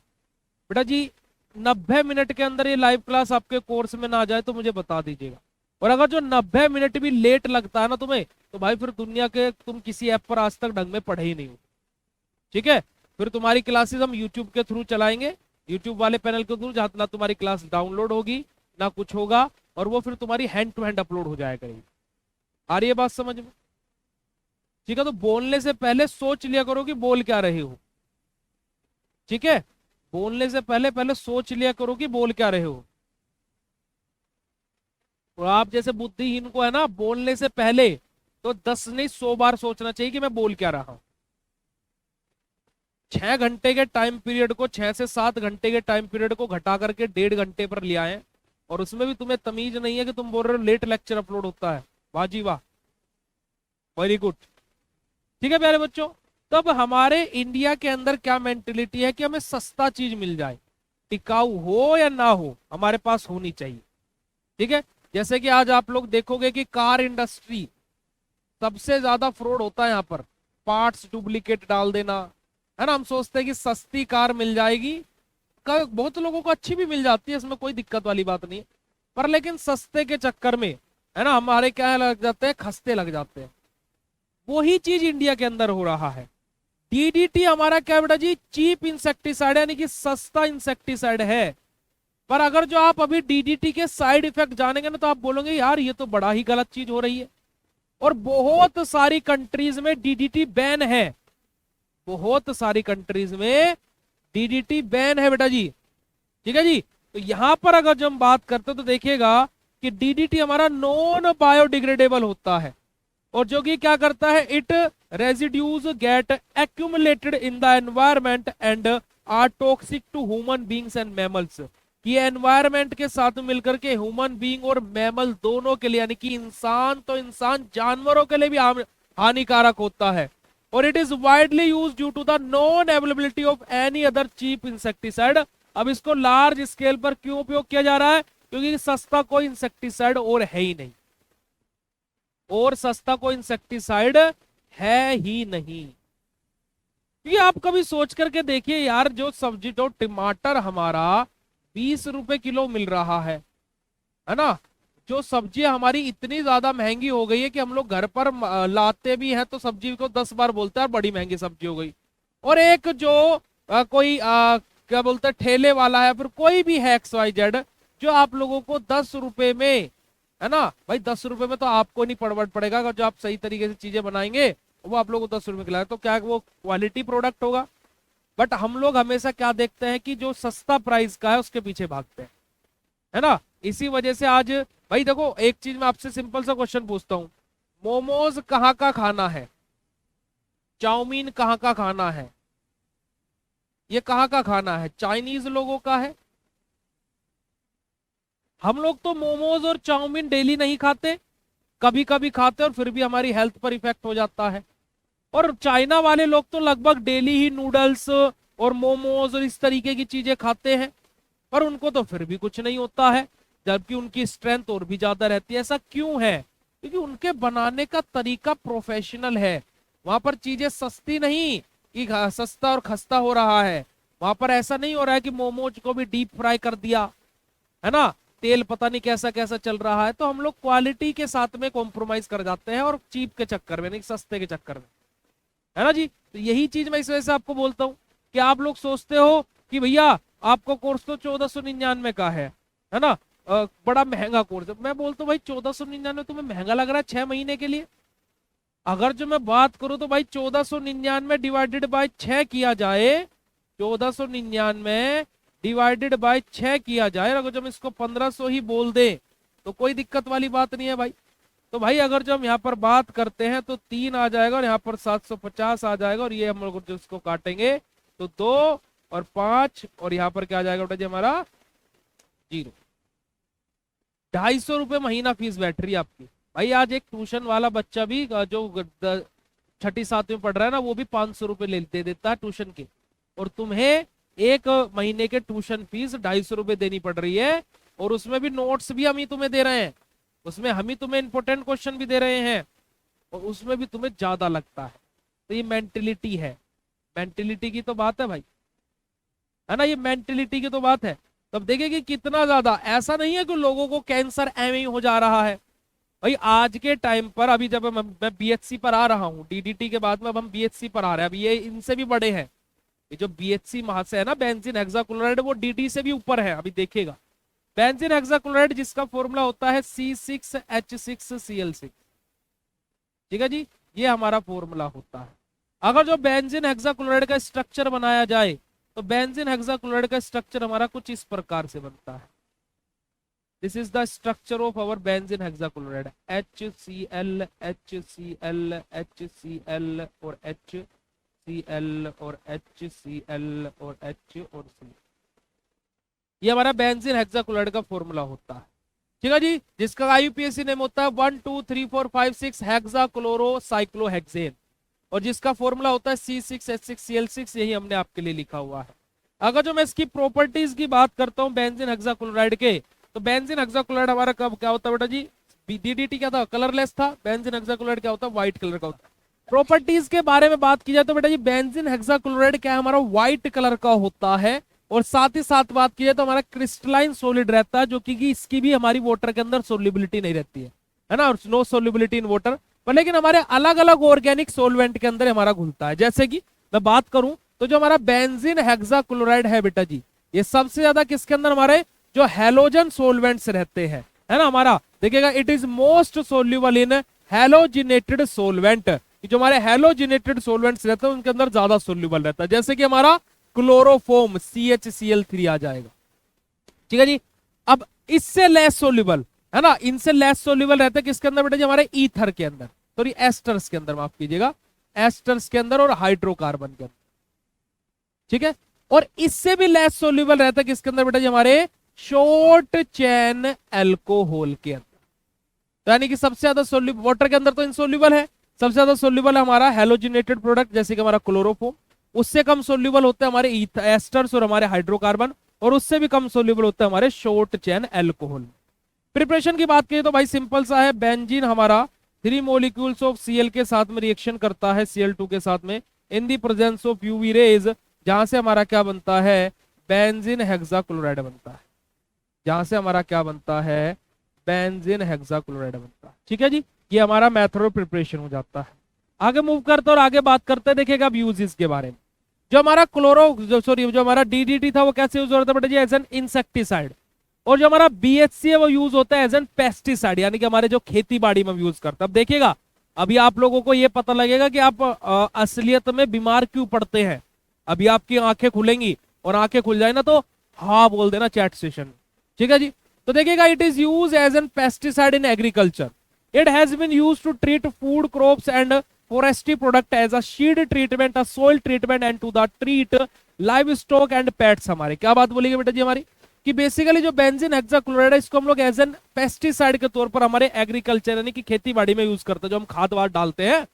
बेटा जी, 90 मिनट के अंदर ये लाइव क्लास आपके कोर्स में ना आ जाए तो मुझे बता दीजिएगा, और अगर जो 90 मिनट भी लेट लगता है ना तुम्हें, तो भाई फिर दुनिया के तुम किसी ऐप पर आज तक ढंग में पढ़े ही नहीं हो। ठीक है, फिर तुम्हारी क्लासेस हम यूट्यूब के थ्रू चलाएंगे, यूट्यूब वाले पैनल के थ्रू, जहां ना तुम्हारी क्लास डाउनलोड होगी ना कुछ होगा, और वो फिर तुम्हारी हैंड टू हैंड अपलोड हो जाया करेगी। आ रही है बात समझ में? ठीक है, तो बोलने से पहले सोच लिया करो कि बोल क्या रहे हो। ठीक है, बोलने से पहले पहले सोच लिया करो कि बोल क्या रहे हो। और आप जैसे बुद्धिहीन को है ना, बोलने से पहले तो 10 नहीं 100 बार सोचना चाहिए कि मैं बोल क्या रहा हूं। 6 घंटे के टाइम पीरियड को, 6 से 7 घंटे के टाइम पीरियड को घटा करके 1.5 घंटे पर ले आए, और उसमें भी तुम्हें तमीज नहीं है कि तुम बोल रहे हो लेट लेक्चर अपलोड होता है। वाह जी वाह, वेरी गुड। ठीक है प्यारे बच्चों, तब हमारे इंडिया के अंदर क्या मेंटेलिटी है कि हमें सस्ता चीज मिल जाए, टिकाऊ हो या ना हो, हमारे पास होनी चाहिए। ठीक है, जैसे कि आज आप लोग देखोगे कि कार इंडस्ट्री सबसे ज्यादा फ्रॉड होता है यहाँ पर, पार्ट्स डुप्लीकेट डाल देना, है ना। हम सोचते हैं कि सस्ती कार मिल जाएगी, बहुत लोगों को अच्छी भी मिल जाती है, इसमें कोई दिक्कत वाली बात नहीं है, पर लेकिन सस्ते के चक्कर में है ना हमारे क्या लग जाते हैं, खस्ते लग जाते हैं। वही चीज इंडिया के अंदर हो रहा है। डीडीटी हमारा क्या बेटा जी, चीप इंसेक्टिसाइड यानी कि सस्ता इंसेक्टिसाइड है। पर अगर जो आप अभी डीडीटी के साइड इफेक्ट जानेंगे ना, तो आप बोलोगे यार ये तो बड़ा ही गलत चीज हो रही है। और बहुत सारी कंट्रीज में डीडीटी बैन है, बहुत सारी कंट्रीज में डीडीटी बैन है बेटा जी। ठीक है जी, तो यहां पर अगर जो हम बात करते हैं तो देखिएगा कि डीडीटी हमारा नॉन बायोडिग्रेडेबल होता है, और जो कि क्या करता है, it residues get accumulated in the environment and are toxic to human beings and mammals. ये एनवायरमेंट के साथ मिलकर के ह्यूमन बीइंग और मैमल दोनों के लिए, यानी कि इंसान तो इंसान, जानवरों के लिए भी हानिकारक होता है। और it is widely use due to the non availability of any other cheap insecticide. अब इसको लार्ज स्केल पर क्यों उपयोग किया जा रहा है, क्योंकि सस्ता कोई इंसेक्टिसाइड और है ही नहीं, और सस्ता कोई इंसेक्टिसाइड है ही नहीं। क्योंकि आप कभी सोच करके देखिए यार, जो सब्जी, जो टमाटर हमारा 20 रुपए किलो मिल रहा है ना, जो सब्जी हमारी इतनी ज्यादा महंगी हो गई है कि हम लोग घर पर लाते भी हैं तो सब्जी को 10 बार बोलते हैं बड़ी महंगी सब्जी हो गई। और एक जो कोई क्या बोलते हैं ठेले वाला है, फिर कोई भी है XYZ, जो आप लोगों को 10 रुपए में, है ना भाई, 10 रुपए में तो आपको नहीं पड़ेगा, अगर जो आप सही तरीके से चीजें बनाएंगे वो आप लोगों को 10 रुपए खिलाए, तो क्या वो क्वालिटी प्रोडक्ट होगा। बट हम लोग हमेशा क्या देखते हैं कि जो सस्ता प्राइस का है उसके पीछे भागते हैं, है ना। इसी वजह से आज भाई देखो, एक चीज मैं आपसे सिंपल सा क्वेश्चन पूछता हूं, मोमोज कहाँ का खाना है, चाउमीन कहाँ का खाना है, ये कहाँ का खाना है, चाइनीज लोगों का है। हम लोग तो मोमोज और चाउमीन डेली नहीं खाते, कभी कभी खाते, और फिर भी हमारी हेल्थ पर इफेक्ट हो जाता है। और चाइना वाले लोग तो लगभग डेली ही नूडल्स और मोमोज और इस तरीके की चीजें खाते हैं, पर उनको तो फिर भी कुछ नहीं होता है, जबकि उनकी स्ट्रेंथ और भी ज्यादा रहती है। ऐसा क्यों है, क्योंकि उनके बनाने का तरीका प्रोफेशनल है। वहां पर चीजें सस्ती नहीं कि सस्ता और खस्ता हो रहा है, वहां पर ऐसा नहीं हो रहा है कि मोमोज को भी डीप फ्राई कर दिया, है ना, तेल पता नहीं कैसा कैसा चल रहा है। तो हम लोग क्वालिटी के साथ में कॉम्प्रोमाइज कर जाते हैं, और चीप के चक्कर में नहीं, सस्ते के चक्कर में, है ना जी। तो यही चीज मैं इस वजह से आपको बोलता हूँ कि आप लोग सोचते हो कि भैया आपको कोर्स तो 1499 का है ना, बड़ा महंगा कोर्स है। मैं बोलता हूँ भाई 1499 तुम्हें महंगा लग रहा है 6 महीने के लिए। अगर जो मैं बात करूं तो भाई 1499 डिवाइडेड बाय 6 किया जाए, 1499 डिवाइडेड बाय 6 किया जाए, अगर जब इसको 1500 ही बोल दे तो कोई दिक्कत वाली बात नहीं है भाई। तो भाई अगर जो हम यहाँ पर बात करते हैं तो 3 आ जाएगा, और यहाँ पर 750 आ जाएगा, और ये हम लोग जो इसको काटेंगे तो 2 और 5, और यहाँ पर क्या आ जाएगा बेटा जी हमारा 0। 250 रुपए महीना फीस बैठ रही है आपकी। भाई आज एक ट्यूशन वाला बच्चा भी जो 6ठी 7वीं में पढ़ रहा है ना, वो भी 500 रुपए दे देता है ट्यूशन के, और तुम्हें एक महीने के ट्यूशन फीस 250 रुपए देनी पड़ रही है। और उसमें भी नोट्स भी हम ही तुम्हें दे रहे हैं, उसमें हम ही तुम्हें इंपोर्टेंट क्वेश्चन भी दे रहे हैं, और उसमें भी तुम्हें ज्यादा लगता है। तो ये मेंटेलिटी है, मेंटेलिटी की तो बात है भाई, है ना, ये मेंटेलिटी की तो बात है। तब देखिए कि कितना ज्यादा, ऐसा नहीं है कि लोगों को कैंसर एवं ही हो जा रहा है, भाई आज के टाइम पर अभी जब मैं बीएचसी पर आ रहा हूँ, डीडीटी के बाद में अब हम बीएचसी पर आ रहे हैं, अभी ये इनसे भी बड़े हैं। ये जो बीएचसी वहां से है ना बेंजीन हेक्साक्लोराइड, वो डीडी से भी ऊपर है, अभी देखेगा। बेंजीन हेक्साक्लोराइड जिसका फॉर्मूला होता है C6H6Cl6। ठीक है जी, ये हमारा फॉर्मूला होता है। अगर जो बेंजीन हेक्साक्लोराइड का स्ट्रक्चर बनाया जाए तो बेंजीन हेक्साक्लोराइड का स्ट्रक्चर हमारा कुछ इस प्रकार से बनता है। This is the structure of our benzene hexachloride, HCl HCl HCl और HCl और HCl और H और C। ये हमारा बेंजीन हेक्साक्लोराइड का फॉर्मूला होता है। ठीक है जी, जिसका आईयूपीएसी नेम होता है 1 2 3 4 5 6 हेक्साक्लोरोसाइक्लोहेक्सेन, और जिसका फॉर्मूला होता है C6H6Cl6। यही हमने आपके लिए लिखा हुआ है। अगर जो मैं इसकी प्रॉपर्टीज की बात करता हूं बेंजीन हेक्साक्लोराइड के, तो बेंजीन हेक्साक्लोराइड हमारा कब क्या होता है बेटा जी, डीडीटी क्या था, कलरलेस था। बेंजीन हेक्साक्लोराइड क्या होता है, व्हाइट कलर का होता है। प्रॉपर्टीज के बारे में बात की जाए तो बेटा जी बेंजीन हेक्साक्लोराइड क्या है, हमारा व्हाइट कलर का होता है। और साथ ही साथ बात की जाए तो हमारा क्रिस्टलाइन सॉलिड रहता है, जो कि इसकी भी हमारी वाटर के अंदर सोल्युबिलिटी नहीं रहती है ना, और नो सोल्युबिलिटी इन वाटर, पर लेकिन हमारे अलग अलग ऑर्गेनिक सोलवेंट के अंदर हमारा घुलता है। जैसे कि मैं बात करूं तो जो हमारा बेंजीन हेक्साक्लोराइड है बेटा जी, ये सबसे ज्यादा किसके अंदर, हमारे जो हैलोजन सोलवेंट्स रहते हैं, है ना, हमारा देखिएगा it is most soluble in halogenated solvent. जो हमारे हैलोजिनेटेड सोलवेंट्स रहते हैं उनके अंदर ज्यादा सोल्यूबल रहता है। जैसे कि हमारा क्लोरोफोम CHCl3 आ जाएगा। ठीक है जी, अब इससे लेस सोल्यूबल है ना, इनसे लेस सोल्यूबल रहता है किसके अंदर बेटा जी, हमारे ईथर के अंदर, सॉरी एस्टर्स के अंदर, माफ कीजिएगा, एस्टर्स के अंदर और हाइड्रोकार्बन के अंदर। ठीक है, और इससे भी लेस सोल्यूबल रहता है किसके अंदर बेटा जी, हमारे शॉर्ट चेन एल्कोहल के अंदर। तो यानी कि सबसे ज्यादा सोल्यूबल वाटर के अंदर तो इनसोल्यूबल है, सबसे ज्यादा सोल्यूबल है हमारा हैलोजिनेटेड प्रोडक्ट जैसे कि हमारा क्लोरोफोम। उससे कम सोल्यूबल होते हैं हमारे एस्टर्स और हमारे हाइड्रोकार्बन, और उससे भी कम सोल्यूबल होते हैं हमारे शॉर्ट चेन एल्कोहल। प्रिपरेशन की बात करें तो भाई सिंपल सा है, बेंजीन हमारा 3 मॉलिक्यूल्स ऑफ Cl के साथ में रिएक्शन करता है Cl2 के साथ में in the presence of UV rays, जहां से हमारा क्या बनता है, बेंजीन हेक्साक्लोराइड बनता है। जहां से हमारा क्या बनता है, बेंजीन हेक्साक्लोराइड बनता है। ठीक है जी, ये हमारा मेथड ऑफ प्रिपरेशन हो जाता है। आगे मूव करते और आगे बात करते हैं, देखिएगा अब यूजेस के बारे में। जो हमारा जो हमारा डीडीटी था वो कैसे यूज होता है बेटा जी, एज एन इंसेक्टिसाइड। और जो हमारा बीएचसी है वो यूज होता है एज एन पेस्टिसाइड, यानी कि हमारे जो खेती बाड़ी में यूज करता है। अब देखिएगा अभी आप लोगों को ये पता लगेगा कि आप असलियत में बीमार क्यों पड़ते हैं। अभी आपकी आंखें खुलेंगी, और आंखें खुल जाए ना तो हाँ बोल देना चैट सेशन। ठीक है जी, तो देखिएगा it is use as an pesticide in agriculture. It has been used to treat food crops and forestry product as a seed treatment, a soil treatment and to the treat livestock and pets। हमारे क्या बात बोलेगी बेटा जी हमारी, कि basically जो benzene hexachloride है इसको हम लोग एज एन पेस्टिसाइड के तौर पर हमारे एग्रीकल्चर यानी कि खेती बाड़ी में यूज करते हैं। जो हम खाद वाद डालते हैं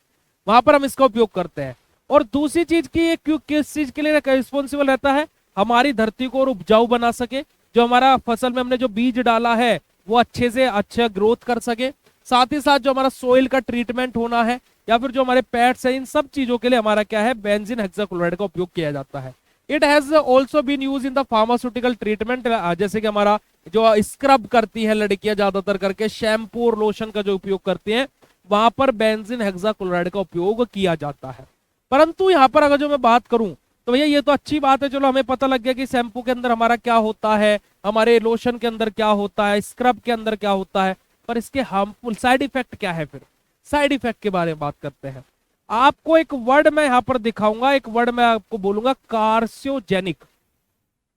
वहां पर हम इसका उपयोग करते हैं। और दूसरी चीज की क्यों किस चीज के लिए रिस्पॉन्सिबल रहता है, हमारी धरती को और उपजाऊ बना सके, जो हमारा फसल में हमने जो बीज डाला है वो अच्छे से अच्छा ग्रोथ कर सके। साथ ही साथ जो हमारा सोइल का ट्रीटमेंट होना है या फिर जो हमारे पेट्स है, इन सब चीजों के लिए हमारा क्या है, बेंजीन हेक्साक्लोराइड का उपयोग किया जाता है। It has also been use in the pharmaceutical treatment, जैसे कि हमारा जो स्क्रब करती है लड़कियां ज्यादातर करके, शैम्पू और लोशन का जो उपयोग करती हैं, वहां पर बेंजीन हेक्साक्लोराइड का उपयोग किया जाता है। परंतु यहाँ पर अगर जो मैं बात करूं तो भैया ये तो अच्छी बात है, चलो हमें पता लग गया कि शैम्पू के अंदर हमारा क्या होता है, हमारे लोशन के अंदर क्या होता है, स्क्रब के अंदर क्या होता है, पर इसके हार्मफुल साइड इफेक्ट क्या है। फिर साइड इफेक्ट के बारे में बात करते हैं। आपको एक वर्ड मैं यहां पर दिखाऊंगा, एक वर्ड मैं आपको बोलूंगा, कार्सियोजेनिक।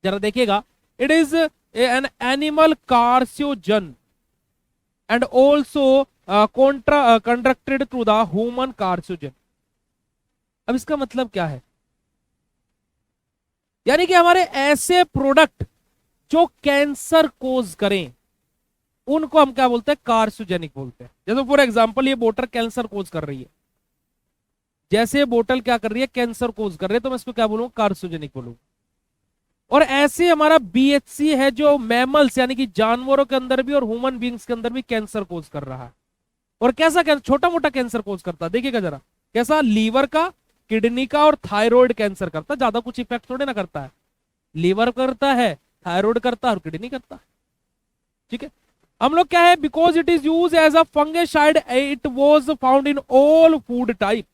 जरा देखिएगा, it is an animal carcinogen and also conducted through the human carcinogen. अब इसका मतलब क्या है, यानी कि हमारे ऐसे प्रोडक्ट जो कैंसर कोज करें उनको हम क्या बोलते हैं, कार्सियोजेनिक बोलते हैं। जैसे फॉर एग्जांपल ये बोतल कैंसर कोज कर रही है, जैसे ये बोतल क्या कर रही है, कैंसर कोज कर रही है, तो मैं इसको क्या बोलूंगा, कार्सियोजेनिक बोलूंगा। और ऐसे हमारा बीएचसी है जो मैमल्स यानी कि जानवरों के अंदर भी और ह्यूमन बींग्स के अंदर भी कैंसर कोज कर रहा है। और कैसा कैंसर, छोटा मोटा कैंसर कोज करता है, देखिएगा जरा कैसा, लीवर का, किडनी का और थायराइड कैंसर करता है। ज्यादा कुछ इफेक्ट थोड़े ना करता है, लीवर करता है, थायराइड करता है और किडनी करता है। ठीक है, हम लोग क्या है, because it is use as a fungicide, it was found in all food type.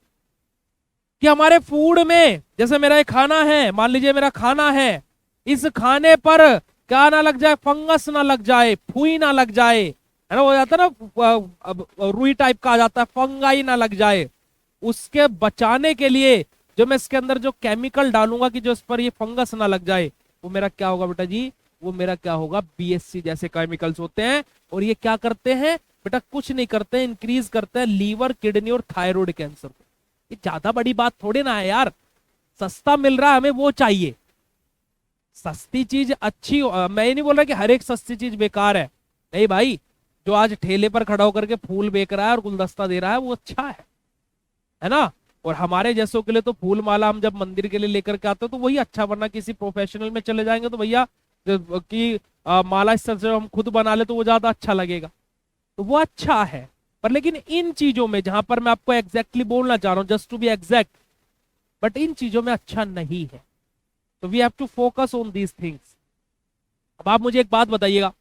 कि हमारे फूड में, जैसे मेरा एक खाना है, मान लीजिए मेरा खाना है, इस खाने पर क्या ना लग जाए, फंगस ना लग जाए, फुई ना लग जाए, है ना, हो जाता है ना, रुई टाइप का आ जाता है, फंगाई ना लग जाए, उसके बचाने के लिए जो मैं इसके अंदर जो केमिकल डालूंगा कि जो इस पर ये फंगस ना लग जाए, वो मेरा क्या होगा बेटा जी, वो मेरा क्या होगा, बीएससी जैसे केमिकल्स होते हैं। और ये क्या करते हैं बेटा, कुछ नहीं करते हैं, इंक्रीज करते हैं लीवर, किडनी और थायराइड कैंसर को। ये ज्यादा बड़ी बात थोड़ी ना है यार, सस्ता मिल रहा है हमें वो चाहिए। सस्ती चीज अच्छी मैं ये नहीं बोल रहा कि हर एक सस्ती चीज बेकार है, नहीं भाई, जो आज ठेले पर खड़ा होकर के फूल बेच रहा है और गुलदस्ता दे रहा है वो अच्छा है ना। और हमारे जैसों के लिए तो फूल माला हम जब मंदिर के लिए लेकर के आते हैं तो वही अच्छा, वरना किसी प्रोफेशनल में चले जाएंगे तो भैया कि माला इस तरह से हम खुद बना ले तो वो ज्यादा अच्छा लगेगा, तो वो अच्छा है। पर लेकिन इन चीजों में, जहां पर मैं आपको एग्जैक्टली बोलना चाह रहा हूं, just to be exact, but इन चीजों में अच्छा नहीं है। तो we have to focus on these things. अब आप मुझे एक बात बताइएगा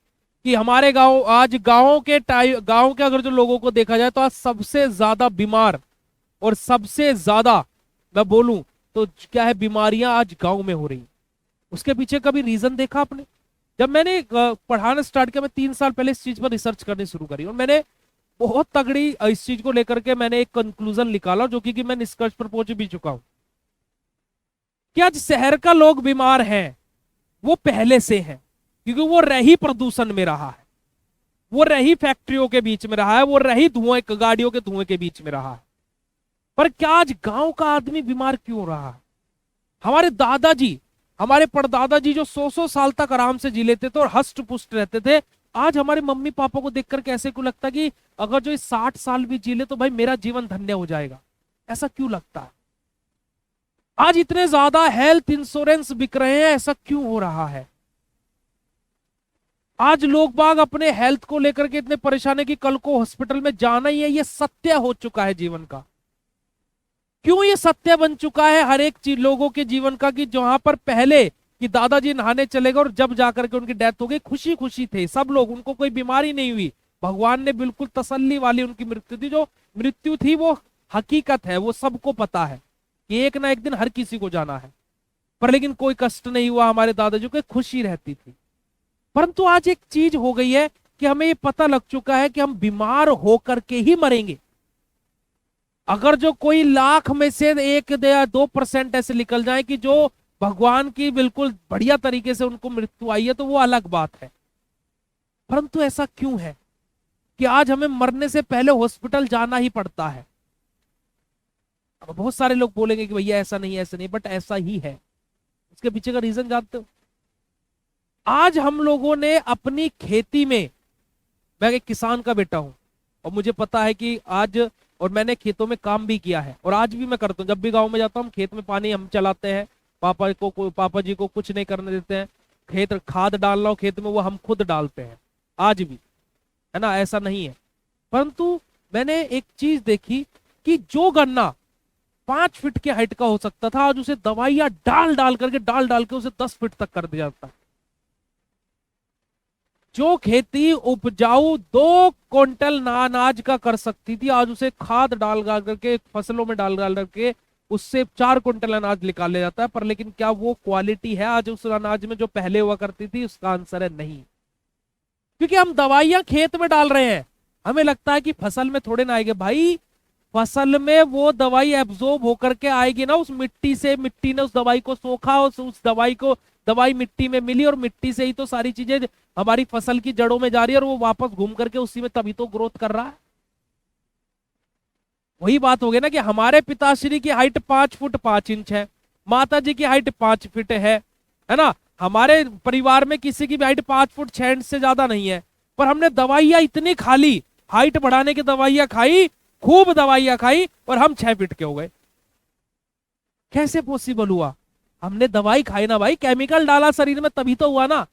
कि हमारे गांव, आज गांव के अगर जो लोगों को देखा जाए तो आज सबसे ज्यादा बीमार और सबसे ज्यादा मैं बोलूं तो क्या है, बीमारियां आज गांव में हो रही। उसके पीछे कभी रीजन देखा आपने? जब मैंने पढ़ाना स्टार्ट किया, मैं 3 साल पहले इस चीज पर रिसर्च करनी शुरू करी और मैंने बहुत तगड़ी इस चीज को लेकर के मैंने एक कंक्लूजन निकाला, जो कि मैं निष्कर्ष पर पहुंच भी चुका हूं कि आज शहर का लोग बीमार हैं वो पहले से है, क्योंकि वो रही प्रदूषण में रहा है, वो रही फैक्ट्रियों के बीच में रहा है, वो रही धुएं, गाड़ियों के धुएं के बीच में रहा है। पर क्या आज गांव का आदमी बीमार क्यों हो रहा है? हमारे दादाजी, हमारे परदादाजी जो 100-100 साल तक आराम से जी लेते थे और हष्ट पुष्ट रहते थे, आज हमारे मम्मी पापा को देखकर कैसे क्यों लगता कि अगर जो 60 साल भी जी ले तो भाई मेरा जीवन धन्य हो जाएगा? ऐसा क्यों लगता है? आज इतने ज्यादा हेल्थ इंश्योरेंस बिक रहे हैं, ऐसा क्यों हो रहा है? आज लोग बाग अपने हेल्थ को लेकर के इतने परेशान है कि कल को हॉस्पिटल में जाना ही है, ये सत्य हो चुका है जीवन का। क्यों ये सत्य बन चुका है हर एक चीज लोगों के जीवन का, कि जहां पर पहले कि दादाजी नहाने चले गए और जब जाकर के उनकी डेथ हो गई, खुशी खुशी थे सब लोग, उनको कोई बीमारी नहीं हुई, भगवान ने बिल्कुल तसल्ली वाली उनकी मृत्यु थी। जो मृत्यु थी वो हकीकत है, वो सबको पता है कि एक ना एक दिन हर किसी को जाना है, पर लेकिन कोई कष्ट नहीं हुआ हमारे दादाजी को, खुशी रहती थी। परंतु आज एक चीज हो गई है कि हमें ये पता लग चुका है कि हम बीमार होकर के ही मरेंगे। अगर जो कोई लाख में से 1-2% ऐसे निकल जाए कि जो भगवान की बिल्कुल बढ़िया तरीके से उनको मृत्यु आई है, तो वो अलग बात है। परंतु ऐसा क्यों है कि आज हमें मरने से पहले हॉस्पिटल जाना ही पड़ता है? अब बहुत सारे लोग बोलेंगे कि भैया ऐसा नहीं, ऐसा नहीं, बट ऐसा ही है। उसके पीछे का रीजन जानते हो? आज हम लोगों ने अपनी खेती में, मैं एक किसान का बेटा हूं और मुझे पता है कि आज, और मैंने खेतों में काम भी किया है और आज भी मैं करता हूँ। जब भी गांव में जाता हूँ, खेत में पानी हम चलाते हैं, पापा जी को कुछ नहीं करने देते हैं, खेत खाद डालना हो खेत में वो हम खुद डालते हैं आज भी, है ना, ऐसा नहीं है। परंतु मैंने एक चीज देखी कि जो गन्ना 5 फीट के हाइट का हो सकता था, आज उसे दवाइयां डाल डाल के उसे 10 फीट तक कर दिया जाता है। जो खेती उपजाऊ 2 क्विंटल अनाज का कर सकती थी, आज उसे खाद डाल करके फसलों में डाल करके उससे 4 क्विंटल अनाज निकाला जाता है। पर लेकिन क्या वो क्वालिटी है आज उस अनाज में जो पहले हुआ करती थी? उसका आंसर है नहीं, क्योंकि हम दवाइयां खेत में डाल रहे हैं। हमें लगता है कि फसल में थोड़े ना आएंगे, भाई फसल में वो दवाई एब्जॉर्ब होकर के आएगी ना उस मिट्टी से, मिट्टी ने उस दवाई को सोखा, उस दवाई मिट्टी में मिली और मिट्टी से ही तो सारी चीजें हमारी फसल की जड़ों में जा रही है और वो वापस घूम करके उसी में तभी तो ग्रोथ कर रहा है। वही बात हो गई ना कि हमारे पिताश्री की हाइट 5 फुट 5 इंच है, माता जी की हाइट 5 फीट है ना। हमारे परिवार में किसी की भी हाइट 5 फुट 6 इंच से ज्यादा नहीं है, पर हमने दवाइयां इतनी खा ली, हाइट बढ़ाने की दवाइयां खाई, खूब दवाइयां खाई और हम 6 फीट के हो गए। कैसे पॉसिबल हुआ? हमने दवाई खाई ना भाई, केमिकल डाला शरीर में, तभी तो हुआ ना।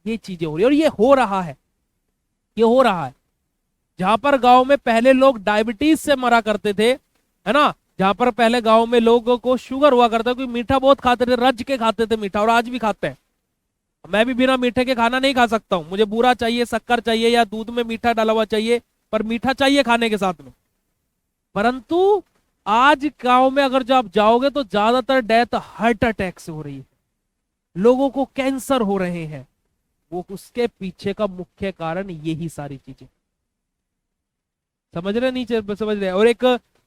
ये चीजें हो रही है और ये हो रहा है, ये हो रहा है। जहां पर गांव में पहले लोग डायबिटीज से मरा करते थे, है ना, जहां पर पहले गांव में लोगों को शुगर हुआ करता, कोई मीठा बहुत खाते थे, रज के खाते थे मीठा, और आज भी खाते हैं। मैं भी बिना मीठे के खाना नहीं खा सकता हूँ, मुझे बूरा चाहिए, शक्कर चाहिए या दूध में मीठा डाला हुआ चाहिए, पर मीठा चाहिए खाने के साथ में। परंतु आज गांव में अगर जो आप जाओगे तो ज्यादातर डेथ हार्ट अटैक से हो रही है, लोगों को कैंसर हो रहे हैं। वो उसके पीछे का मुख्य कारण यही सारी चीजें। समझ रहे नीचे समझ रहे। और एक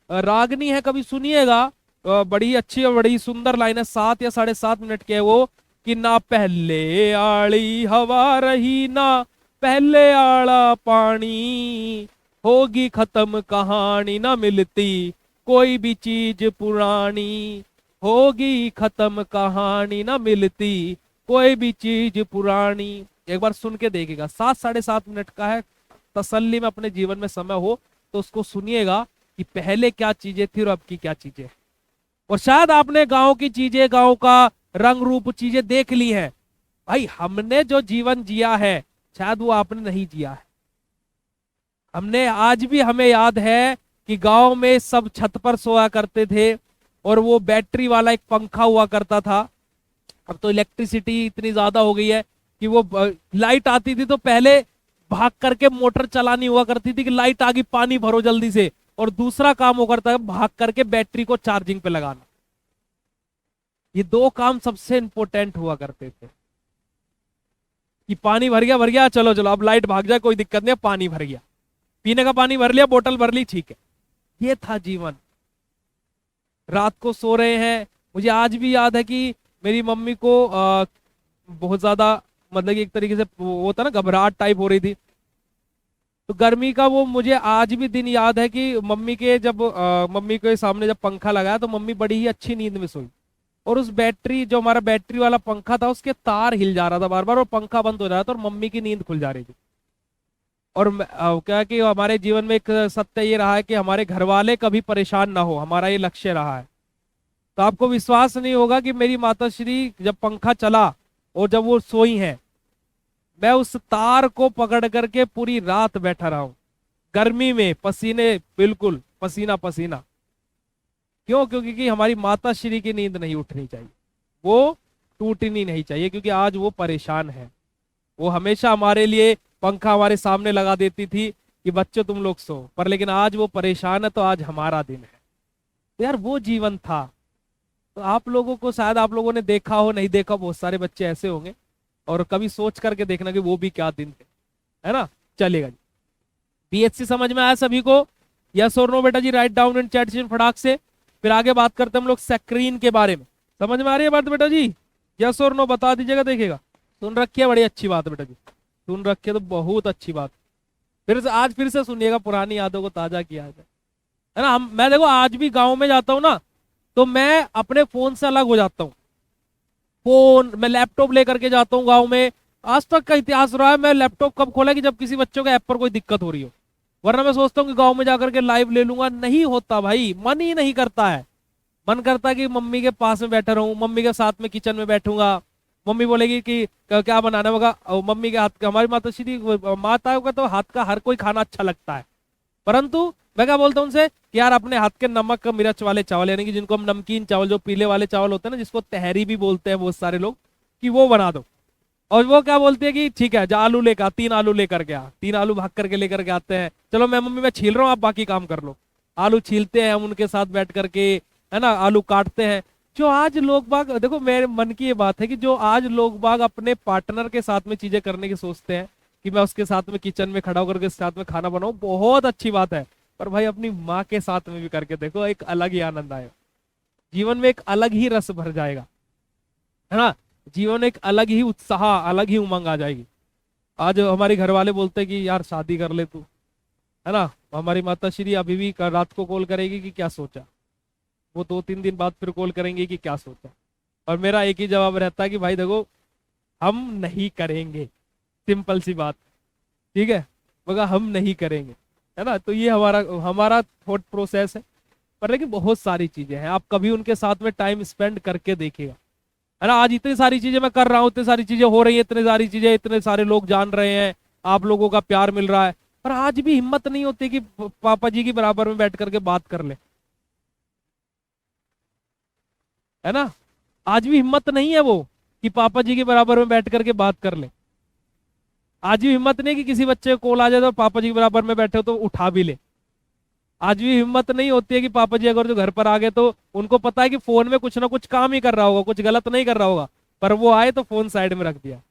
रागनी है, कभी सुनिएगा, बड़ी अच्छी और बड़ी सुंदर लाइन है, 7 या 7.5 मिनट के है वो, कि ना पहले आड़ी हवा रही ना पहले आड़ा पानी, होगी खत्म कहानी ना मिलती कोई भी चीज पुरानी, होगी खत्म कहानी ना मिलती कोई भी चीज पुरानी। एक बार सुन के देखिएगा, 7-7.5 मिनट का है, तसल्ली में अपने जीवन में समय हो तो उसको सुनिएगा कि पहले क्या चीजें थी और अब की क्या चीजें। और शायद आपने गांव की चीजें, गांव का रंग रूप चीजें देख ली है। भाई हमने जो जीवन जिया है शायद वो आपने नहीं जिया है। हमने आज भी, हमें याद है कि गांव में सब छत पर सोया करते थे और वो बैटरी वाला एक पंखा हुआ करता था। अब तो इलेक्ट्रिसिटी इतनी ज्यादा हो गई है कि वो लाइट आती थी तो पहले भाग करके मोटर चलानी हुआ करती थी कि लाइट आ गई पानी भरो जल्दी से, और दूसरा काम हो करता है भाग करके बैटरी को चार्जिंग पे लगाना। ये 2 काम सबसे इंपॉर्टेंट हुआ करते थे कि पानी भर गया चलो चलो अब लाइट भाग जाए कोई दिक्कत नहीं, पानी भर गया, पीने का पानी भर लिया, बोतल भर ली, ठीक है। ये था जीवन। रात को सो रहे हैं। मुझे आज भी याद है कि मेरी मम्मी को बहुत ज्यादा, मतलब कि एक तरीके से वो होता ना, घबराहट टाइप हो रही थी, तो गर्मी का वो मुझे आज भी दिन याद है कि मम्मी के जब मम्मी के सामने जब पंखा लगाया तो मम्मी बड़ी ही अच्छी नींद में सोई, और उस बैटरी, जो हमारा बैटरी वाला पंखा था, उसके तार हिल जा रहा था बार बार और पंखा बंद हो जा रहा था और मम्मी की नींद खुल जा रही थी। और क्या कि हमारे जीवन में एक सत्य ये रहा है कि हमारे घर वाले कभी परेशान ना हो, हमारा ये लक्ष्य रहा है। तो आपको विश्वास नहीं होगा कि मेरी माताश्री जब पंखा चला और जब वो सोई हैं, मैं उस तार को पकड़ करके पूरी रात बैठा रहा हूं, गर्मी में, पसीने, बिल्कुल पसीना पसीना। क्यों? क्योंकि हमारी माताश्री की नींद नहीं उठनी चाहिए, वो टूटनी नहीं चाहिए, क्योंकि आज वो परेशान है। वो हमेशा हमारे लिए पंखा हमारे सामने लगा देती थी कि बच्चों तुम लोग सो, पर लेकिन आज वो परेशान है तो आज हमारा दिन है। तो यार वो जीवन था। तो आप लोगों को, शायद आप लोगों ने देखा हो, नहीं देखा, बहुत सारे बच्चे ऐसे होंगे, और कभी सोच करके देखना कि वो भी क्या दिन थे, है ना। चलेगा जी। बीएससी समझ में आया सभी को? यस और नो बेटा जी, right down in chat section फटाक से। फिर आगे बात करते हैं हम लोग स्क्रीन के बारे में। समझ में आ रही है बात बेटा जी? यस और नो बता दीजिएगा, देखिएगा। सुन रखिए, बड़ी अच्छी बात है बेटा जी, सुन रखिए तो बहुत अच्छी बात। फिर से आज फिर से सुनिएगा, पुरानी यादों को ताजा किया जाए, है ना। मैं देखो आज भी गाँव में जाता हूँ ना, तो मैं अपने फोन से अलग हो जाता हूँ। फोन, मैं लैपटॉप लेकर के जाता हूँ गाँव में। आज तक का इतिहास रहा है, मैं लैपटॉप कब खोला कि जब किसी बच्चों के ऐप पर कोई दिक्कत हो रही हो, वरना मैं सोचता हूँ कि गाँव में जाकर के लाइव ले लूंगा। नहीं होता भाई, मन ही नहीं करता है। मन करता है कि मम्मी के पास में बैठा रहूं, मम्मी के साथ में किचन में बैठूंगा। मम्मी बोलेगी कि क्या बनाना होगा, और मम्मी के हाथ का, हमारी माताश्री माता का तो हाथ का हर कोई खाना अच्छा लगता है। परंतु मैं क्या बोलता हूँ उनसे कि यार अपने हाथ के नमक मिर्च वाले चावल, यानी कि जिनको हम नमकीन चावल, जो पीले वाले चावल होते हैं ना, जिसको तहरी भी बोलते हैं बहुत सारे लोग, कि वो बना दो। और वो क्या बोलती है कि ठीक है, जा आलू लेकर, 3 आलू लेकर के आ, 3 आलू भाग करके लेकर के आते हैं। चलो मैं मम्मी, मैं छील रहा हूँ, आप बाकी काम कर लो। आलू छीलते हैं हम उनके साथ बैठ करके, है ना, आलू काटते हैं। जो आज लोग बाग, देखो मेरे मन की ये बात है कि जो आज लोग बाग अपने पार्टनर के साथ में चीजें करने की सोचते हैं कि मैं उसके साथ में किचन में खड़ा होकर के साथ में खाना बनाऊं, बहुत अच्छी बात है। पर भाई अपनी माँ के साथ में भी करके देखो, एक अलग ही आनंद आएगा जीवन में, एक अलग ही रस भर जाएगा, है ना। जीवन में एक अलग ही उत्साह, अलग ही उमंग आ जाएगी। आज हमारे घर वाले बोलते हैं कि यार शादी कर ले तू, है ना। हमारी माता श्री अभी भी रात को कॉल करेगी कि क्या सोचा, वो 2-3 दिन बाद फिर कॉल करेंगे कि क्या सोचा, और मेरा एक ही जवाब रहता है कि भाई देखो हम नहीं करेंगे, सिंपल सी बात, ठीक है, मगर हम नहीं करेंगे, है ना। तो ये हमारा थॉट प्रोसेस है। पर लेकिन बहुत सारी चीजें हैं, आप कभी उनके साथ में टाइम स्पेंड करके देखिएगा, है ना। आज इतनी सारी चीजें मैं कर रहा हूँ, इतनी सारी चीजें हो रही है, इतनी सारी चीजें, इतने सारे लोग जान रहे हैं, आप लोगों का प्यार मिल रहा है, पर आज भी हिम्मत नहीं होती कि पापा जी की बराबर में बैठ करके बात कर ले, है ना। आज भी हिम्मत नहीं है वो। कि पापा जी के बराबर में बैठ करके बात कर ले। आज भी हिम्मत नहीं कि किसी बच्चे को कॉल आ जाए तो पापा जी के बराबर में बैठे हो तो उठा भी ले। आज भी हिम्मत नहीं होती है कि पापा जी अगर जो घर पर आ गए तो उनको पता है कि फोन में कुछ ना कुछ काम ही कर रहा होगा, कुछ गलत नहीं कर रहा होगा, पर वो आए तो फोन साइड में रख दिया।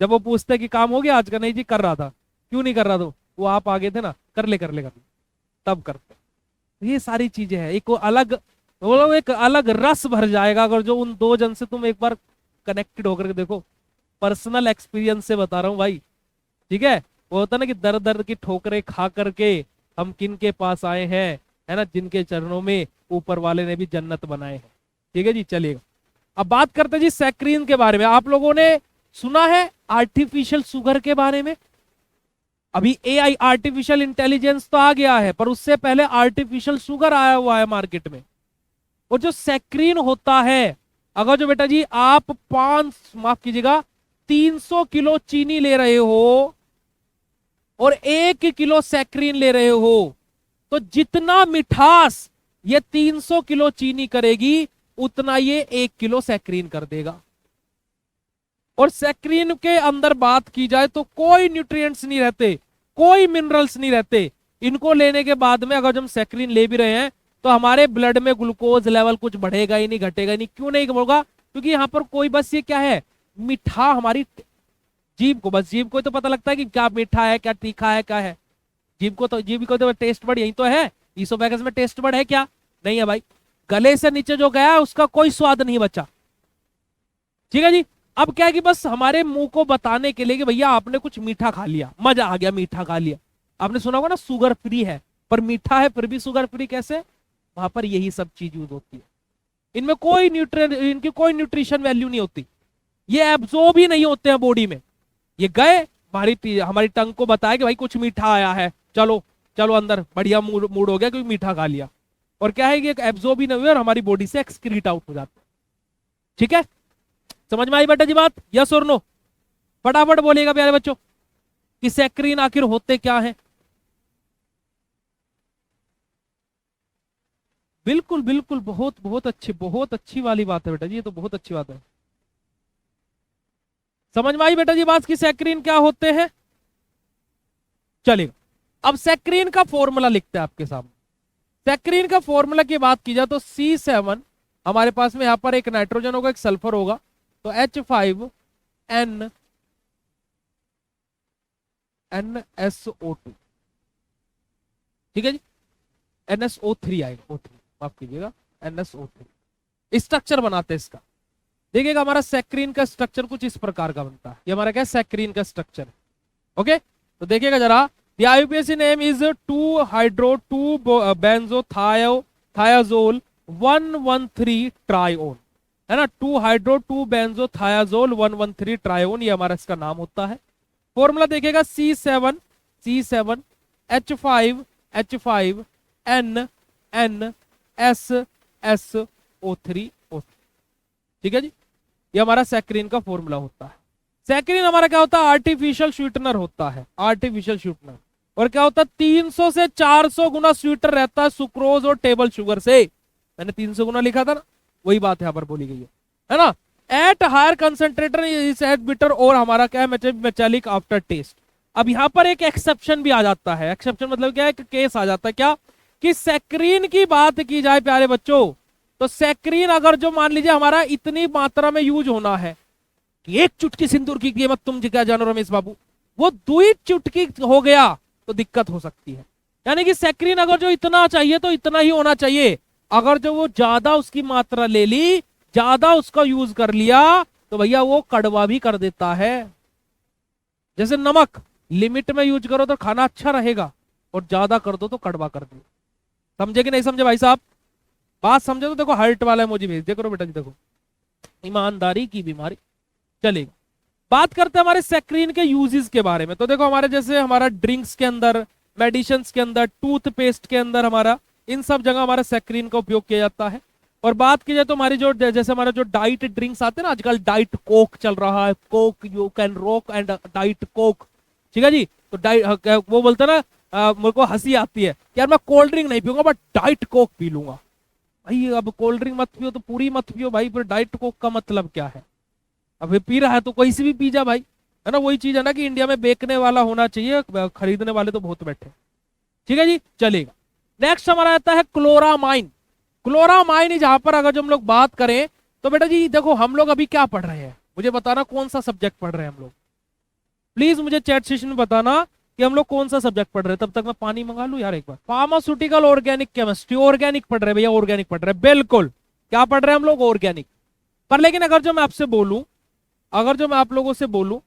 जब वो पूछते कि काम हो गया आज का, नहीं जी कर रहा था। क्यों नहीं कर रहा? तो वो आप आ गए थे ना, कर ले कर ले कर ले, तब करते। ये सारी चीजें हैं, एक अलग, वो लोग एक अलग रस भर जाएगा अगर जो उन दो जन से तुम एक बार कनेक्टेड होकर के देखो। पर्सनल एक्सपीरियंस से बता रहा हूँ भाई, ठीक है। वो होता ना कि दर दर की ठोकरें खा करके हम किन के पास आए हैं, है ना, जिनके चरणों में ऊपर वाले ने भी जन्नत बनाए हैं। ठीक है जी, चलिएगा। अब बात करते हैं जी सैक्रीन के बारे में। आप लोगों ने सुना है आर्टिफिशियल शुगर के बारे में? अभी एआई आर्टिफिशियल इंटेलिजेंस तो आ गया है, पर उससे पहले आर्टिफिशियल शुगर आया हुआ है मार्केट में। और जो सैक्रीन होता है, अगर जो बेटा जी आप 300 किलो चीनी ले रहे हो और 1 किलो सैक्रीन ले रहे हो, तो जितना मिठास ये 300 किलो चीनी करेगी उतना ये 1 किलो सैक्रीन कर देगा। और सैक्रीन के अंदर बात की जाए तो कोई न्यूट्रिएंट्स नहीं रहते, कोई मिनरल्स नहीं रहते। इनको लेने के बाद में अगर हम सैक्रीन ले भी रहे हैं तो हमारे ब्लड में ग्लूकोज लेवल कुछ बढ़ेगा ही नहीं, घटेगा ही नहीं। क्यों नहीं होगा? क्योंकि यहाँ पर कोई बस ये क्या है, मीठा हमारी जीभ को, बस जीभ को तो पता लगता है कि क्या मीठा है, क्या तीखा है, क्या है। जीभ को तो टेस्ट बड यही तो है। ईसोफेगस में टेस्ट बड है क्या? नहीं है भाई। गले से नीचे जो गया उसका कोई स्वाद नहीं बचा। ठीक है जी। अब क्या है कि बस हमारे मुंह को बताने के लिए कि भैया आपने कुछ मीठा खा लिया, मजा आ गया, मीठा खा लिया। आपने सुना होगा ना शुगर फ्री है, पर मीठा है फिर भी शुगर फ्री कैसे? वहां पर यही सब चीज यूज होती है। इनमें कोई इनकी कोई न्यूट्रिशन वैल्यू नहीं होती। ये एब्जॉर्ब ही नहीं होते हैं बॉडी में। ये गए, हमारी टंग को बताया कि भाई कुछ मीठा आया है, चलो चलो अंदर, बढ़िया मूड हो गया क्योंकि मीठा खा लिया। और क्या है कि एब्जॉर्ब ही नहीं हुए और हमारी बॉडी से एक्सक्रीट आउट हो जाता है। ठीक है, समझ में आई बेटा जी बात? यस और नो? फटाफट बोलिएगा प्यारे बच्चों कि सैक्रीन आखिर होते क्या है। बिल्कुल बिल्कुल, बहुत बहुत अच्छी वाली बात है बेटा जी, ये तो बहुत अच्छी बात है। समझ में आई बेटा जी बात कि सैक्रीन क्या होते हैं? चलिए, अब सैक्रीन का फॉर्मूला लिखते हैं आपके सामने। सैक्रीन का फॉर्मूला की बात की जाए तो C7, हमारे पास में यहां पर एक नाइट्रोजन होगा, एक सल्फर होगा, तो H5NNSO2। ठीक है जी, NSO3 आएगा, O3 माफ कीजिएगा, NSO3 स्ट्रक्चर बनाते हैं इसका। देखिएगा हमारा सैक्रीन का स्ट्रक्चर कुछ इस प्रकार का बनता है। ये हमारा क्या सैक्रीन का स्ट्रक्चर है। ओके, तो देखिएगा जरा, the IUPAC name is 2-hydro-2-benzothiazole 113 trione, है ना, 2-hydro-2-benzothiazole 113 trione, ये हमारा इसका नाम होता है। फॉर्मूला देखिएगा C7 H5 NNSSO3। ठीक है जी, ये हमारा सैक्रीन का फॉर्मूला होता है। सैक्रीन हमारा क्या होता है? आर्टिफिशियल स्वीटनर होता है, आर्टिफिशियल स्वीटनर। और क्या होता है? 300 से 400 गुना स्वीटर रहता है सुक्रोज और टेबल शुगर से। मैंने 300 गुना लिखा था ना, वही बात यहाँ पर बोली गई है ना। At higher concentrator is at bitter, और हमारा क्या है, मेटालिक आफ्टर टेस्ट। अब यहाँ पर एक एक्सेप्शन भी आ जाता है। एक्सेप्शन मतलब क्या है? केस आ जाता है क्या कि सैक्रीन की बात की जाए प्यारे बच्चों, तो सैक्रीन अगर जो मान लीजिए हमारा इतनी मात्रा में यूज होना है कि एक चुटकी सिंदूर की कीमत तुम क्या जानो रमेश बाबू, वो 2 चुटकी हो गया तो दिक्कत हो सकती है। यानी कि सैक्रीन अगर जो इतना चाहिए तो इतना ही होना चाहिए। अगर जो वो ज्यादा उसकी मात्रा ले ली, ज्यादा उसका यूज कर लिया, तो भैया वो कड़वा भी कर देता है। जैसे नमक, लिमिट में यूज करो तो खाना अच्छा रहेगा, और ज्यादा कर दो तो कड़वा कर दो। समझे कि नहीं समझे भाई साहब? बात समझे तो देखो हार्ट वाला इमोजी भेज दे करो बेटा जी। देखो, ईमानदारी की बीमारी। चलेगा, बात करते हैं हमारे सैक्रीन के यूजेस के बारे में। तो देखो हमारे जैसे हमारा ड्रिंक्स के अंदर, मेडिसिन के अंदर, टूथपेस्ट के अंदर, हमारा इन सब जगह हमारा सैक्रीन का उपयोग किया जाता है। और बात की जाए तो हमारी जो जैसे हमारा जो डाइट ड्रिंक्स आते हैं ना, आजकल डाइट कोक चल रहा है, Coke you can rock and diet Coke. ठीक है जी, तो डाइट वो बोलते ना, मेरे को हंसी आती है यार, मैं कोल्ड ड्रिंक नहीं पीऊंगा बट डाइट कोक पी लूंगा। भाई अब कोल्ड ड्रिंक मत पियो तो पूरी मत पियो भाई, फिर डाइट कोक का मतलब क्या है? अब ये पी रहा है तो कोई से भी पी जा भाई, है ना। वही चीज है ना कि इंडिया में बेचने वाला होना चाहिए, खरीदने वाले तो बहुत बैठे। ठीक है जी, चलेगा। नेक्स्ट हमारा आता है क्लोरामाइन। क्लोरामाइन जहां पर अगर जो हम लोग बात करें तो बेटा जी देखो, हम लोग अभी क्या पढ़ रहे हैं, मुझे बताना कौन सा सब्जेक्ट पढ़ रहे हैं हम लोग। प्लीज मुझे चैट सेशन में बताना कि हम लोग कौन सा सब्जेक्ट पढ़ रहे हैं, तब तक मैं पानी मंगा लूं यार एक बार। फार्मास्यूटिकल ऑर्गेनिक केमिस्ट्री, ऑर्गेनिक पढ़ रहे हैं भैया, ऑर्गेनिक पढ़ रहे हैं, बिल्कुल। क्या पढ़ रहे हैं हम लोग? ऑर्गेनिक। पर लेकिन अगर जो मैं आपसे बोलूं, अगर जो मैं आप लोगों से बोलूं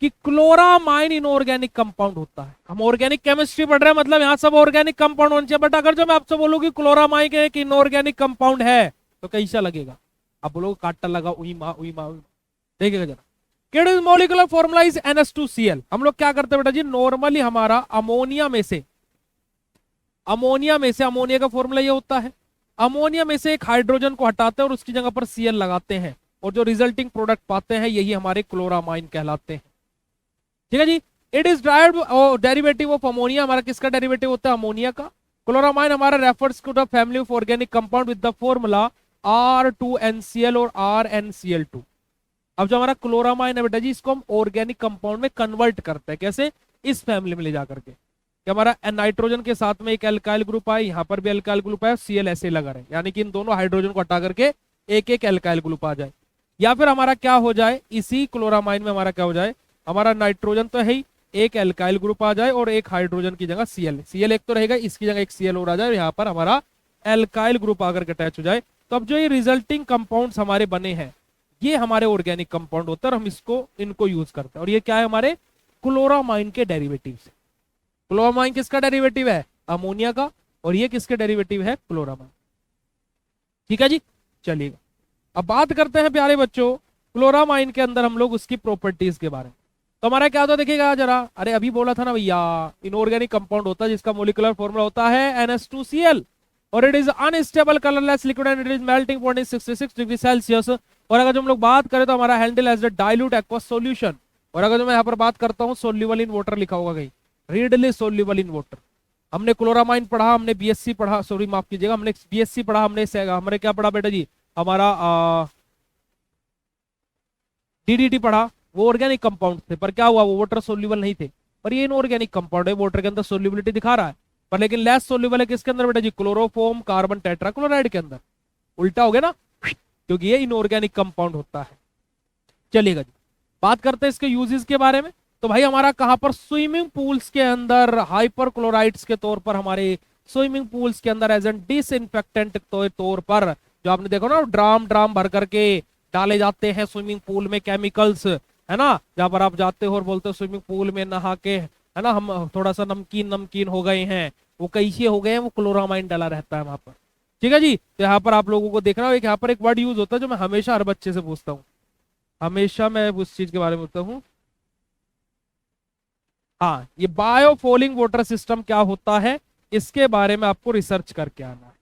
कि क्लोरामाइन इनऑर्गेनिक कंपाउंड होता है, हम ऑर्गेनिक केमिस्ट्री पढ़ रहे हैं, मतलब यहां सब ऑर्गेनिक कंपाउंड होने चाहिए, बट अगर जो मैं आपसे बोलूं कि क्लोरामाइन एक इनऑर्गेनिक कंपाउंड है तो कैसा लगेगा? आप बोलोगे काटा लगा, उई माँ उई माँ। देखिएगा जरा, क्या is molecular formula is NH2Cl। हम लोग क्या करते हैं बेटा जी, नॉर्मली हमारा अमोनिया में से अमोनिया का फॉर्मूला ये होता है, अमोनिया में से एक हाइड्रोजन को हटाते हैं और उसकी जगह पर Cl लगाते हैं, और जो रिजल्टिंग प्रोडक्ट पाते हैं यही हमारे क्लोरामाइन कहलाते हैं। ठीक है जी। It is derived derivative of ammonia, हमारा किसका डेरिवेटिव होता है? अमोनिया का। क्लोरामाइन हमारा refers to the family of organic compound with the formula R2NCl और RnCl2। अब जो हमारा क्लोरामाइन है बेटा जी, इसको हम ऑर्गेनिक कंपाउंड में कन्वर्ट करते हैं, कैसे? इस फैमिली में ले जाकर के, कि हमारा नाइट्रोजन के साथ में एक एल्काइल ग्रुप आए, यहाँ पर भी एल्काइल ग्रुप आए, Cl ऐसे लगा रहे, यानी कि इन दोनों हाइड्रोजन को हटा करके एक एक एल्काइल ग्रुप आ जाए। या फिर हमारा क्या हो जाए, इसी क्लोरामाइन में हमारा क्या हो जाए, हमारा नाइट्रोजन तो है ही, एक एल्काइल ग्रुप आ जाए और एक हाइड्रोजन की जगह Cl एक तो रहेगा, इसकी जगह एक Cl और आ जाए, और यहाँ पर हमारा एल्काइल ग्रुप आकर के अटैच हो जाए। तो अब जो ये रिजल्टिंग कंपाउंड्स हमारे बने हैं ये हमारे ऑर्गेनिक कंपाउंड होता है, और हम इनको यूज करते हैं। और ये क्या है? हमारे क्लोरामाइन के डेरिवेटिव से। क्लोरामाइन किसका डेरिवेटिव है? अमोनिया का। और ये किसके डेरिवेटिव है? क्लोरामाइन। ठीक है जी, चलिएगा। अब बात करते हैं प्यारे बच्चों क्लोरामाइन के अंदर हम लोग उसकी प्रॉपर्टीज के बारे में। तो हमारा क्या होता है देखिएगा जरा, अरे अभी बोला था ना भैया, इनऑर्गेनिक कंपाउंड होता है जिसका मोलिकुलर फॉर्मूला होता है NH2Cl, और it is unstable colourless liquid and it is melting point 66 degree Celsius. और अगर जो हम लोग बात करें तो हमारा handle as the dilute aqueous solution. और अगर जो मैं यहाँ पर बात करता हूँ, सोल्यूबल इन वाटर लिखा होगा कहीं, रीडली सोल्यूबल इन वाटर। हमने क्लोरामाइन पढ़ा, हमने बीएससी पढ़ा, सॉरी माफ कीजिएगा, हमने बीएससी पढ़ा, हमने क्या पढ़ा बेटा जी, हमारा DDT पढ़ा। वो ऑर्गेनिक कंपाउंड थे, पर क्या हुआ, वो वाटर सोल्यूबल नहीं थे। पर ये इनऑर्गेनिक कंपाउंड है, वाटर के अंदर सोल्यूबिलिटी दिखा रहा है, पर लेकिन लेस सोल्यूबल है किसके अंदर बेटा जी? क्लोरोफॉर्म कार्बन टेट्राक्लोराइड के अंदर। उल्टा हो गया ना, क्योंकि ये इनऑर्गेनिक कंपाउंड होता है। चलिएगा जी, बात करते हैं इसके यूजेस के बारे में। तो भाई हमारा कहां पर? स्विमिंग पूल्स के अंदर हाइपर क्लोराइड्स के तौर पर, हमारे स्विमिंग पूल्स के अंदर एज एन डिसइंफेक्टेंट तौर पर, जो आपने देखो ना ड्राम भर करके डाले जाते हैं स्विमिंग पूल में केमिकल्स, है ना, जहां पर आप जाते हो और बोलते हो स्विमिंग पूल में नहा के, है ना, हम थोड़ा सा नमकीन हो गए हैं, वो कैसे हो गए हैं? वो क्लोरामाइन डाला रहता है वहां पर। ठीक है जी। तो यहाँ पर आप लोगों को देखना हो, यहाँ पर एक वर्ड यूज होता है जो मैं हमेशा हर बच्चे से पूछता हूँ, हमेशा मैं उस चीज के बारे में पूछता हूँ। हाँ, ये बायोफॉलिंग वाटर सिस्टम क्या होता है, इसके बारे में आपको रिसर्च करके आना है।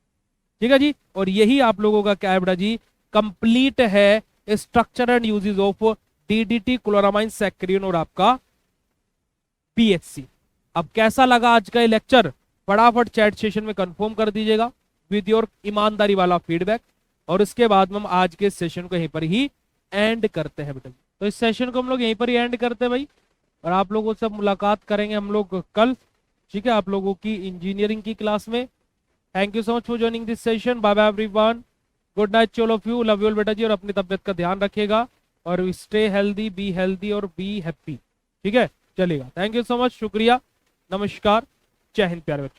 ठीक है जी। और यही आप लोगों का क्या है बेटा जी, कंप्लीट है structure and uses of DDT, chloramine, saccharin और आपका PHC। अब कैसा लगा आज का ये लेक्चर? फटाफट चैट सेशन में कंफर्म कर दीजिएगा विद योर ईमानदारी वाला फीडबैक, और उसके बाद में हम आज के सेशन को यहीं पर ही एंड करते हैं बेटा। तो इस सेशन को हम लोग यहीं पर ही एंड करते हैं भाई, और आप लोगों से मुलाकात करेंगे हम लोग कल, ठीक है, आप लोगों की इंजीनियरिंग की क्लास में। Thank you so much for joining this session. Bye bye everyone, good night all of you, love you बेटा जी, और अपनी तबियत का ध्यान रखिएगा, और स्टे हेल्दी और बी हैप्पी। ठीक है, चलेगा। थैंक यू सो मच, शुक्रिया, नमस्कार, जय हिंद प्यारे बच्चों।